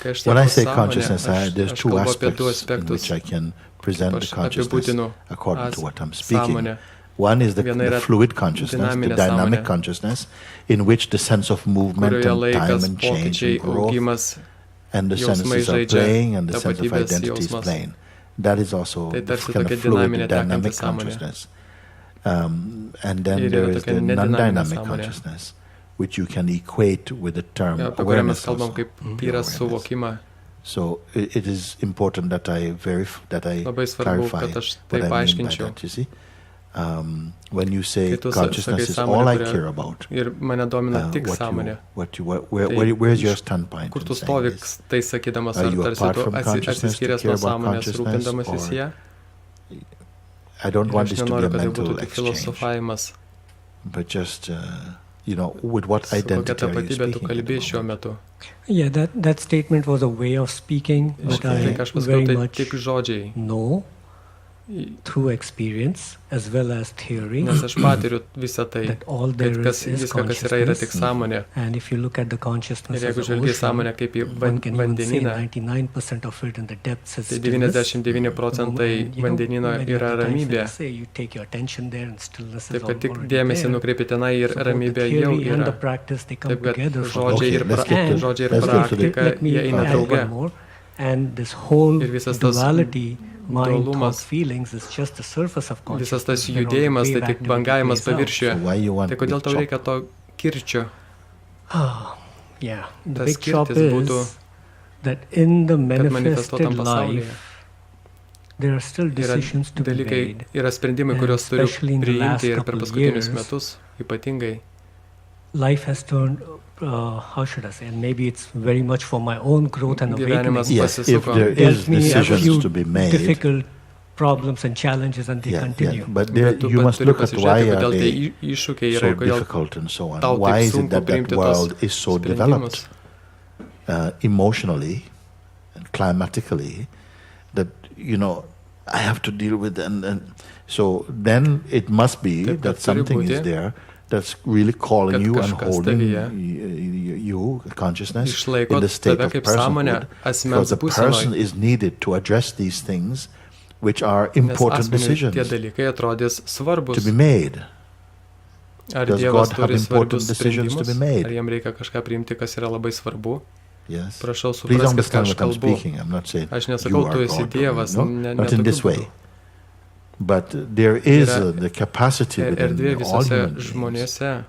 Kai aš When I sakau say sąmonė, consciousness, there's aš two kalbu apie du aspects in aspektus. which I can present the Aš consciousness apibūdinu according to what I'm speaking. sąmonę. One is the Viena yra fluid consciousness, the dinaminė dynamic sąmonė, consciousness, in which the sense of movement kurioje and time laikas, and change pokyčiai, and growth augimas, and the jausmai senses are žaidžia, playing and the sense of tapatybės identity is jausmas. playing. That is also Tai the tarsi kind tokia of fluid dinaminė dynamic tekanti sąmonė. consciousness. And then Ir there yra is tokia the nedinaminė non-dynamic sąmonė. consciousness, which you can equate with the term apie kurią mes awareness kalbam also. kaip Pure tyrą awareness. suvokimą. So it is important that I Labai svarbu, clarify kad aš what tai I mean by paaiškinčiau. that, you see. When you say Kai tu consciousness sakai is sąmonė, all I kurią- care about, Ir mane domina tik sąmonė. where's your standpoint? Kur in tu saying stovi this? tai sakydamas, Are ar you tarsi apart tu from consciousness to atsiskyręs care nuo about sąmonės consciousness, rūpindamasis or- ją? I don't Ir want aš this to be nenoriu, a kad tai mental būtų tik exchange, filosofavimas. but just with what Su kokia identity are you tapatybė tu speaking at the kalbi šiuo moment? metu? yeah, that statement was a way of speaking, but Okay. Tai ką aš I pasakiau, very tai much tik žodžiai. know through experience as well as theory Nes aš patiriu visą tai, that all kad there kas, is viską, kas yra tik consciousness. sąmonė. And if you look at the consciousness Ir as jeigu an žvelgi ocean, sąmonę kaip į one can even say vandenyną, 99% of it in the depths is tai stillness. 99 procentai And, you know, vandenyno many yra of the times ramybė. they say you take your attention there and stillness is Taip, kad tik already dėmesį there. nukreipi tenai ir So both the ramybė jau theory and the yra. practice, they come Taip, kad together for žodžiai Okay, ir let's get to- žodžiai ir let's get to the- praktika, let me jie eina add drauge. one more. And this whole Ir visas tas duality, mind, thought, dualumas, feelings is just the surface of visas tas consciousness. where all the judėjimas, tai wave tik activity bangavimas plays out. paviršiuje. So why you want Tai kodėl big tau chop? reikia to kirčio? Yeah, the Tas big chop kirtis būtų, is that in the manifestuotam manifested pasaulyje. life, there are still Yra decisions to be dalykai, made. yra sprendimai, And kuriuos turiu especially in the last priimti ir per couple paskutinius years, metus, ypatingai. Life has turned, how should I say, and maybe it's very much for my own growth and awakening. Gyvenimas Yes, if pasisuko. there Dealt is me a decisions few to be made, difficult problems and challenges, and they continue. but there, Bet tu you must turi look at why pasižiūrėti, are kodėl they tie iššūkiai yra so ir kodėl difficult and so on. tau Why taip is it sunku that priimti that tos world is so developed sprendimus. emotionally and climatically that I have to deal with, and so then it must be Taip, that turi something būti, is there that's really calling kad you and kažkas holding tavyje you, consciousness, išlaiko in the state tave of kaip sąmonę personhood, because asmens the person būsenoje. is needed to address these things, which are Nes important asmeniui decisions tie dalykai atrodys svarbus. to be made. Ar Does Dievas God have turi important svarbius decisions to be sprendimus? made? Ar jam reikia kažką priimti, kas yra labai svarbu? Yes. Prašau Please supraskit, ką understand aš what I'm kalbu. speaking. I'm not saying Aš you nesakau, are tu esi God, Dievas, no, ne not in tokiu this way. būdu. But there is Yra the capacity Erdvė within all visose human beings. žmonėse.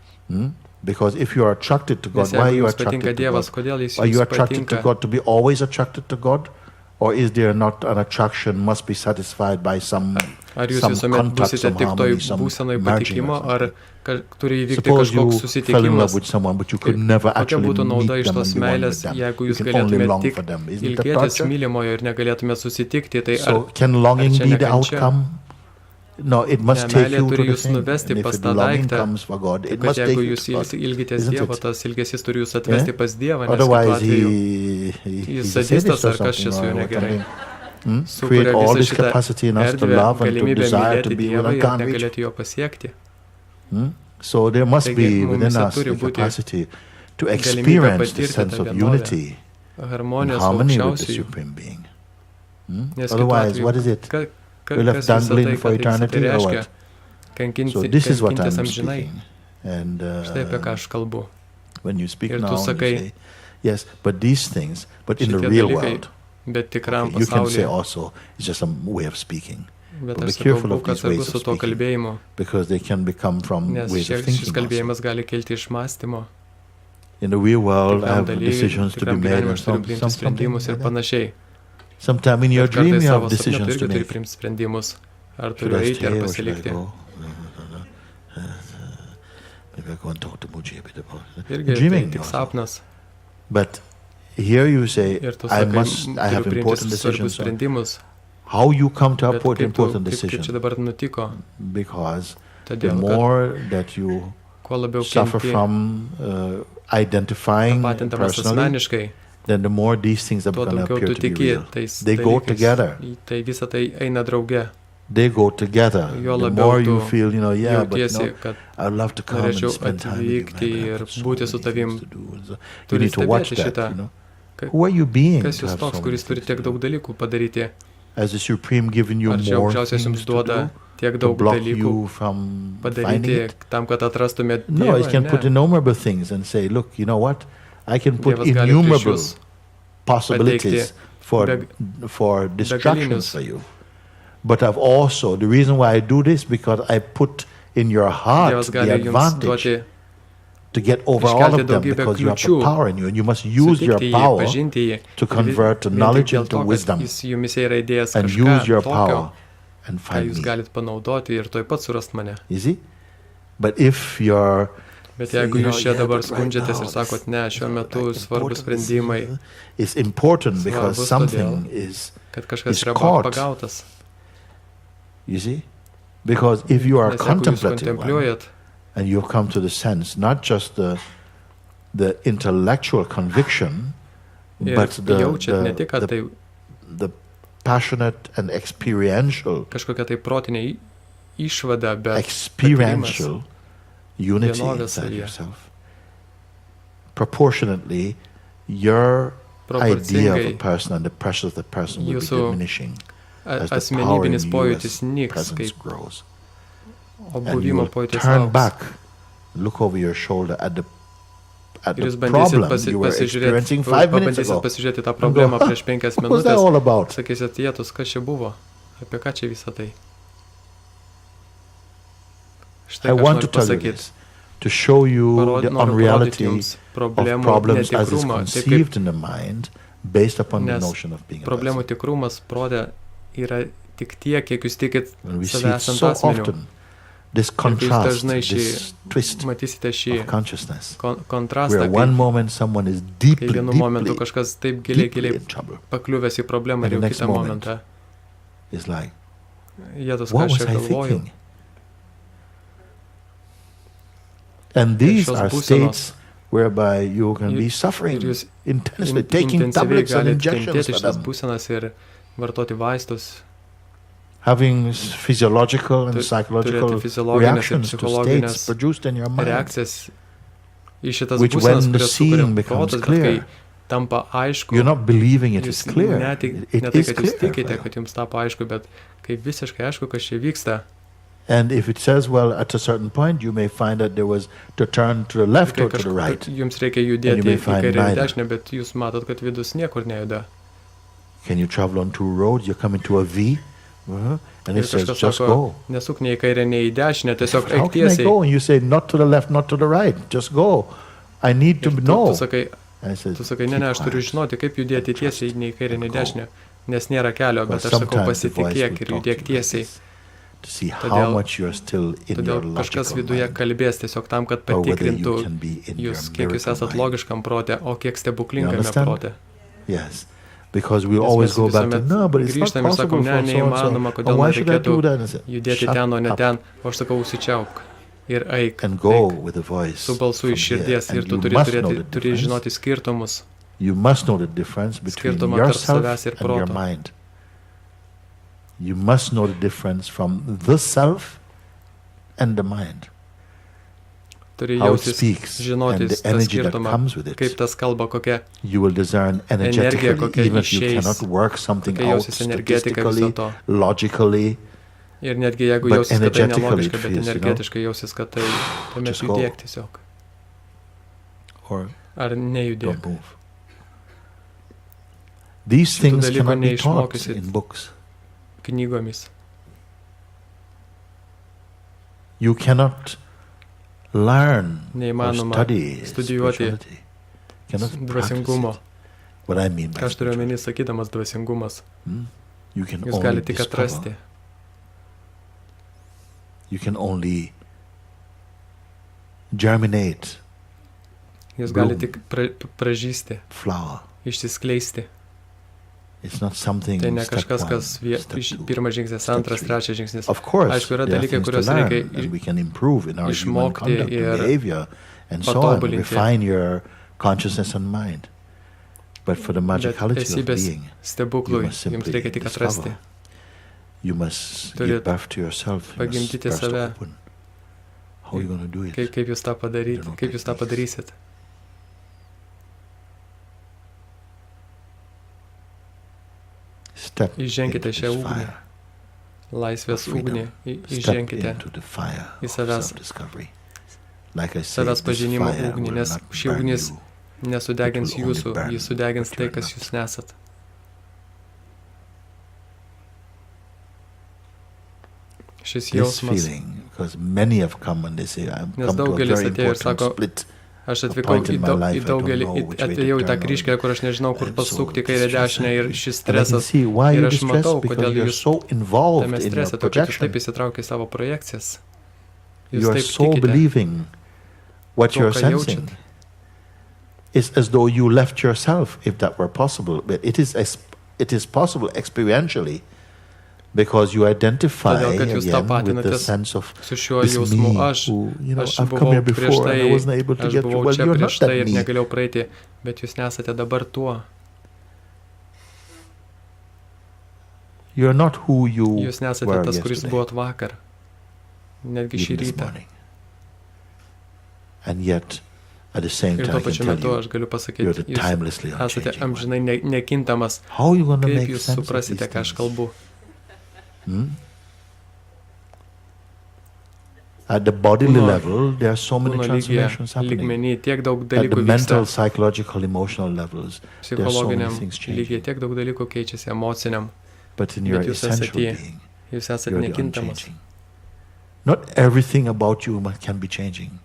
Because if you are attracted to God, Nes why are jeigu you jums patinka attracted to Dievas, God? kodėl jis Are you jums attracted to patinka? God to be always attracted to God? Or is there not an attraction must be satisfied by some Ar jūs some visuomet contact, būsite some tik toj harmony, some būsenoj merging patikimo, or ar turi įvykti Suppose you kažkoks fell in love susitikimas? with someone, but you could never Kokia actually būtų nauda meet iš them tos and be one with meilės, them. jeigu You jūs can only long galėtumėte for tik them. Isn't that ilgėtis torture? mylimojo ir negalėtumėte susitikti, tai ar So can longing čia be the nekančia? outcome? No, it must Ne, take meilė you to turi the jūs thing. nuvesti And pas if tą longing daiktą. comes for God, Taip it kad must take jeigu you jūs to God. ilgitės Isn't Dievo, it? tas ilgesys turi jūs atvesti Yeah? pas Dievą, nes kitu Otherwise, atveju he's jis a sadist sadistas or ar kas čia su something. juo Or negerai. Create Sukuria all visą this šitą capacity in us to erdvę, love and to galimybę desire to mylėti be Dievą and ir can't reach. negalėti jo pasiekti. So there must Taigi, be within mumyse us turi the būti capacity to galimybė experience the patirti sense tą of vienovę, unity and harmonijos harmony with the aukščiausiųjų. Supreme Being. Nes kitu Otherwise, atveju, what is it? Ka- We're left kas visą dangling tai, for ką tai eternity or reiškia? what? So this is what I'm Kankintis amžinai. speaking. And Štai apie ką aš kalbu. when you speak Ir tu now, you sakai, say, yes, but these things, but in the Šitie real dalykai, world, bet tikram you can say pasaulyje. also, it's just a way of speaking. Bet But be aš sakau, careful būk of these atsargus ways su of tuo speaking, kalbėjimu, because they can become from nes ways of šis thinking also. kalbėjimas gali kilti iš mąstymo. In the real world, I Tikram have dalykui, decisions to be tikram made gyvenimui and aš turiu priimti sprendimus ir panašiai. Sometimes in your Bet dream kartais you savo have sapne tu decisions to irgi turi make. priimti sprendimus. Ar Should turiu I eiti, ar stay or should I pasilikti. go? Maybe I go and talk to Muji a bit about it. Irgi tai Dreaming tik also. sapnas. But here you say, Ir tu I sakai, have turiu important priimti svarbius decisions. So sprendimus. how you come to a Bet important kaip čia decision? dabar nutiko? Because the Todėl, kad more that you kuo labiau suffer kenti, from identifying tapatindamas personally, asmeniškai, then the more these things are tuo going to daugiau appear tu to be tiki real. tais They go dalykais. together. Tai visa tai eina drauge. They go together. Jo The labiau more tu you feel, yeah, but jautiesi, kad I'd love to come and norėčiau spend time with you. atvykti Man, ir I've got so būti su many tavim. things to do. And so you Turi need to watch stebėti that, šitą. Who are you being Kas to jūs have toks, so many kuris turi things tiek to do? daug dalykų padaryti? Has the Supreme given you Ar čia more aukščiausias jums things to duoda do tiek to daug block dalykų you from finding padaryti it? tam, kad atrastumėt No, it Dievą? can put Ne. innumerable things and say, look, you know what? I can put Dievas gali prieš innumerable jūs possibilities for distractions for you. But I've also, the reason why I do this, because I put in your heart Dievas the gali jums advantage duoti to get over all iškelti of them, daugybę because you have kliūčių, the power in you, and you must use your sutikti jį, power pažinti jį, to ir convert vien tik knowledge dėl into to, kad wisdom jis jumise yra įdėjęs and kažką use your tokio, power and ką find jūs me. galit panaudoti ir tuoj pat surast mane. You see? But if you're Bet jeigu you know, jūs čia yeah, dabar but right skundžiatės now ir sakot, ne, šiuo metu this svarbus important sprendimai, it's important because svarbus something todėl, is kad kažkas is yra caught. pagautas. You see? Because if you are Nes jeigu jūs contemplative one, kontempliuojat, and you've come to the sense, not just the intellectual conviction, ir but jaučiat ne tik, kad tai the passionate and experiential kažkokia tai protinė išvada, bet patyrimas experiential unity vienovės inside savyje. yourself. Proportionately, your idea of a Proporcingai person and the pressure of the person will be jūsų diminishing as the power in asmenybinis you pojūtis as nyks, presence kaip grows. o And you buvimo will pojūtis turn augs. back, look over your shoulder at the Ir jūs problem bandysit you were experiencing 5 minutes pabandysit ago. pasižiūrėti tą problemą Go, prieš 5 What was that all minutės. about? Sakysit, Jėtus, kas čia buvo? Apie ką čia visą tai? Štai I ką aš want to noriu tell you pasakyti. this, to show you the Noriu parodyti unreality jums of problemų problems as is netikrumą. Taip conceived in the mind based upon the Nes notion of being a problemų person. tikrumas protė yra tik tiek, kiek jūs tikit And we see save it esant so asmeniu. often, this Ir jūs contrast, dažnai this twist matysite šį of consciousness, kontrastą, where one moment someone is deeply, kai vienu momentu deeply, kažkas taip deeply giliai in trouble. pakliuvęs į problemą And ir the jau next kitą moment, momentą. It's like, Jėtus, ką what aš was čia I galvoju? thinking? And these šios are būsenos- states whereby you can be ir suffering jūs intensely, taking intensyviai tablets and galit injections kentėti for šitas them, būsenas ir vartoti vaistus, having physiological and turėti psychological fiziologinės ir reactions to psichologinės states produced in your mind, reakcijas į šitas which būsenas, when the kurias seeing sukuria becomes protas, bet kai clear, tampa aišku, you're not believing it jūs is clear. ne It tai, is kad jūs clear for tikite, you. kad jums tapo aišku, bet kai visiškai aišku, kas čia vyksta, And if it says, well, at a certain point, you may find that there was to turn to the left kai or to the right. jums reikia And judėti you may į find kairę ir į neither. dešinę, bet jūs matot, kad vidus niekur nejuda. Can you travel on two roads? You're coming to a V, and Ir it says, kažkas just sako, go. nesuk nei į kairę, nei į dešinę, tiesiog How eik can I tiesiai. go? And you say, not to the left, not to the right. Just go. I need to Ir know. tu sakai, And I said, ne, aš "Keep turiu quiet." žinoti, kaip judėti tiesiai, nei į kairę, nei į Go. dešinę, nes nėra kelio, bet Because aš sakau, sometimes the voice pasitikėk will ir talk to judėk you like tiesiai. this, to see how Todėl- much you're still in your Todėl kažkas logical viduje mind, kalbės tiesiog tam, kad or whether patikrintų you can be in your jūs, kiek jūs miracle esat mind. logiškam prote, o kiek You stebuklingame understand? prote. Yes. Because we'll Nes always mes go back to, visuomet no, but it's not grįžtam ir possible sakom, ne, for so and neįmanoma, so. kodėl And why man should I reikėtų do that? And I said, judėti "Shut ten, o ne up ten, o aš sakau, užsičiauk ir eik, and go eik with the voice su balsu from iš here." širdies ir And tu you turi, must know the turi difference. žinoti skirtumus. You must know the difference between Skirtumą tarp yourself savęs ir and your proto. mind. You must know the difference from the self and the mind. Turi How it jausis, speaks žinoti and the tą energy that skirtumą, comes with it. kaip tas kalba, kokia You will discern energetically, kokia even if you išeis, cannot work something kokia out jausis energetika viso statistically, to. logically. Ir netgi jeigu But jausis, kad tai energetically nelogiška, it bet feels, you know, energetiškai jausis, kad tai tuomet just go. judėk tiesiog. Or Ar nejudėk. don't move. These Šitų things dalykų cannot be taught neišmokysit. in books. Knygomis. You cannot learn or Neįmanoma study studijuoti spirituality. Cannot practice dvasingumo. it. What I mean by Ką aš turiu omeny, sakydamas dvasingumas? Jūs galite tik atrasti. You can only germinate. Jūs galite tik pražysti, flower. Išsiskleisti. It's not something Tai ne step kažkas, one, kas step two, pirmas žingsnis, step antras, three. trečias žingsnis. Of course, Aišku, yra there are dalykai, things to kuriuos learn, reikia and we can improve in our human išmokti conduct and ir behavior and so on, refine your consciousness and mind. But for the Bet magicality of esybės being, you stebuklui must jums simply reikia tik atrasti. discover. You must Turit give birth to yourself. You must pagimdyti first save. open. How are you going to do it? Kaip jūs tą padaryti, Dienų kaip jūs tą padarysit. Step Įženkite into šią this ugnį, fire laisvės of freedom. ugnį, Step įženkite into the fire į of savęs, self-discovery. Like I said, savęs this pažinimo fire ugnį, will nes not ši burn ugnis you. nesudegins It will only jūsų, burn jis sudegins what tai, you're kas not. jūs nesat. Šis This jausmas, feeling, because many have come and they say, I've nes come to a daugelis very atėjo ir important sako, split. aš atvykau point in my life, I don't daugelį, know which way to atėjau į tą turn kryžkelę, kur aš nežinau, kur And so pasukti kairę distressed. dešinę ir šis And I can stresas. see why Ir you're aš matau, distressed, because kodėl you're jūs so involved tame in your strese, to, kad jūs taip projection. įsitraukia į savo projekcijas. Jūs You are taip so tikite. believing what To, you're ką sensing. jaučiat. It's as though you left yourself, if that were possible. But it is possible experientially, because you identify Todėl, kad jūs again with the tapatinatės sense of su šiuo this jausmu. me Aš who, aš I've come buvau here prieš before tai, and I wasn't able to aš get through. buvau Well, čia you're prieš not tai that ir me. negalėjau praeiti, bet jūs nesate dabar tuo. You're not who you Jūs nesate were tas, kuris yesterday, buvot vakar, netgi šį even this rytą. morning. And yet, at the same Ir time, tuo I can pačiu tell metu you, aš galiu pasakyti, you're the jūs timelessly esate unchanging one. amžinai nekintamas. How are you going to Kaip make jūs sense of these suprasite, ką aš things? kalbu? At the bodily Kūno- level, there are so many Kūno transformations happening. lygmenį tiek daug At the dalykų mental, vyksta. psychological, emotional levels, there are so many Psichologiniam things lygiai changing. tiek daug dalykų keičiasi, emociniam. But in your Bet jūs essential esate, being, jūs esate you're the nekintamas. unchanging. Not everything about you can be changing.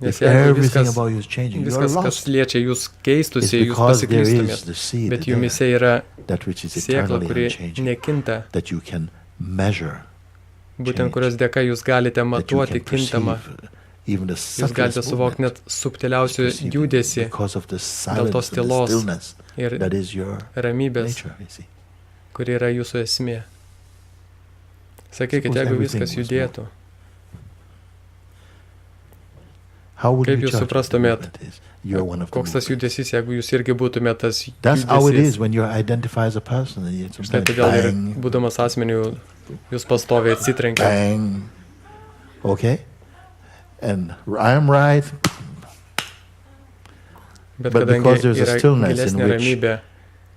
Nes If jeigu everything viskas, about you is changing, you are viskas, kas lost. liečia jūs It's keistusi, jūs because there is pasiklystumėt. the seed Bet there, jumise yra that which is sėkla, eternally kuri unchanging, nekinta, that you can measure, būtent kurios dėka jūs galite that you matuoti can kintamą. perceive even the Jūs galite subtlest suvokti movement net subtiliausių is perceived judesį because of the dėl silence tos and the tylos stillness ir that is your ramybės, nature, you see. kuri yra jūsų esmė. Sakykit, Suppose jeigu everything viskas was judėtų, How would kaip you jūs judge what the suprastumėt, movement is? You're one of the koks tas movements. judesys, jeigu jūs irgi būtumėt tas That's how it judesys. is when you identify as a person. And yet Štai sometimes todėl ir bang, būdamas asmeniu, jūs pastoviai atsitrenkia. bang. Okay? And I am right. Bet But kadangi because there's a yra stillness in gilesnė which ramybė,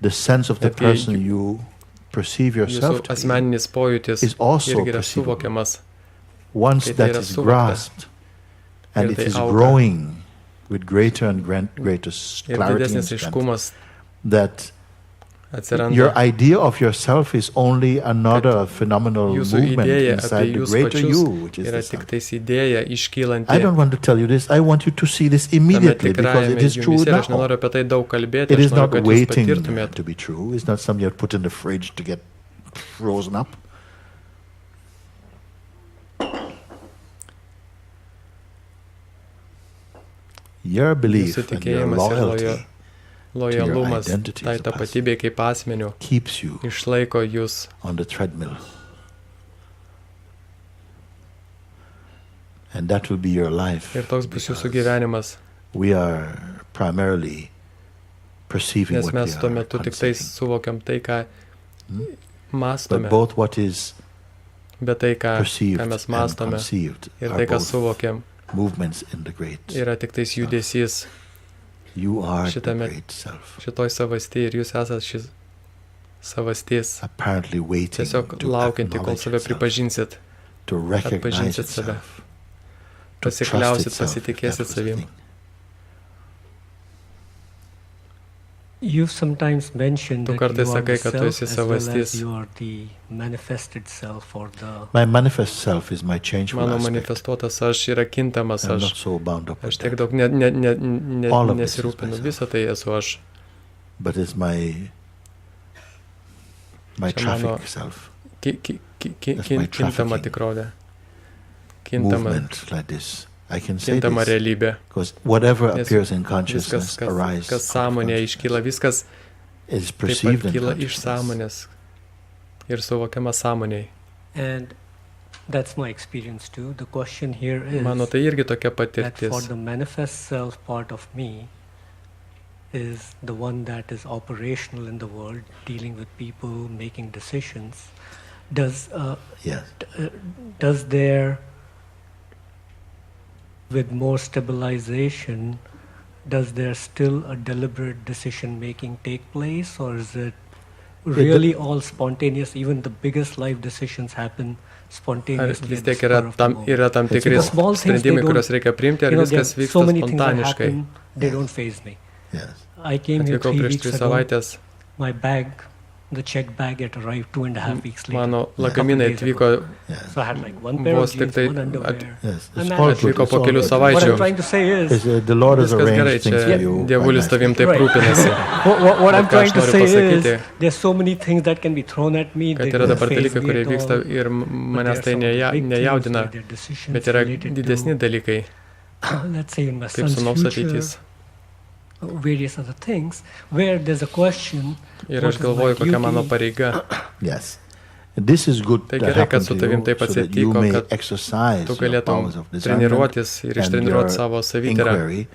The sense of the Netgi person you perceive yourself jūsų to be, asmeninis pojūtis is also irgi yra perceivable. suvokiamas. once kai tai that yra is suvokta, grasped and ir it tai is auga, growing with greater and greater ir clarity and didesnis strength, aiškumas that atsiranda. your idea of yourself is only another phenomenal Jūsų movement idėja inside apie the jūs greater pačius you, which is yra the tik sun. tais idėja iškylanti I don't want to tell you this. I want you to see this tame immediately because tikrajame it is true jumyse. Ir aš now. nenoriu apie tai daug kalbėti, It aš is noriu, not kad jūs waiting patirtumėt. to be true. It's not something you put in the fridge to get frozen up. Your belief Jūsų and your tikėjimas ir loyalty lojalumas identity tai as a person tapatybei kaip asmeniu keeps you išlaiko jūs on the treadmill. And that will be your life. ir toks bus jūsų because gyvenimas, we are primarily perceiving nes what we mes tuo are metu tik tai conceiving. suvokiam tai, ką But mąstome, both what is bet tai, ką perceived mes and mąstome conceived ir are tai, ką both suvokiam, movements in the great. yra tik tais judesys You are the šitame, great self. šitoj savasty ir jūs esate šis savastis, Apparently waiting tiesiog to laukianti, kol acknowledge save itself, pripažinsit, to recognize atpažinsit save, itself, to trust pasikliausit, itself, if that pasitikėsit was a savim. thing. You sometimes mentioned Tu that kartais you are sakai, the kad tu self esi as well as savastis. you are the manifested self or the... My manifest self is my changeful Mano aspect. manifestuotas aš yra kintamas I'm aš. not so bound up Aš with tiek that. daug All of this is nesirūpinu. myself. Visą tai esu aš. but it's my traffic self. Kintama tikrovė. Movement like this. I can say Kintama this realybė. because whatever appears in consciousness Viskas, arises kas sąmonėje iškyla, viskas is taip perceived pat in kyla iš consciousness. sąmonės ir suvokiama sąmonėje. And that's my experience too. The question here is Mano tai irgi tokia that for patirtis. the manifest self part of me is the one that is operational in the world, dealing with people, making decisions. Does Yes. does there, with more stabilization, does there still a deliberate decision making take place, or is it really all spontaneous? Even the biggest life decisions happen Ar spontaneously. vis at the tiek spur of the moment. yra tam tikri The small things, they sprendimai, don't- kuriuos reikia priimti, ar You know, there viskas are vyksta so many things that spontaniškai. happen, they don't faze me. Yes. I came here Atvykau 3 prieš weeks 3 ago. savaitės, My bag, the check bag, had arrived 2.5 weeks later. mano a couple lagaminai days ago. atvyko Yes. So I had like one pair of vos tik jeans, tai one underwear. Yes. I It's managed all it. good. Atvyko po It's all kelių good. savaičių. What I'm trying to say is, It's, the Lord has viskas gerai, arranged things for čia you. dievulis quite tavim nicely. taip Right. rūpinasi. what I'm Bet ką trying aš to noriu say pasakyti, is, there's so many things that can be thrown at me. kad They yra don't dabar faze dalykai, me kurie at all. vyksta ir But manęs there are tai some of the big things, nejaudina, like their decisions bet yra related didesni to, dalykai, let's say in my kaip son's sūnaus future, ateitis. various other things, where there's a question, Ir what aš is my galvoju, kokia mano duty? pareiga. Yes. This is good Tai that gerai, kad happened su to tavim you, taip so that you atsitiko, may kad exercise tu your galėtum powers of discernment, treniruotis ir and your ištreniruoti savo savityrą. inquiry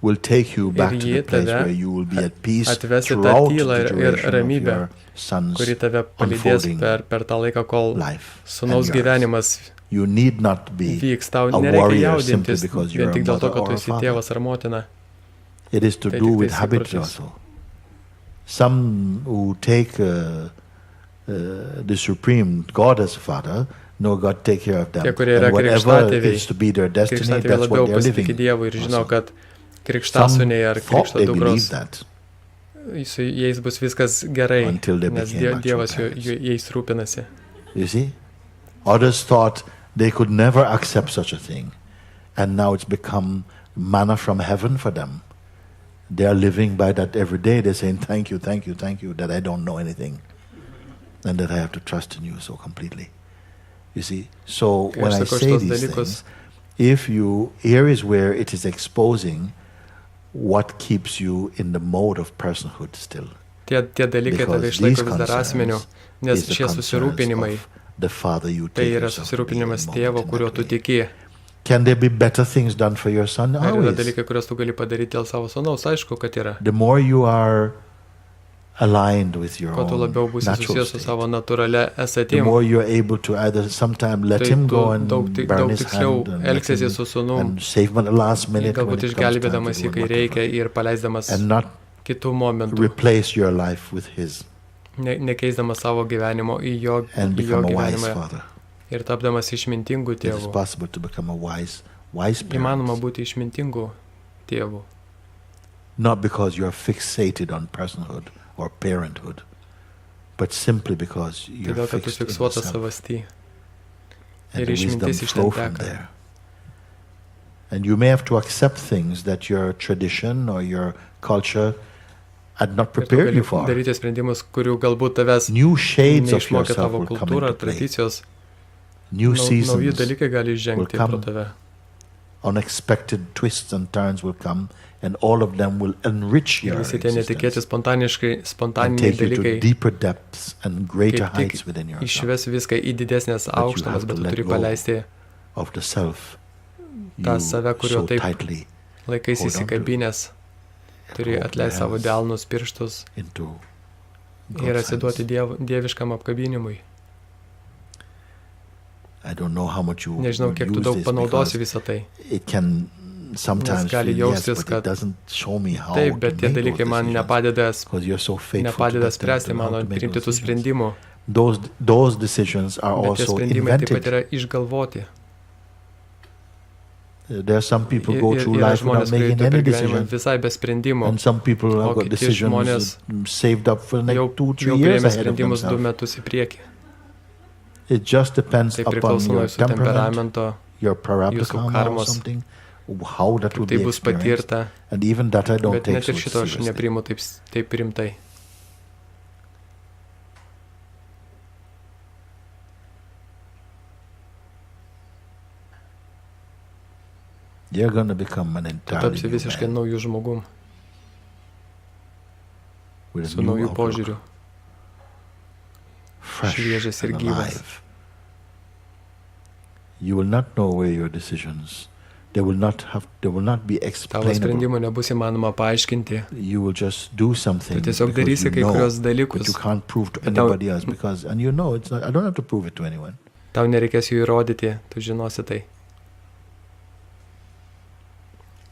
will take you back to ji the place tave where you will be at peace atves į tą throughout tylą the ir duration of ramybę, your son's kuri tave palydės unfolding per tą laiką, kol life and sūnaus yours. gyvenimas You need not be vyks. Tau a nereikia warrior simply jaudintis because vien you're a tik dėl to, mother kad tu or a esi father. tėvas ar motina. It is to Tai do tik with tai habits įprotis. also. Some who take the supreme God as father, no, God take care of them. Tie, kurie yra And whatever krikštatėviai, is to be their destiny, krikštatėviai that's labiau what they're pasitikė living. Dievu ir žino, also. kad Some krikštasūniai ar thought they believed krikštadukros, that su jais bus viskas gerai, until they nes became Dievas actual parents. jais rūpinasi. You see? Others thought they could never accept such a thing. And now it's become manna from heaven for them. They are living by that every day. They're saying, thank you, thank you, thank you, that I don't know anything. And that I have to trust in you so completely. You see? So Kai when aš I sakau say šitos these dalykus, things, if you, here is where it is exposing what keeps you in the mode of personhood still. tie dalykai tave Because these išlaiko vis dar asmeniu, nes is the šie concerns susirūpinimai, of the Father you tai take yra yourself to be susirūpinimas in the tėvo, moment in kuriuo that tu way. tiki. Can there be better things done for your son? Ar yra Always. dalykai, kuriuos tu gali padaryti dėl savo sūnaus? Aišku, kad yra. The more you are aligned with your Kuo tu own labiau būsi natural susijęs su state, savo natūralia the esatim, more you're able to either sometime let tai him tu go and daug burn his tiksliau hand and, let elgsiesi him, su sūnum, and save him at the last minute when galbūt it comes time to išgelbėdamas do jį, kai whatever, reikia, ir paleisdamas and not kitų momentų, replace your life with his nekeisdamas savo gyvenimo į jo and become a wise gyvenimą father. ir tapdamas išmintingų It is tėvų. possible to become a wise Įmanoma parent, būti išmintingų tėvų. not because you are fixated on personhood or parenthood, but simply because you're Todėl, kad tu fixed in the fiksuotas self. savasty. And Ir the wisdom išmintis iš flow ten from teka. there. And you may have to accept things that your tradition or your culture had not Ir tu prepared gali you for. daryti sprendimus, kurių galbūt tavęs New shades of neišmokė yourself tavo will come kultūra into ar play. tradicijos. New Nauji seasons, dalykai gali žengti come. pro tave. unexpected twists and turns will come, and all of them will enrich Ir your visi tie netikėti existence and spontaniniai take you to dalykai deeper depths and greater kaip tik heights within yourself išves viską į didesnės you aukštumas, have bet to tu let turi go paleisti of the self tą you save, kurio so taip tightly laikais hold on to. įsikabinės. Turi Hold atleisti savo hands delnus, pirštus into ir God's atsiduoti hands. dieviškam apkabinimui. I don't know how much you Nežinau, would kiek tu use daug this panaudosi because visą tai. it can sometimes gali feel yes, jaustis, but it kad doesn't show me how Taip, to bet tie make dalykai those man decisions because you're so faithful to nepadeda let them spręsti to how mano to make priimti those tų decisions. sprendimų. Those decisions are Bet tie also sprendimai taip pat invented. yra išgalvoti. There are some people go through Yra life without žmonės, kurie making taip any ir gyvenime decision, visai be sprendimų. and some people have O got kiti decisions žmonės saved up for the Jau next 2-3 priėmė years ahead of sprendimus 2 themselves. metus į priekį. It just depends Tai upon priklauso nuo your jūsų temperament, temperamento, your jūsų parabdakama or karmos. something, how that would tai be bus experienced. patirta, And even that I don't bet take net so ir šito aš seriously. nepriimu taip rimtai. You're going to become an Tu entirely tapsi new visiškai man naujų žmogum, with a su new naujų outlook, požiūriu, fresh šviežias ir and gyvas. alive. You will not know where your decisions, they will not be Tavo explainable. sprendimų nebus įmanoma paaiškinti. You will just do something Tu tiesiog because darysi you kai know, kurios but dalykus. you can't prove to Bet tau- anybody else because, and you know, it's not, I don't have to prove it to anyone. Tau nereikės jų įrodyti, tu žinosi tai.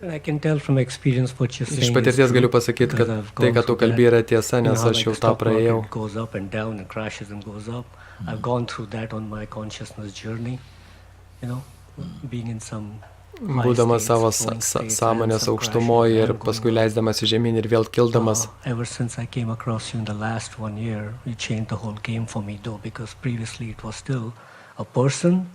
I can tell from experience what you're saying. Iš patirties galiu pasakyti, kad tai, ką tu kalbi, yra tiesa, nes aš jau tą praėjau. Goes up and down and crashes and goes up. I've gone through that on my consciousness journey. You know, being in some Būdamas savo sąmonės aukštumoje ir paskui leisdamas į žemyn ir vėl kildamas. Ever since I came across you in the last 1 year, you changed the whole game for me, though, because previously it was still a person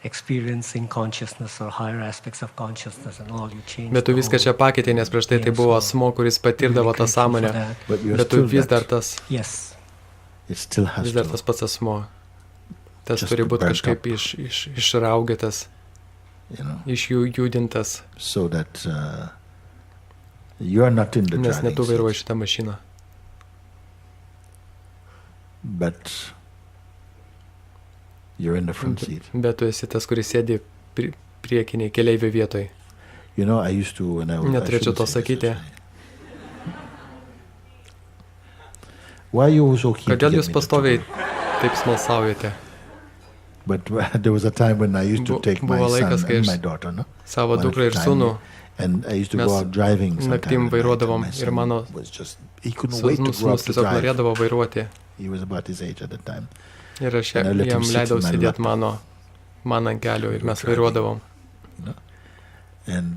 experiencing consciousness or higher aspects of consciousness and all. You changed. Bet tu viską čia pakeitė, nes prieš tai buvo asmo, kuris patirdavo tą sąmonę. Bet tu vis dar tas. Yes. Vis dar tas pats asmo. Tas turi būti kažkaip išraugytas. Iš jų judintas. So that you are not in the Nes driving ne tu vairuoji šitą mašiną. But you're in the front seat. Bet tu esi tas, kuris sėdi priekiniai keleivio vietoj. You know, I used to when I was Neturėčiau to sakyti. Why you so keen? Kodėl jūs pastoviai taip smalsaujate? But there was a time when I used to take my son and my daughter, no? Savo dukrą ir sūnų. And I used to go out driving naktim vairuodavom ir mano sūnus tiesiog norėdavo vairuoti. He was about his age at the time. Ir aš jam leidau sėdėti man ant kelių ir mes vairuodavom. And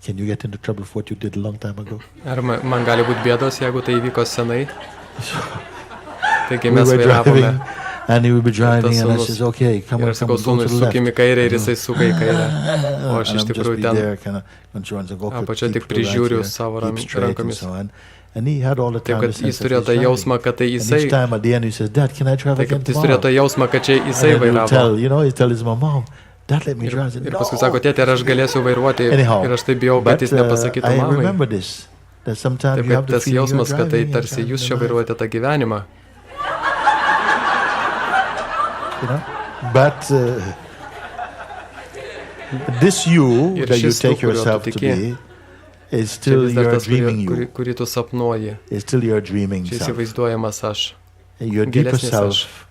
can you get into trouble for what you did a long time ago? Ar man gali būti bėdos, jeigu tai įvyko senai? Taigi mes vairavome. And he would be driving and I says, okay, come on, go to the left. Ir jisai suka į kairę. O aš iš tikrųjų ten apačioje tik prižiūriu savo rankomis. Taip, kad jis turėjo tą jausmą, kad tai jisai. Taip, kad jis turėjo tą jausmą, kad čia jisai vairavo. Ir paskui sako, tėtė, ar aš galėsiu vairuoti. Ir aš taip bijau, kad jis nepasakytų mamai. Taip, kad tas jausmas, kad tai tarsi jūs čia vairuojate tą gyvenimą. But this you that you take yourself to be is still your dreaming you. Kurį tu sapnuoji. Is still your dreaming self. Čia įsivaizduojamas aš. Your deeper self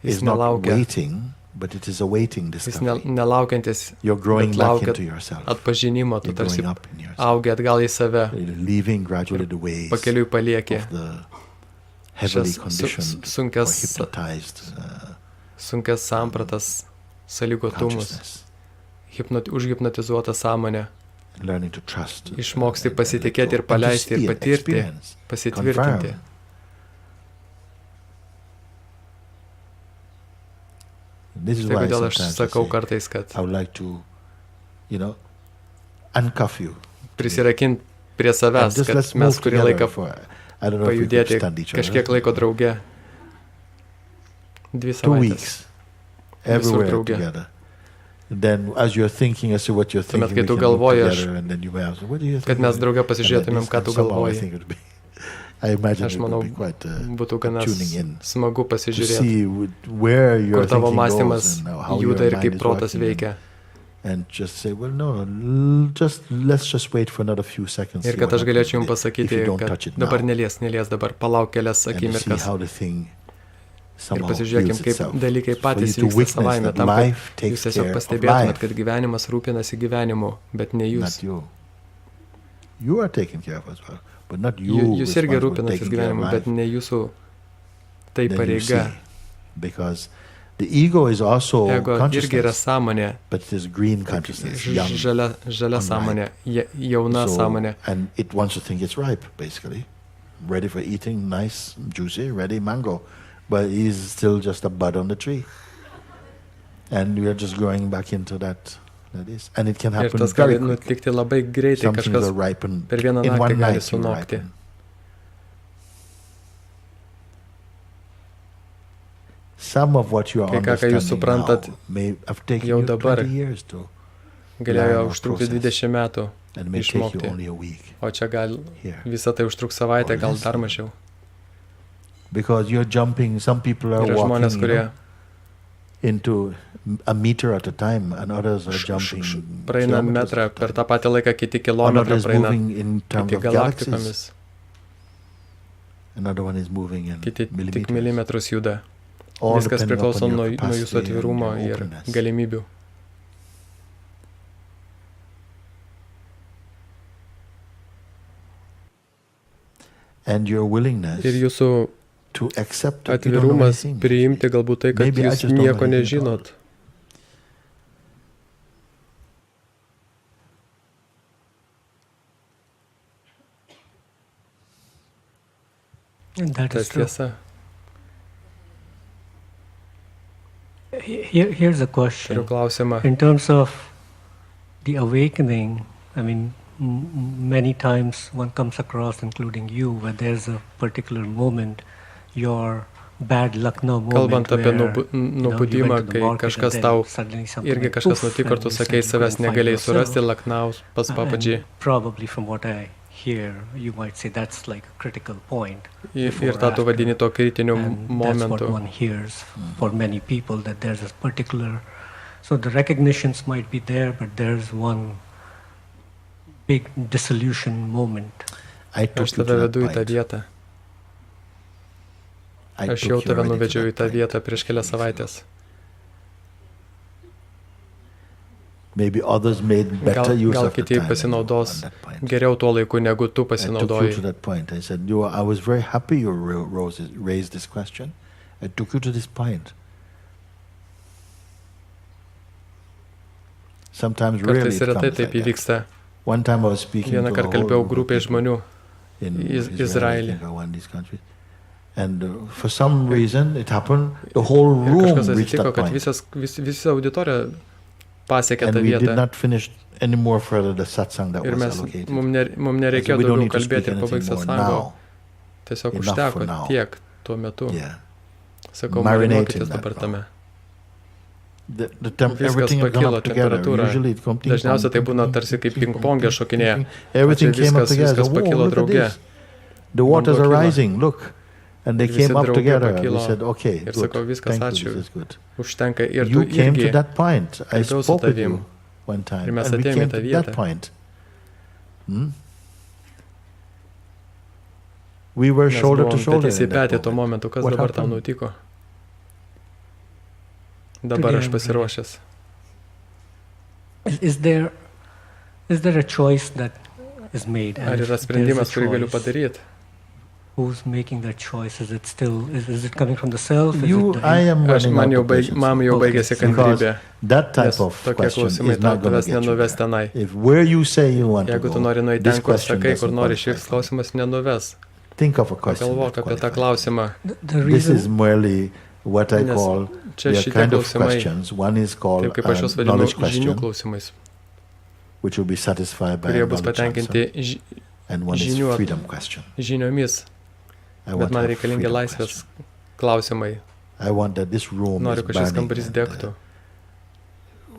is not waiting, but it is awaiting discovery. Jis nelaukiantis, you're growing back into yourself. Atpažinimo, tu tarsi augi atgal į save. Leaving gradually the ways pakeliui palieki. Of the heavily conditioned or hypnotized sunkias sampratas, sąlygotumus, užhipnotizuotą sąmonę. Išmoksti pasitikėti ir paleisti ir patirti, pasitvirtinti. Tai kodėl aš sakau kartais, kad prisirakinti prie savęs, kad mes kurį laiką pajudėti kažkiek laiko drauge. 2 savaitės. Visur drauge. Then as you're thinking as to what you're thinking, kai tu galvoji, kad mes drauge pasižiūrėtumėm, ką tu galvoji. Aš manau, būtų gana smagu pasižiūrėti, kur tavo mąstymas juda ir kaip protas veikia. Ir kad aš galėčiau jums pasakyti, kad dabar nelies, dabar palauk kelias akimirkas. Ir pasižiūrėkim, kaip dalykai patys vyksta savaime, tam, kad jūs tiesiog pastebėtumėt, kad gyvenimas rūpinasi gyvenimu, bet ne jūs. Jūs irgi rūpinatės gyvenimu, bet ne jūsų tai pareiga. Ego irgi yra sąmonė, žalia sąmonė, jauna sąmonė. Ready for eating, nice, juicy, ready mango. But he's still just a bud on the tree. And we are just going back into that That is. And it can Ir happen tas very gali quickly. nutikti labai greitai, Some things kažkas are ripened per vieną in naktį one gali night. You sunokti. ripen. Some of what you are Kai ką jūs understanding suprantat, now may have taken jau you dabar 20 years to galėjo learn or užtrukti process. 20 metų And may take you išmokti, only a week o čia gal here. visą tai užtruks savaitę, Or gal less. dar mažiau. Because you're jumping, some people are Yra žmonės, walking kurie into a meter at a time, and others are jumping praeina kilometers metrą, at a per time. tą patį laiką kiti kilometrą Another is praeina, moving in terms kiti of galaxies. galaktikomis, Another one is moving in kiti tik millimeters. milimetrus juda. All Viskas depending priklauso upon nuo your jūsų capacity and atvirumo your ir openness. galimybių. And your willingness Ir jūsų to accept that you don't know atvirumas anything. priimti galbūt tai, kad Maybe I jūs just don't know nieko anything at all. nežinot. And that Tas is true. tiesa. Here's a Turiu question. klausimą. In terms of the awakening, I mean, many times one comes across, including you, where there's a particular moment, your bad luck no moment, Kalbant apie where, you nubudimą, went to the kai market kažkas and tau then suddenly something irgi went kažkas poof, nutiko ir and tu you sakei, said you savęs couldn't find negalėjai surasti, yourself. laknaus pas papadžiai. And probably from what I hear, you might say that's like a critical point. Ir before tą tu after. vadini to kritiniu And that's what momentu. one hears for many people, that there's a particular, so the recognitions might be there, but there's one big dissolution moment. I took Aš you tave to that vedu į tą point. vietą. I Aš took jau you tave already to nuvedžiau į that tą point. vietą prieš kelias savaitės. Maybe others made better use Gal of the kiti time than you pasinaudos on that point. geriau tuo laiku, negu tu I took you to pasinaudojai. that point. I said, I was very happy you raised this question. I took you to this point. Sometimes really Kartais it retai comes taip like that. įvyksta. One time I was speaking Vieną to a kartą whole kalbėjau group of grupiai people žmonių in Izraelį. Israel, I think, or one of these countries. And for some reason it happened, the whole Ir room kažkas reached atsitiko, that kad point. visa auditorija pasiekė And tą we did vietą. not finish any more further the satsang that Ir was mes, allocated. mums I nereikėjo said, we don't daugiau need to speak kalbėti ir anything pabaigti more satsango. now. Tiesiog Enough užteko for now. tiek tuo metu. Yeah. Sakau, Marinate in marinuokitės that dabar tame. Viskas Viskas everything had gone pakilo, up together. temperatūra. Usually it comes Dažniausiai tai būna tarsi kaip pingpongė šokinėja. Everything Čia came up viskas- together. viskas Whoa, pakilo look at drauge. this. The waters are Vanduo kilo. rising. Look. And they Ir visi came up drauge together. And we pakilo. said, okay, Ir good. sakau, viskas Thank you. ačiū. This is good. Užtenka ir tu You came to irgi. that point. I kalbėjau su spoke with tavim. you one time. Ir mes And we atėjome į came tą to that vietą. point. We were Mes shoulder to buvom shoulder petys į in that petį tuo moment. momentu. Kas What dabar tau happened? nutiko? Dabar aš Together. pasiruošęs. Is there a choice that is made? And Ar if yra there's a sprendimas, kurį galiu choice, padaryti? who's making that choice? Is it still, is it coming from the self? Is You, it the I am Aš running man out jau of patience. man jau Okay. baigėsi Because kantrybė. that type Nes of tokie question klausimai is not going tavęs to get you nenuves there. tenai. If where you say you want to Jeigu tu go, nori nueiti this ten, kur question sakai, kur doesn't nori, qualify šis for it. klausimas nenuves. Think of a question Pagalvok that apie tą qualifies. klausimą. the This is reason? merely what I Nes call čia they are šitie kind of klausimai, questions. One is called taip kaip aš juos vadinu, knowledge žinių question, klausimais, which will be satisfied by kurie bus knowledge patenkinti answer, and one is žinių freedom question. žiniomis, I bet want to man have reikalingi freedom laisvės question. klausimai. I want that this room Noriu, is kad šis burning kambarys and, degtų.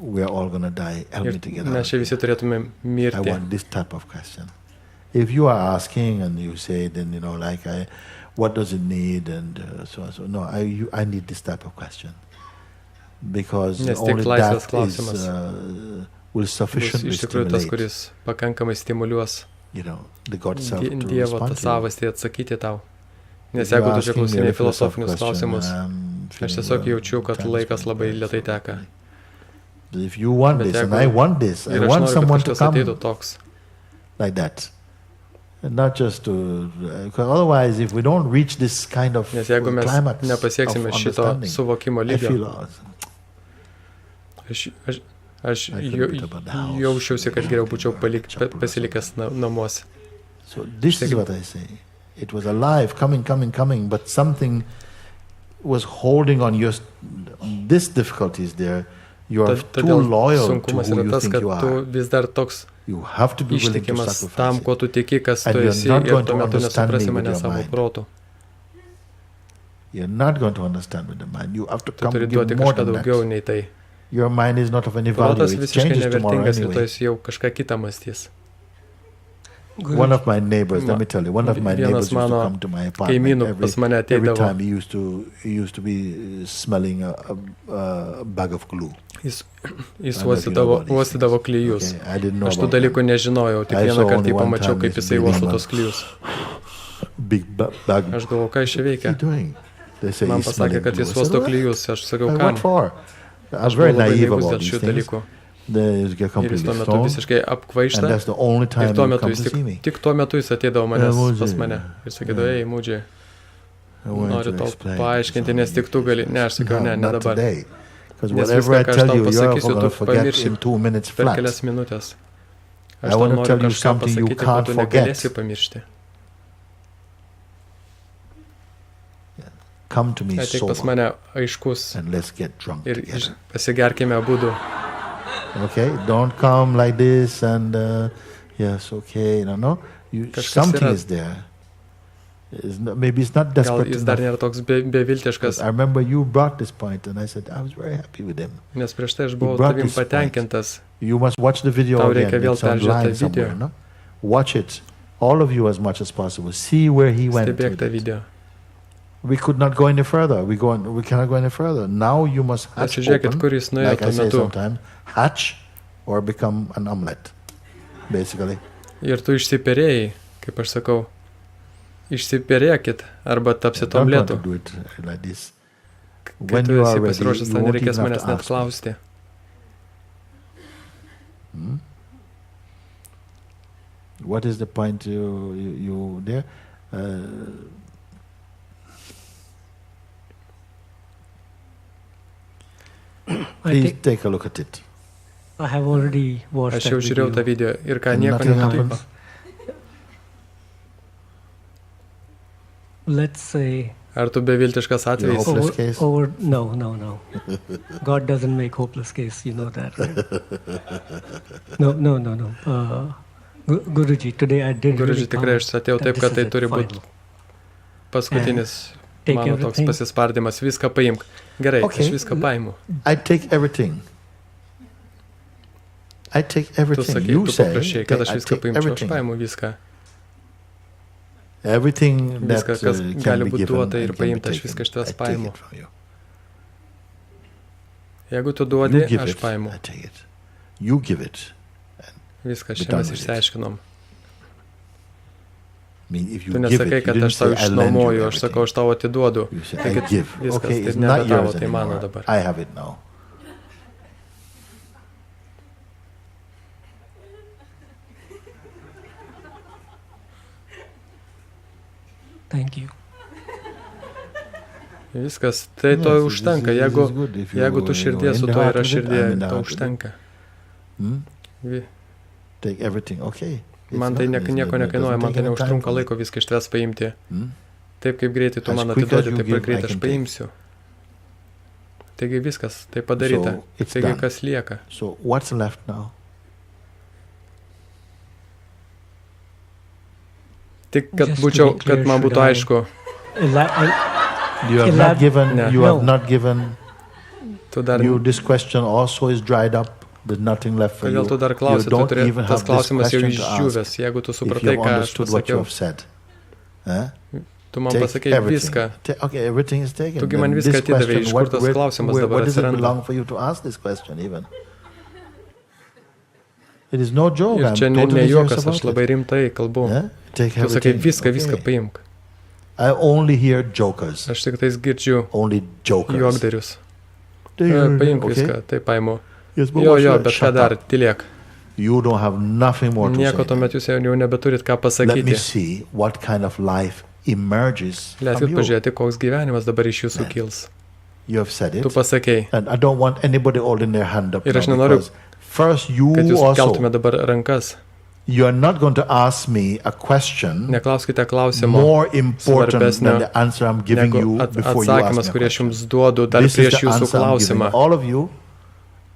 we are all going to die. Help Ir me to get mes out. čia visi turėtume I mirti. want this type of question. If you are asking and you say, then, like, what does it need and so on. So, no, I need this type of question. Because Nes tik only laisvės that klausimas will Bus sufficiently iš tikrųjų tas, stimulate, kuris pakankamai stimuliuos the God self to Dievo tą respond to you. savastį atsakyti tau. Nes If you're jeigu tu čia asking me a klausinėjai philosophical filosofinius question, klausimus, I'm aš feeling, tiesiog jaučiu, kad time is laikas going labai by, lietai so teka. If you want Bet this, and jeigu- I want this, I Ir aš want noriu, someone kad to kažkas ateitų come toks. like that. And not just to, because otherwise, if we don't reach this kind of Nes jeigu mes climax of nepasieksime šito understanding, suvokimo I lygio, feel, aš I feel good about the house. jaučiausi, kad geriau būčiau pasilikęs namuose. So this is what I say. It was alive, coming, but something was holding on your, this difficulty is there. You are too Todėl loyal to sunkumas who yra you tas, think kad you tu are. vis dar toks You have to be willing to ištikimas sacrifice tam, it. ko tu tiki, kas And tu you're esi, not ir going tuo to metu understand me nesuprasi with mane your savo mind. protu. You're not going to understand with the mind. You have to Tu come turi give duoti more kažką than daugiau that. nei tai. Your mind is not of any value. Protas It visiškai changes tomorrow nevertingas, anyway. rytoj jis jau kažką kitą mąstys. One of my neighbors, let me tell you, one of my neighbors used to mano come to my apartment kaimynų pas mane every ateidavo. time he used to be smelling a bag of glue. Jis I don't know if you know about these uostydavo things. klijus. Okay, I didn't know Aš tų about dalykų them. nežinojau, tik I vieną saw kartą only jį one pamačiau, time kaip he's jisai uosto breathing tos klijus. Big bag. Aš galvoju, ką jis čia veikia. What are you doing? They say Man he's pasakė, smelling kad glue. jis I said, uosto "What?" klijus. Aš sakiau, What kam? for? I'm Aš very buvau labai naive naivus about dėl these šių things. dalykų. They get Ir jis tuo completely metu stoned. visiškai And apkvaišta. that's the only time Ir tuo you metu come jis to see me. tik tuo metu jis ateidavo manęs Mūdžiai. pas mane. Ir sakydavo, ei, Mūdžiai, I want noriu to tau explain paaiškinti, something. nes tik tu gali. Ne, aš sakiau, ne Not dabar. today. Because Nes whatever viską, I ką aš tell tau you, you're pasakysiu, going tu to forget pamirši in 2 minutes per flat. kelias minutės. I Aš tau wanna noriu tell you kažką something you pasakyti, ko can't tu forget. negalėsi pamiršti. Come to me Ateik pas sober mane aiškus and let's get drunk ir together. pasigerkime abudu. Okay? Don't come like this and yes, okay, no. Kažkas Something yra. is there. Maybe it's not Gal desperate jis dar enough. nėra toks beviltiškas, I remember you brought this point and I said I was very happy with him. nes prieš tai aš buvau brought tavim this point. patenkintas. You must watch the video Tau again. reikia vėl It's online peržiūrėti tą somewhere, video. no? Watch it. All of you as much as possible. See where he went Stebėk with tą it. video. We could not go any further. We cannot go any further. Now you must hatch Pasižiūrėkit, open, kur jis nuėjo like I tuo say metu. sometimes, hatch or become an omelette, basically. Ir tu išsiperėjai, kaip aš sakau. Išsiperėkit arba tapsit Don't want omletu. to do it like this. Kai When tu you esi are ready, pasiruošęs, you tai won't nereikės even have manęs to net ask me. klausti. What is the point you there? Please take a look at it. I have already watched Aš jau that žiūrėjau tą video. video ir ką, And nieko nothing nenutiko. happens. Let's say Ar tu beviltiškas atvejis? You're hopeless case? no. God doesn't make hopeless case, you know that, right? No. Guruji, today I did really Guruji, tikrai aš atėjau that taip, this kad is tai it, turi final. būti paskutinis take mano toks everything. pasispardymas. Viską paimk. Gerai, Okay. aš viską paimu. I take everything. I take Tu everything. sakai, You tu say paprašai, kad aš I viską take paimčiau. Aš everything. paimu viską. Everything that Viską, kas can gali be būti given duota and ir can be paimta, aš taken, viską iš tavęs I take paimu. it from you. Jeigu tu You duodi, give aš it, paimu. I take it. You give it. Viską Be čia done mes with it. išsiaiškinom. I mean, if you Tu give nesakai, it, you kad didn't aš tau say I lend you išnuomoju, aš sakau, everything. aš tau atiduodu. You say Tai I kad give. viskas, Okay, tai it's nebe not tavo, yours tai mano anymore. dabar. I have it now. Thank you. Viskas, tai to Yes, užtenka. this is Jeigu, good. If you- jeigu tu you're širdies in su the to heart yra with it, I'm in širdie, the to heart with it. užtenka. Hmm? Vi- Take everything. Okay. It's Man tai not- nieko it nekainuoja, doesn't man take tai any time neužtrunka for me. laiko viską iš tavęs paimti. Hmm? Taip kaip greitai tu As man quick as atiduodi, you taip give, ir greitai I aš can take. paimsiu. Taigi viskas, tai padaryta. So, it's Taigi done. kas lieka? So what's left now? Tik kad Just to būčiau, be clear, kad man būtų should I- aišku, You have not given. No. You have No. not given. tu dar, You this question also is dried up. There's nothing left for kodėl you. tu dar You klausi, tu don't turi, even tas have this klausimas jau question to ask. išdžiūvęs, jeigu tu If you supratai, have ką aš understood what you pasakiau, have said, huh? tu man Take pasakei everything. viską. Okay, everything is taken. Tu gi man Then viską this atidavei, question, iš kur tas klausimas dabar where does it atsiranda? belong for you to ask this question even? It is no joke. Ir I'm čia ne totally serious juokas, aš about labai it. rimtai kalbu. Yeah? Take Tu sakai everything. viską, viską Okay. paimk. I only hear jokers. Aš tik tais girdžiu Only jokers. juokdarius. They- Paimk okay. viską, tai paimu. Yes, but Jo, what's jo, that? bet ką Shut dar, up. tylėk. You don't have nothing more to Nieko say. tuomet jūs jau nebeturit ką Let me pasakyti. see what kind of life emerges Leiskit from you. pažiūrėti, koks gyvenimas dabar iš jūsų kils. You have said it. Tu pasakei. And I don't want anybody holding their hand up Ir aš now nenoriu, because first you kad jūs also, keltumėte dabar rankas. you are not going to ask me a question Neklauskite klausimo more important svarbesnio than the answer I'm giving negu you before you ask atsakymas, me a kurį aš question. jums duodu dar This is prieš the jūsų answer I'm giving klausimą. all of you.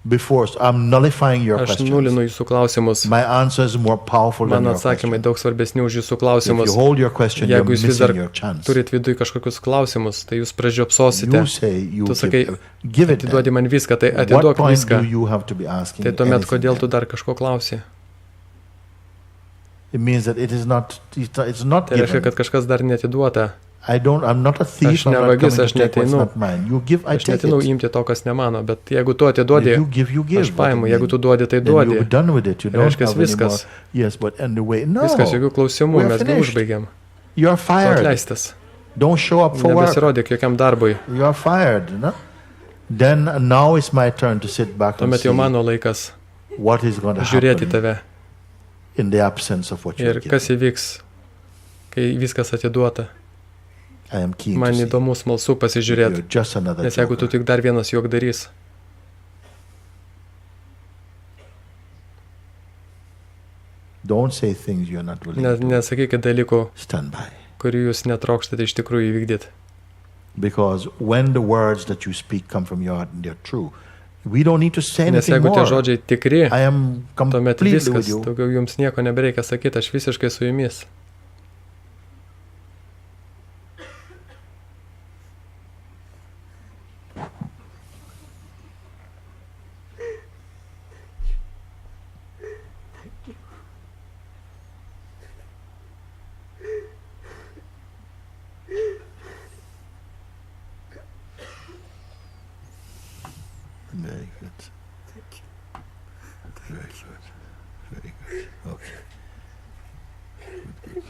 before, so I'm nullifying your Aš questions. nulinu jūsų klausimus. My answer is more powerful than Mano your atsakymai question. daug svarbesni už jūsų If klausimus. you hold your question, you're Jeigu jūs vis dar missing your chance. turit viduje kažkokius klausimus, tai jūs pražiopsosite. You say you Tu sakai, give it atiduodi then. man viską, tai What atiduok point viską. do you have to be asking Tai tuomet, anything kodėl tu then? dar kažko klausi? It means that it is not, it's not Tai reiškia, given. kad kažkas dar netiduota. I'm not a thief, Aš I'm ne not vagis, coming aš to take what's neateinu. not mine. You give, I Aš take netinau it. imti to, kas ne mano, bet jeigu tu atiduodi, If you give, you give. aš What paimu. do you Jeigu mean? tu duodi, tai Then duodi. you're done with it. You don't Reiškia, have any more. viskas. Yes, but anyway, no. Viskas, jokių klausimų, We're mes finished. užbaigiam. You're Tu fired. atleistas. Don't show up for work. Nebesirodyk jokiam darbui. You're fired. No? Then now it's my turn to sit back and Tuomet jau see mano laikas what is going to žiūrėti happen tave. in the absence of what you're Ir kas giving. įvyks, kai viskas atiduota. I am keen Man to see. įdomu, smalsu You're pasižiūrėti. just another Nes jeigu tu joker. tik dar vienas juokdarys, Don't say things you're not willing to nesakykit dalykų, stand by. kurių jūs netrokštate iš tikrųjų įvykdyti. Because when the words that you speak come from your heart and they're true, we don't need to say Nes anything jeigu tie more. žodžiai tikri, I am tuomet completely viskas, with you. daugiau jums nieko nebereikia sakyti, aš visiškai su jumis. Very good. Very good. Very good. Okay. Good, good.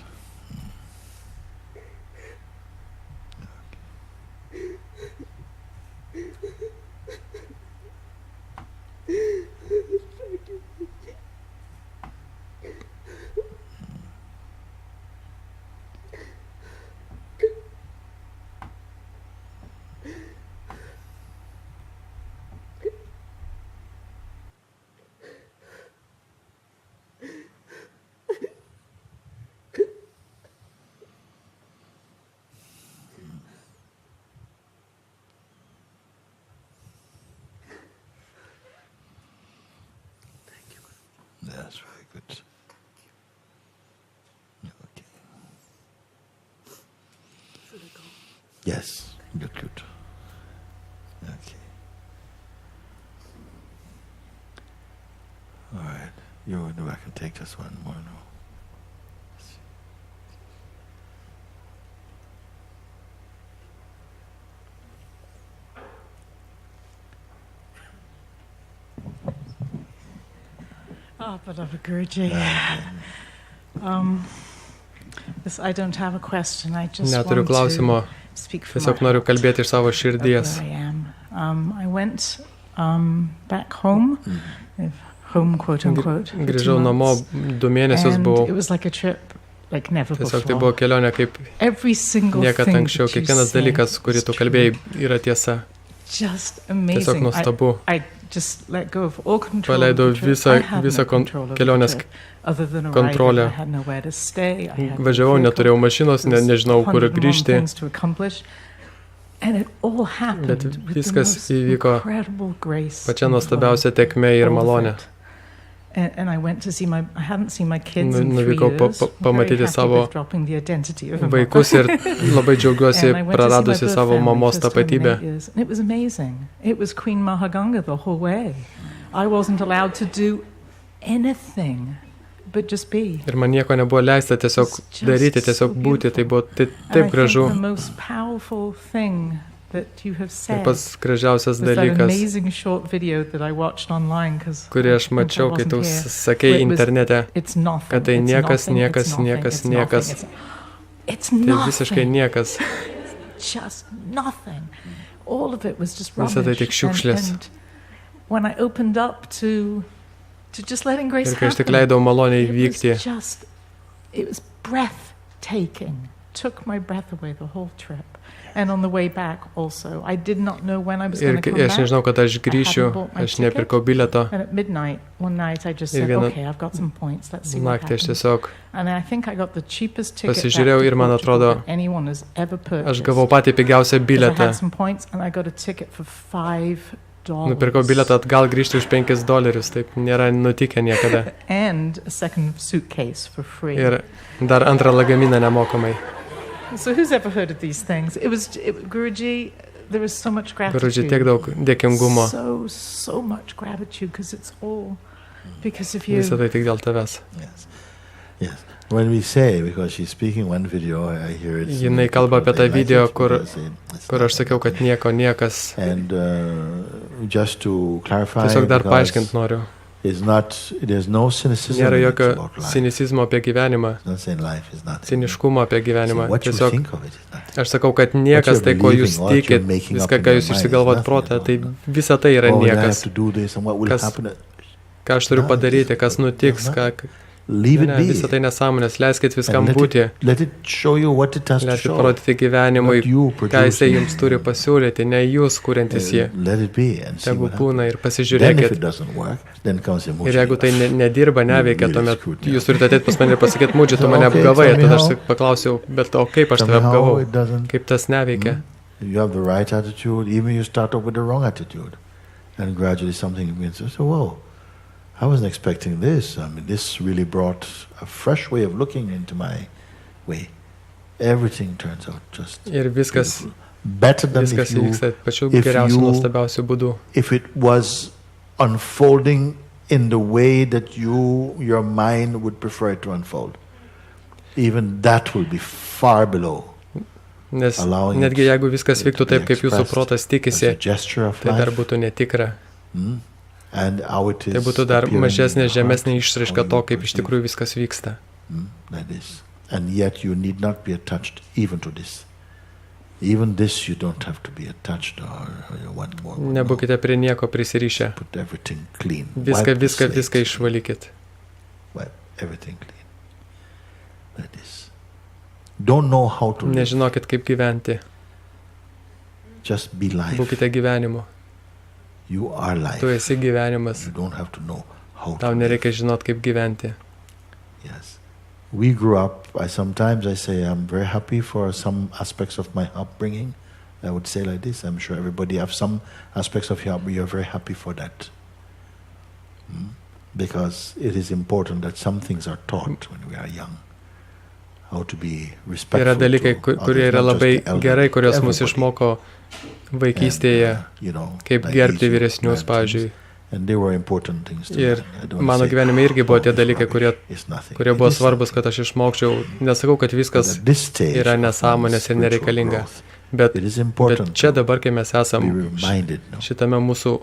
That's very good. Okay. Yes, good, good. Okay. All right. You know I can take this one more now. Oh, beloved Guruji, I don't have a question. I just Neturiu want klausimo, to speak from tiesiog my noriu heart kalbėti iš savo of širdies. where I am. I went back home, home quote unquote. for 2 Grįžau namo, months, 2 mėnesius and buvau. it was like a trip like never Tiesiog tai buvo before. kelionė kaip Every single niekad thing anksčiau. that you Kiekvienas said dalykas, kurį was tu true. kalbėjai, yra tiesa. Just Tiesiog amazing. nuostabu. I just let go of all control Paleidau of the trip. visą- I had visą no control of the kelionės trip, other than kontrolę. arriving. I had nowhere to stay. I had no Važiavau, vehicle. neturėjau mašinos, nežinau, kur 101 grįžti. things to accomplish. And it all happened Bet with the viskas most įvyko incredible grace pačia and nuostabiausia flow. tekmė ir All of malonė. it. And I went to see I hadn't seen my kids in 3 Nuvykau years. Very pamatyti happy savo with dropping the identity of a vaikus mother. ir labai džiaugiuosi And I went to see my praradusi birth savo family mamos first time in 8 tapatybę. years. And it was amazing. It was Queen Mahaganga the whole way. I wasn't allowed to do anything but just be. Ir man nieko nebuvo leista tiesiog It's just daryti, tiesiog so būti. Tai buvo And taip I gražu. think the most powerful thing that you have Ir said pats gražiausias was that dalykas, amazing short video that I watched online because kurį aš mačiau, kai tu sakei internete, it's nothing. kad tai it's niekas, nothing, niekas, it's nothing, niekas, it's nothing, niekas. It's Tai nothing. visiškai niekas. Just nothing. All of it was just Visa tai rubbish. tik šiukšlės. And when I opened up to just letting grace Ir kai aš tik happen, leidau maloniai it was vykti, just, it was breathtaking. Took my breath away the whole trip. And on the way back also, I did not know when I was ir going to come aš back. nežinau, kad aš grįšiu, I hadn't bought my aš nepirkau ticket. bilieto. And at midnight, one night, I just Ir said, vieną okay, I've got some points, let's see what Naktį aš happens. tiesiog, And I think I got the cheapest ticket back pasižiūrėjau to ir man Portugal atrodo, that anyone has ever aš purchased. gavau patį pigiausią Because I bilietą. had some points and I got a ticket for 5 Nupirkau bilietą atgal grįžti už $5, taip nėra nutikę niekada. And a second suitcase for free. Ir dar antrą lagaminą nemokamai. So who's ever heard of these things? Guruji, there is so much gratitude. Guruji, tiek daug dėkingumo. So much gratitude because it's all because of you. Visą tai tik dėl tavęs. Yes. When we say, because she's speaking one video, I hear it. Jinai kalba apie tą video, kur aš sakiau, kad niekas. And just to clarify, tiesiog dar paaiškint noriu. There's no cynicism. Nėra jokio cinicizmo apie gyvenimą, ciniškumo apie gyvenimą. Tiesiog aš sakau, kad niekas tai, ko jūs tikit, viską, ką jūs išsigalvot protą, tai visa tai yra niekas. Ką aš turiu padaryti, kas nutiks, visą tai nesąmonės, leiskit viskam būti. Leiskit parodyti gyvenimui, ką jisai jums turi pasiūlyti, ne jūs kuriantis jį. Tegu būna ir pasižiūrėkit. Ir jeigu tai nedirba, neveikia, tuomet jūs turite ateit pas mane ir pasakyti, Mūdži, tu mane apgavai. Tada aš paklausiau, bet o kaip aš tave apgavau? Kaip tas neveikia? You have the right attitude, even you start off with the wrong attitude. And gradually something begins to say, whoa. I wasn't expecting this. I mean, this really brought a fresh way of looking into my way. Everything turns out just beautiful. Better than if it was unfolding in the way that your mind would prefer it to unfold. Even that will be far below. Nes netgi jeigu viskas vyktų taip, kaip jūsų protas tikisi, tai dar būtų netikra. Tai būtų dar mažesnė, žemesnė išraiška to, kaip iš tikrųjų viskas vyksta. And yet you need not be attached even to this. Even this you don't have to be attached or you want more. Nebūkite prie nieko prisirišę. Put everything clean. Viską išvalykit. Everything clean. Like this. Don't know how to live. Nežinokit, kaip gyventi. Just be life. Būkite gyvenimu. You are life. Tu esi gyvenimas. You don't have to know how to Tau nereikia žinot, kaip gyventi. Yes. We grew up, sometimes I say I'm very happy for some aspects of my upbringing. I would say like this, I'm sure everybody have some aspects of your upbringing, you're very happy for that. Because it is important that some things are taught when we are young. How to be respectful yra dalykai, kurie yra labai gerai, kurios mus išmoko vaikystėje, kaip gerbti vyresnius, pavyzdžiui. Ir mano gyvenime irgi buvo tie dalykai, kurie buvo svarbus, kad aš išmokčiau. Nesakau, kad viskas yra nesąmonės ir nereikalinga. Bet čia dabar, kai mes esam šitame mūsų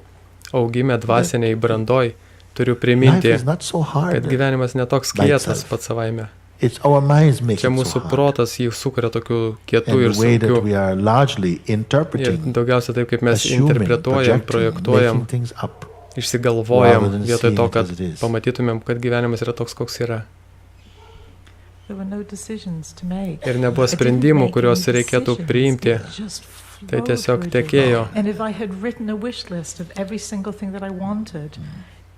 augime dvasiniai brandoj, turiu priminti, kad gyvenimas netoks kietas pats savaime. Čia mūsų protas jį sukuria tokių kietų ir sunkių. Ir daugiausia taip, kaip mes interpretuojam, projektuojam, išsigalvojam, vietoj to, kad pamatytumėm, kad gyvenimas yra toks, koks yra. Ir nebuvo sprendimų, kuriuos reikėtų priimti. Tai tiesiog tekėjo.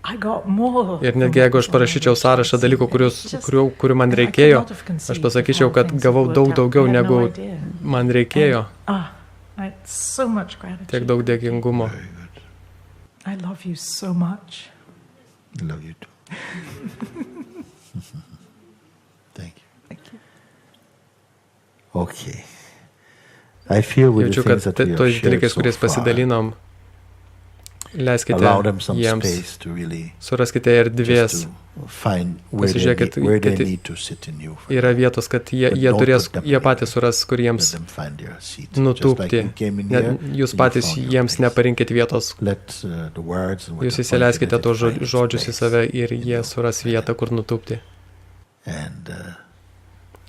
Ir netgi jeigu aš parašyčiau sąrašą dalykų, kurių man reikėjo, aš pasakyčiau, kad gavau daug daugiau, negu man reikėjo. Tiek daug dėkingumo. I love you so much. I love you too. Thank you. Thank you. Okay. I feel with Jaučiu, the things that we have shared so far, leiskite jiems, suraskite erdvės, pasižiūrėkit, kad yra vietos, kad jie patys suras, kur jiems nutūpti. Jūs patys jiems neparinkit vietos. Jūs įsileiskite tos žodžius į save ir jie suras vietą, kur nutūpti.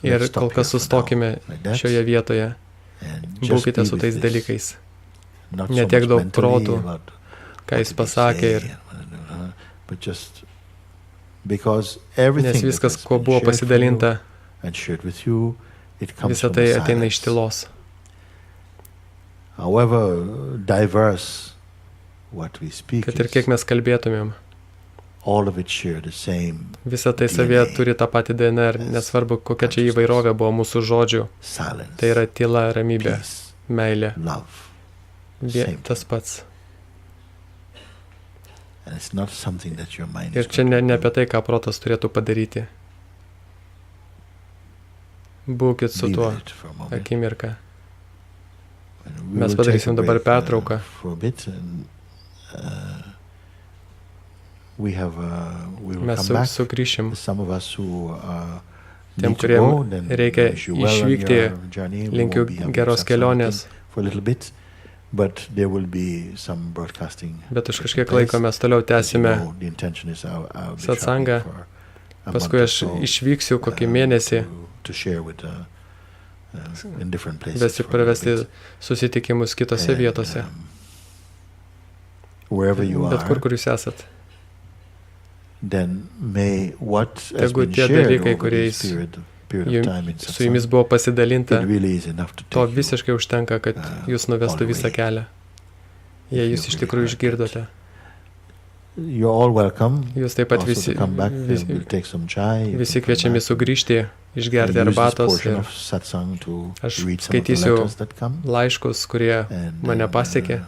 Ir kol kas sustokime šioje vietoje. Būkite su tais dalykais. Netiek daug protų, ką jis pasakė ir nes viskas, kuo buvo pasidalinta, visa tai ateina iš tylos. Kad ir kiek mes kalbėtumėm, visa tai savyje turi tą patį DNR, nesvarbu, kokia čia įvairovė buvo mūsų žodžių. Tai yra tyla, ramybė, meilė. Tas pats. And it's not something that your mind Ir is čia going to ne do. apie tai, ką protas turėtų padaryti. Būkit su Be tuo with it for a moment. akimirką. And we Mes will take padarysim a dabar break, pertrauką. for a bit, and we will Mes come back. sugrįšim. Some of us who Tiem, need to go, kuriem then reikia wish you well on išvykti, your journey. We linkiu won't be having geros satsang kelionės. for a little bit, but there will be some broadcasting. Bet už kažkiek laiko mes toliau tęsime The intention is I'll be satsangą. traveling for a Paskui month aš or so, išvyksiu kokį mėnesį, to share with in different places. vesti for a little pravesti bit. susitikimus kitose And, vietose. Wherever you Bet are, kur jūs esat. then may what has Tegu been tie shared dalykai, over this kuriais period of time in su jumis satsang, buvo pasidalinta, it really is enough to to take you visiškai užtenka, kad jūs nuvestų all the visą way. kelią. Jei jūs iš tikrųjų išgirdote. You're all welcome. Jūs taip pat Also visi, to come back, visi, we'll take some chai. You visi can come kviečiami back. sugrįžti, išgerti I'll use this arbatos portion ir of satsang to aš read some of the skaitysiu letters that come. laiškus, kurie And mane then, pasiekė.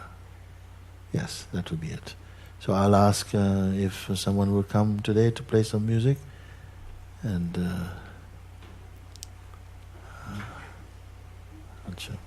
Yes, that will be it. So I'll ask if someone will come today to play some music, and acha.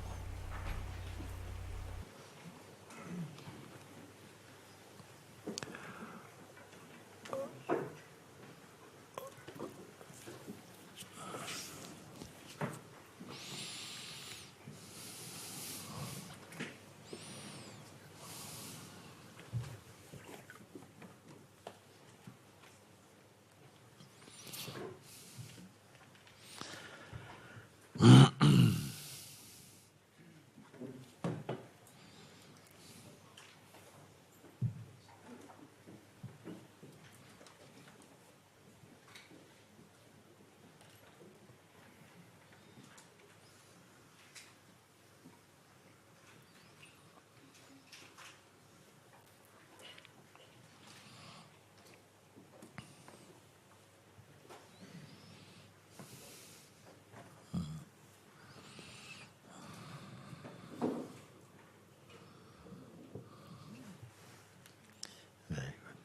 Very good.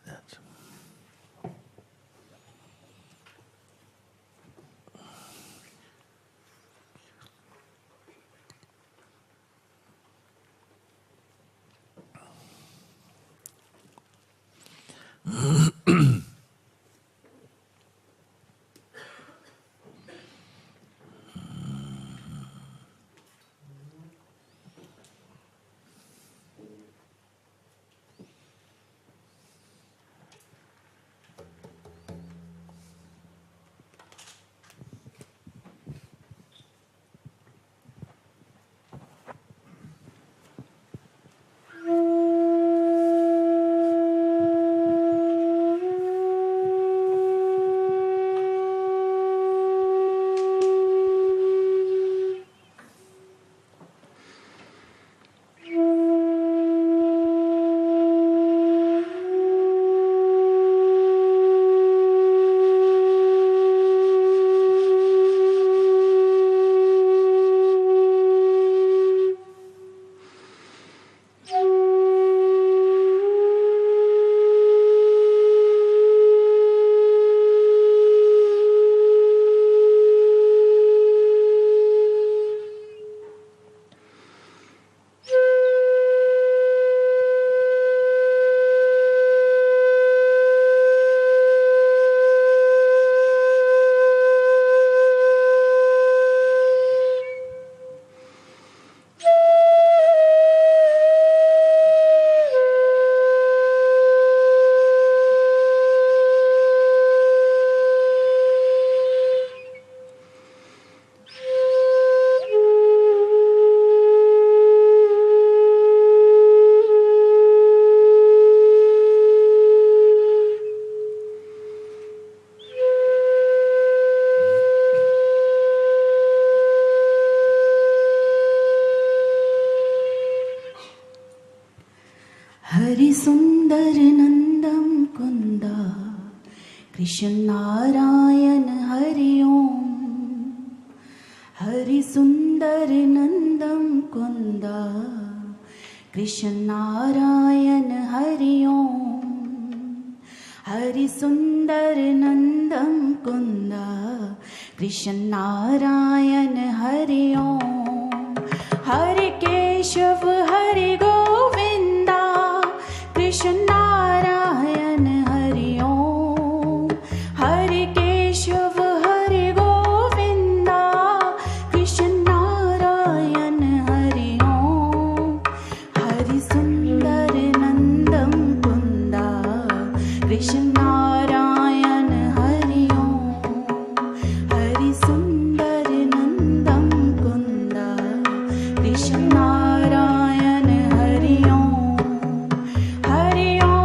That's. Hari सुंदर नंदम कुंदा कृष्ण नारायण हरि ओम हरि सुंदर नंदम कुंदा कृष्ण नारायण सुंदर नंदम कुंदा कृष्ण नारायण हरि ओम हरि केशव हरि गोविंदा कृष्ण नारायण हरि ओम हरि केशव हरि गोविंदा कृष्ण नारायण हरि ओम हरि सुंदर नंदम कुंदा कृष्ण नारायण हरि ओम हरि सुंदर नंदम कुंदा कृष्ण नारायण हरि ओम हरि ओम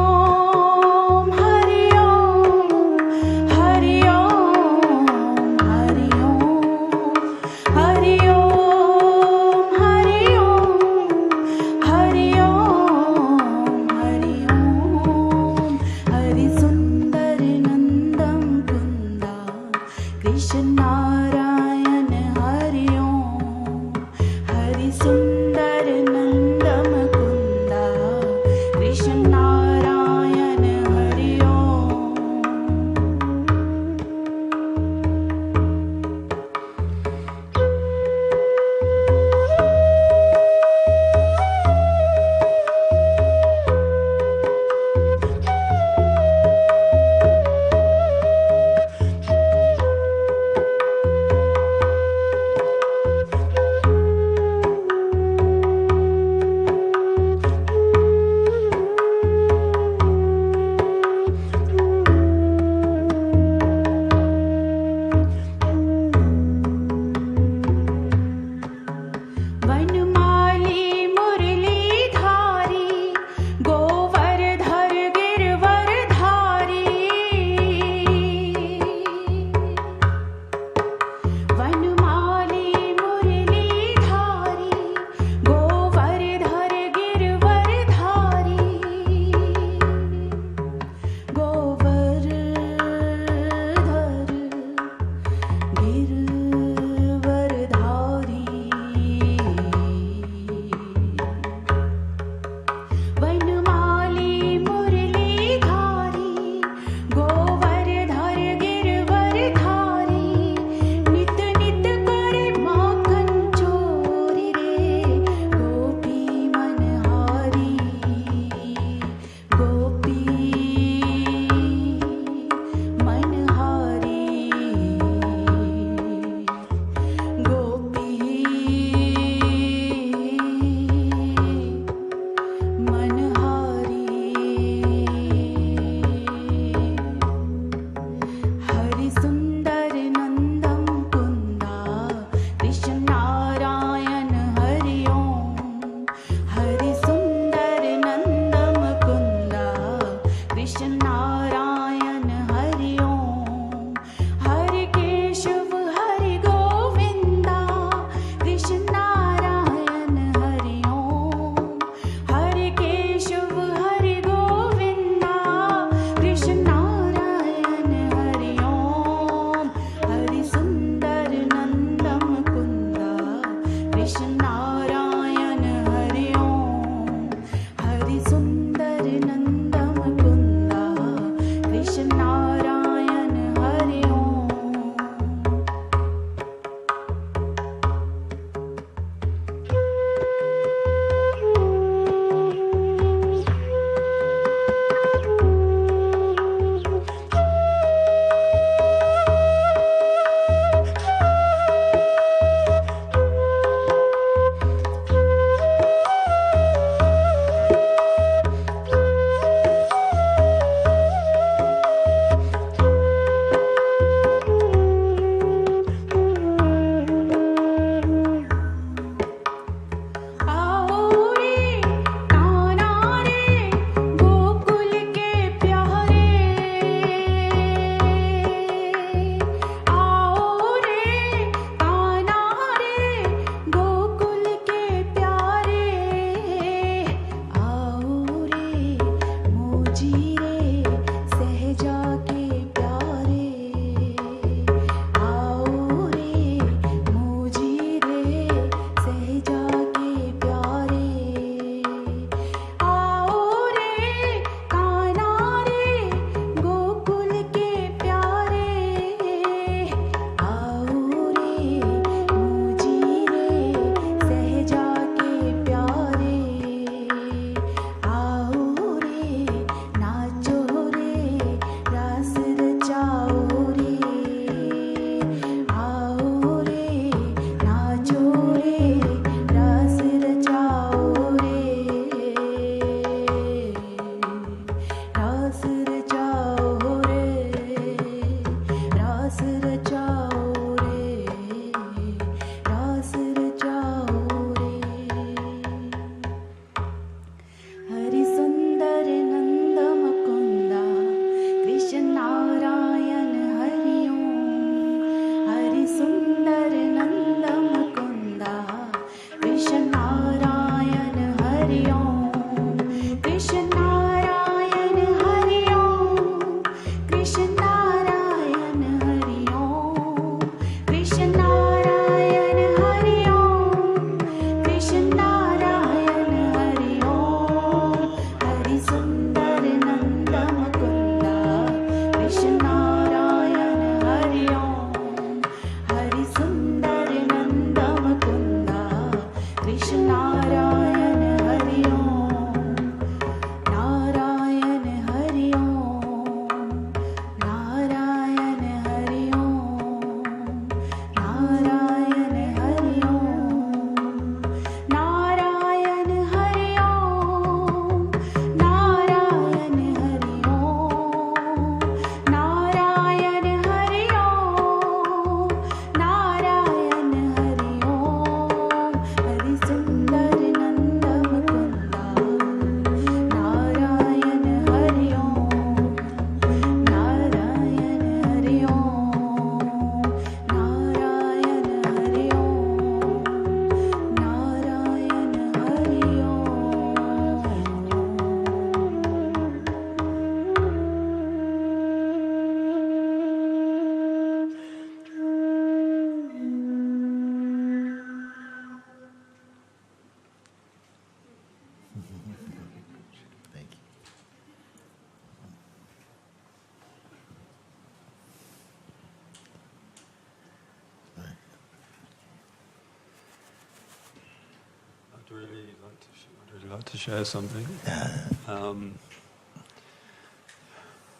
I'd like to share something.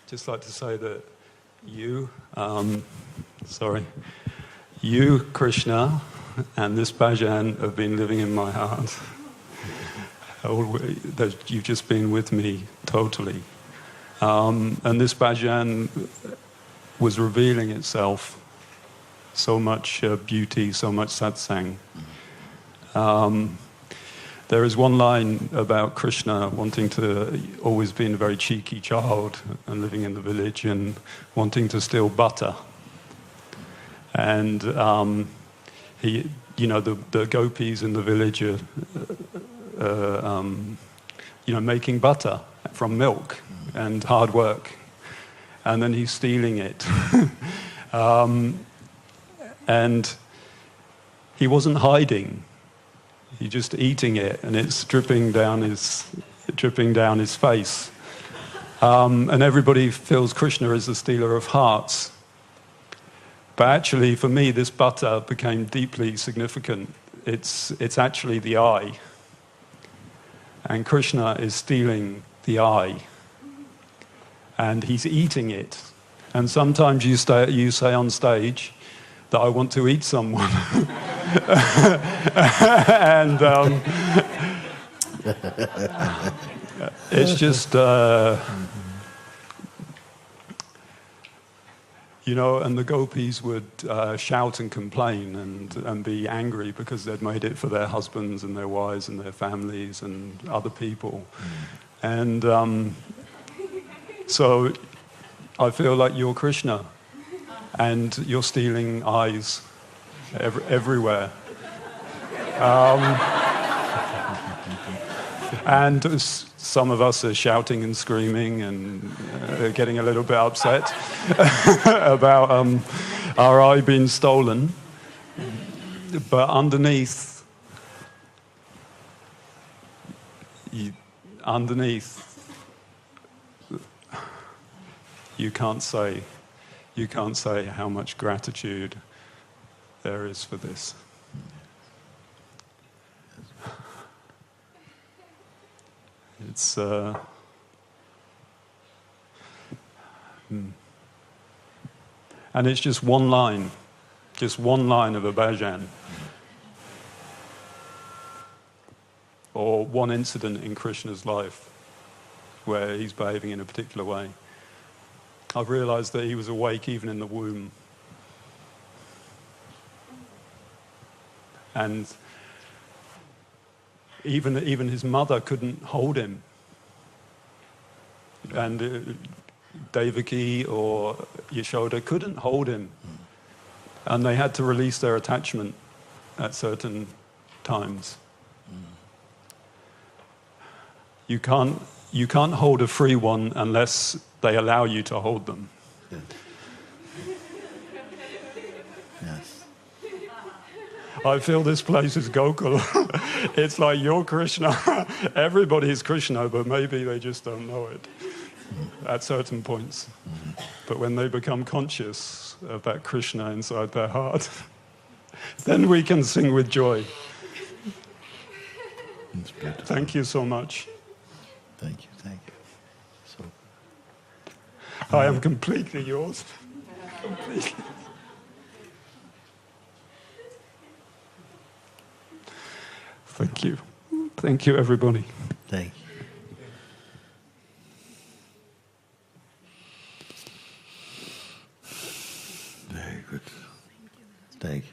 Just like to say that you, Krishna, and this bhajan have been living in my heart. That you've just been with me totally. And this bhajan was revealing itself. So much beauty, so much satsang. There is one line about Krishna wanting to, always being a very cheeky child and living in the village and wanting to steal butter. And he, the gopis in the village are, making butter from milk and hard work. And then he's stealing it. And he wasn't hiding. He's just eating it, and it's dripping down his face. And everybody feels Krishna is the stealer of hearts. But actually, for me, this butter became deeply significant. It's actually the eye. And Krishna is stealing the eye. And he's eating it. And sometimes you say on stage that I want to eat someone. And it's just, and the gopis would shout and complain and be angry because they'd made it for their husbands and their wives and their families and other people. And so I feel like you're Krishna and you're stealing eyes everywhere. And some of us are shouting and screaming and getting a little bit upset about our eye being stolen. But underneath, you can't say how much gratitude there is for this. It's and it's just one line of a bhajan, or one incident in Krishna's life where he's behaving in a particular way. I've realized that he was awake even in the womb. And even his mother couldn't hold him. And Devaki or Yashoda couldn't hold him. And they had to release their attachment at certain times. You can't hold a free one unless they allow you to hold them. Yeah. Yes. I feel this place is Gokul. It's like you're Krishna. Everybody's Krishna, but maybe they just don't know it at certain points. But when they become conscious of that Krishna inside their heart, then we can sing with joy. Thank you so much. Thank you. So, I am completely yours. Completely. Thank you. Thank you, everybody. Thank you. Very good. Thank you.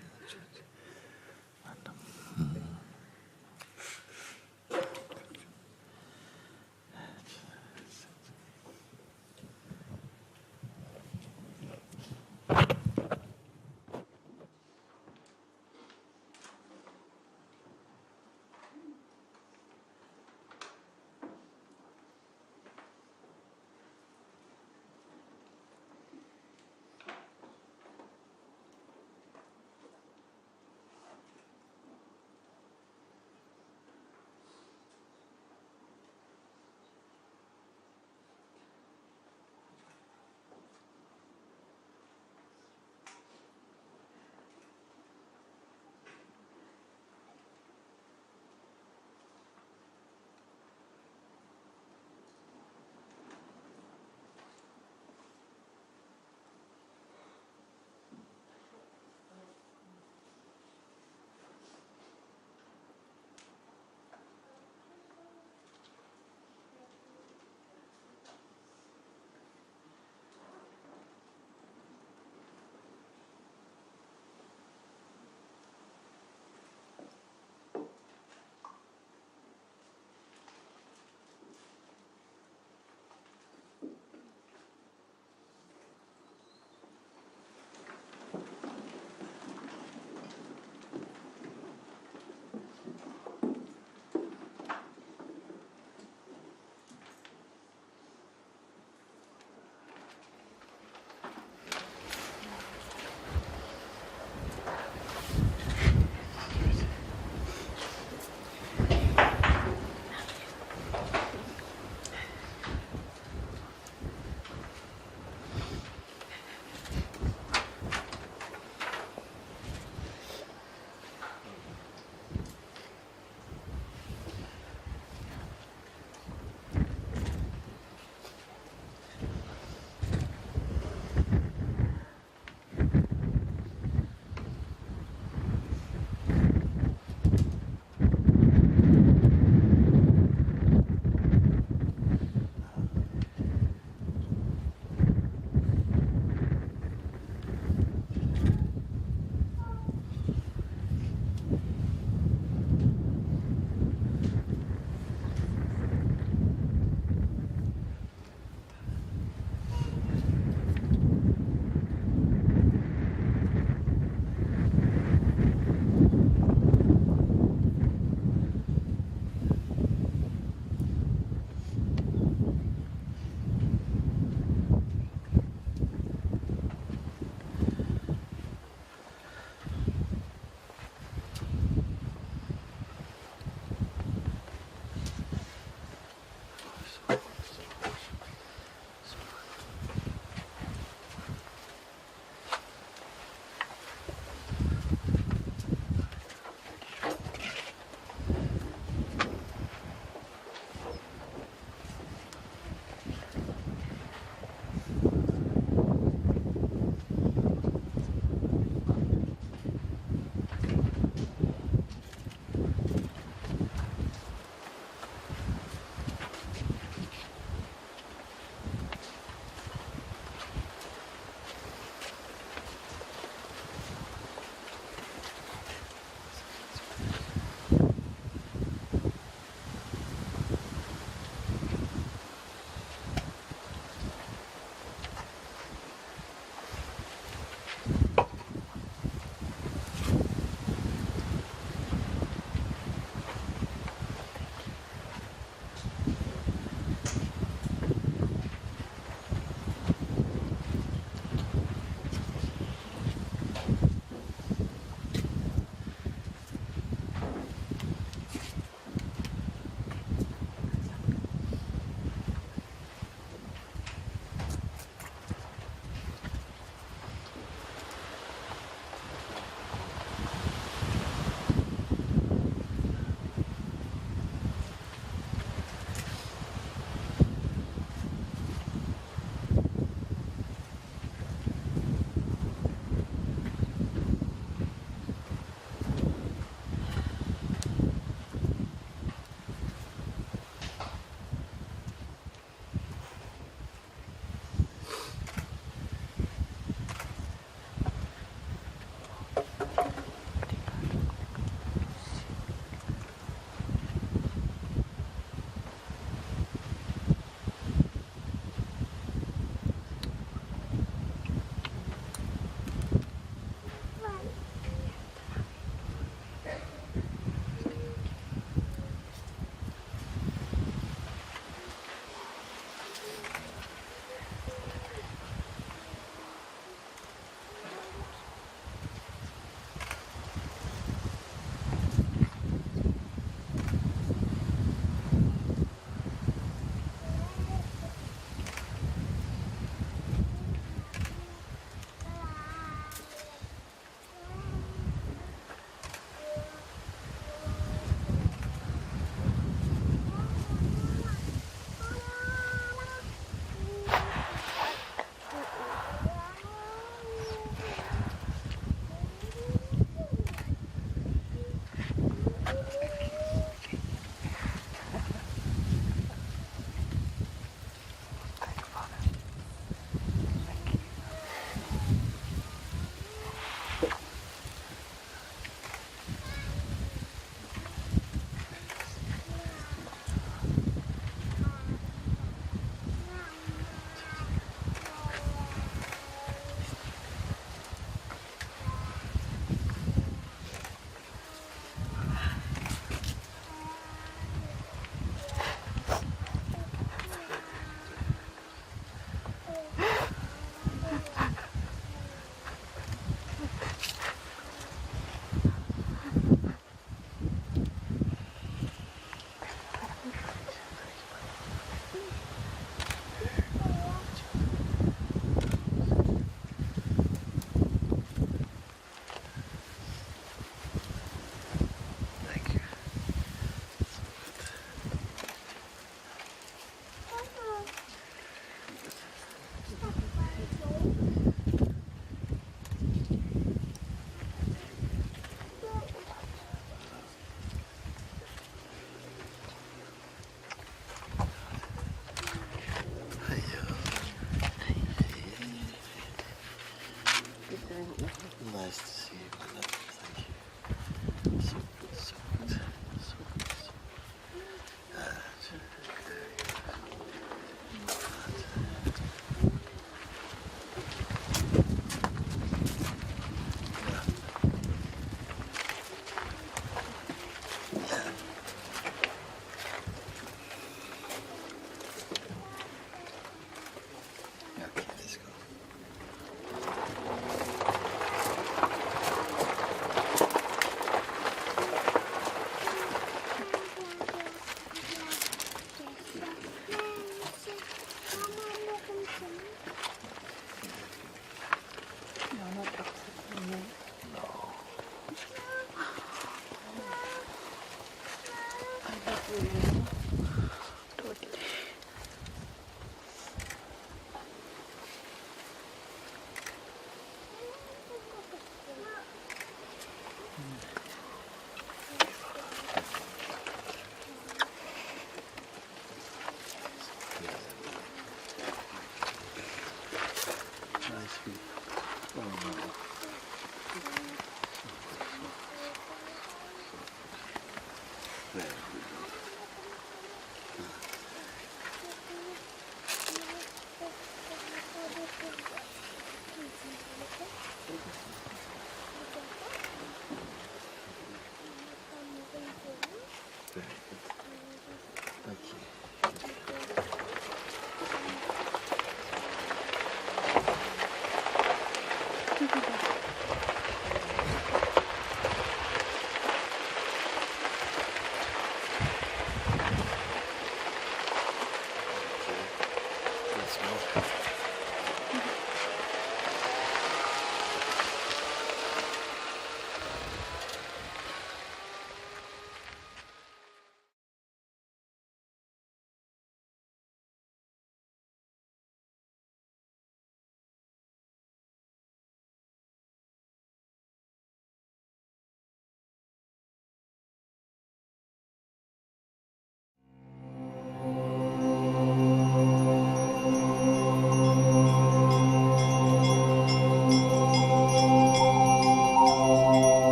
Let's go.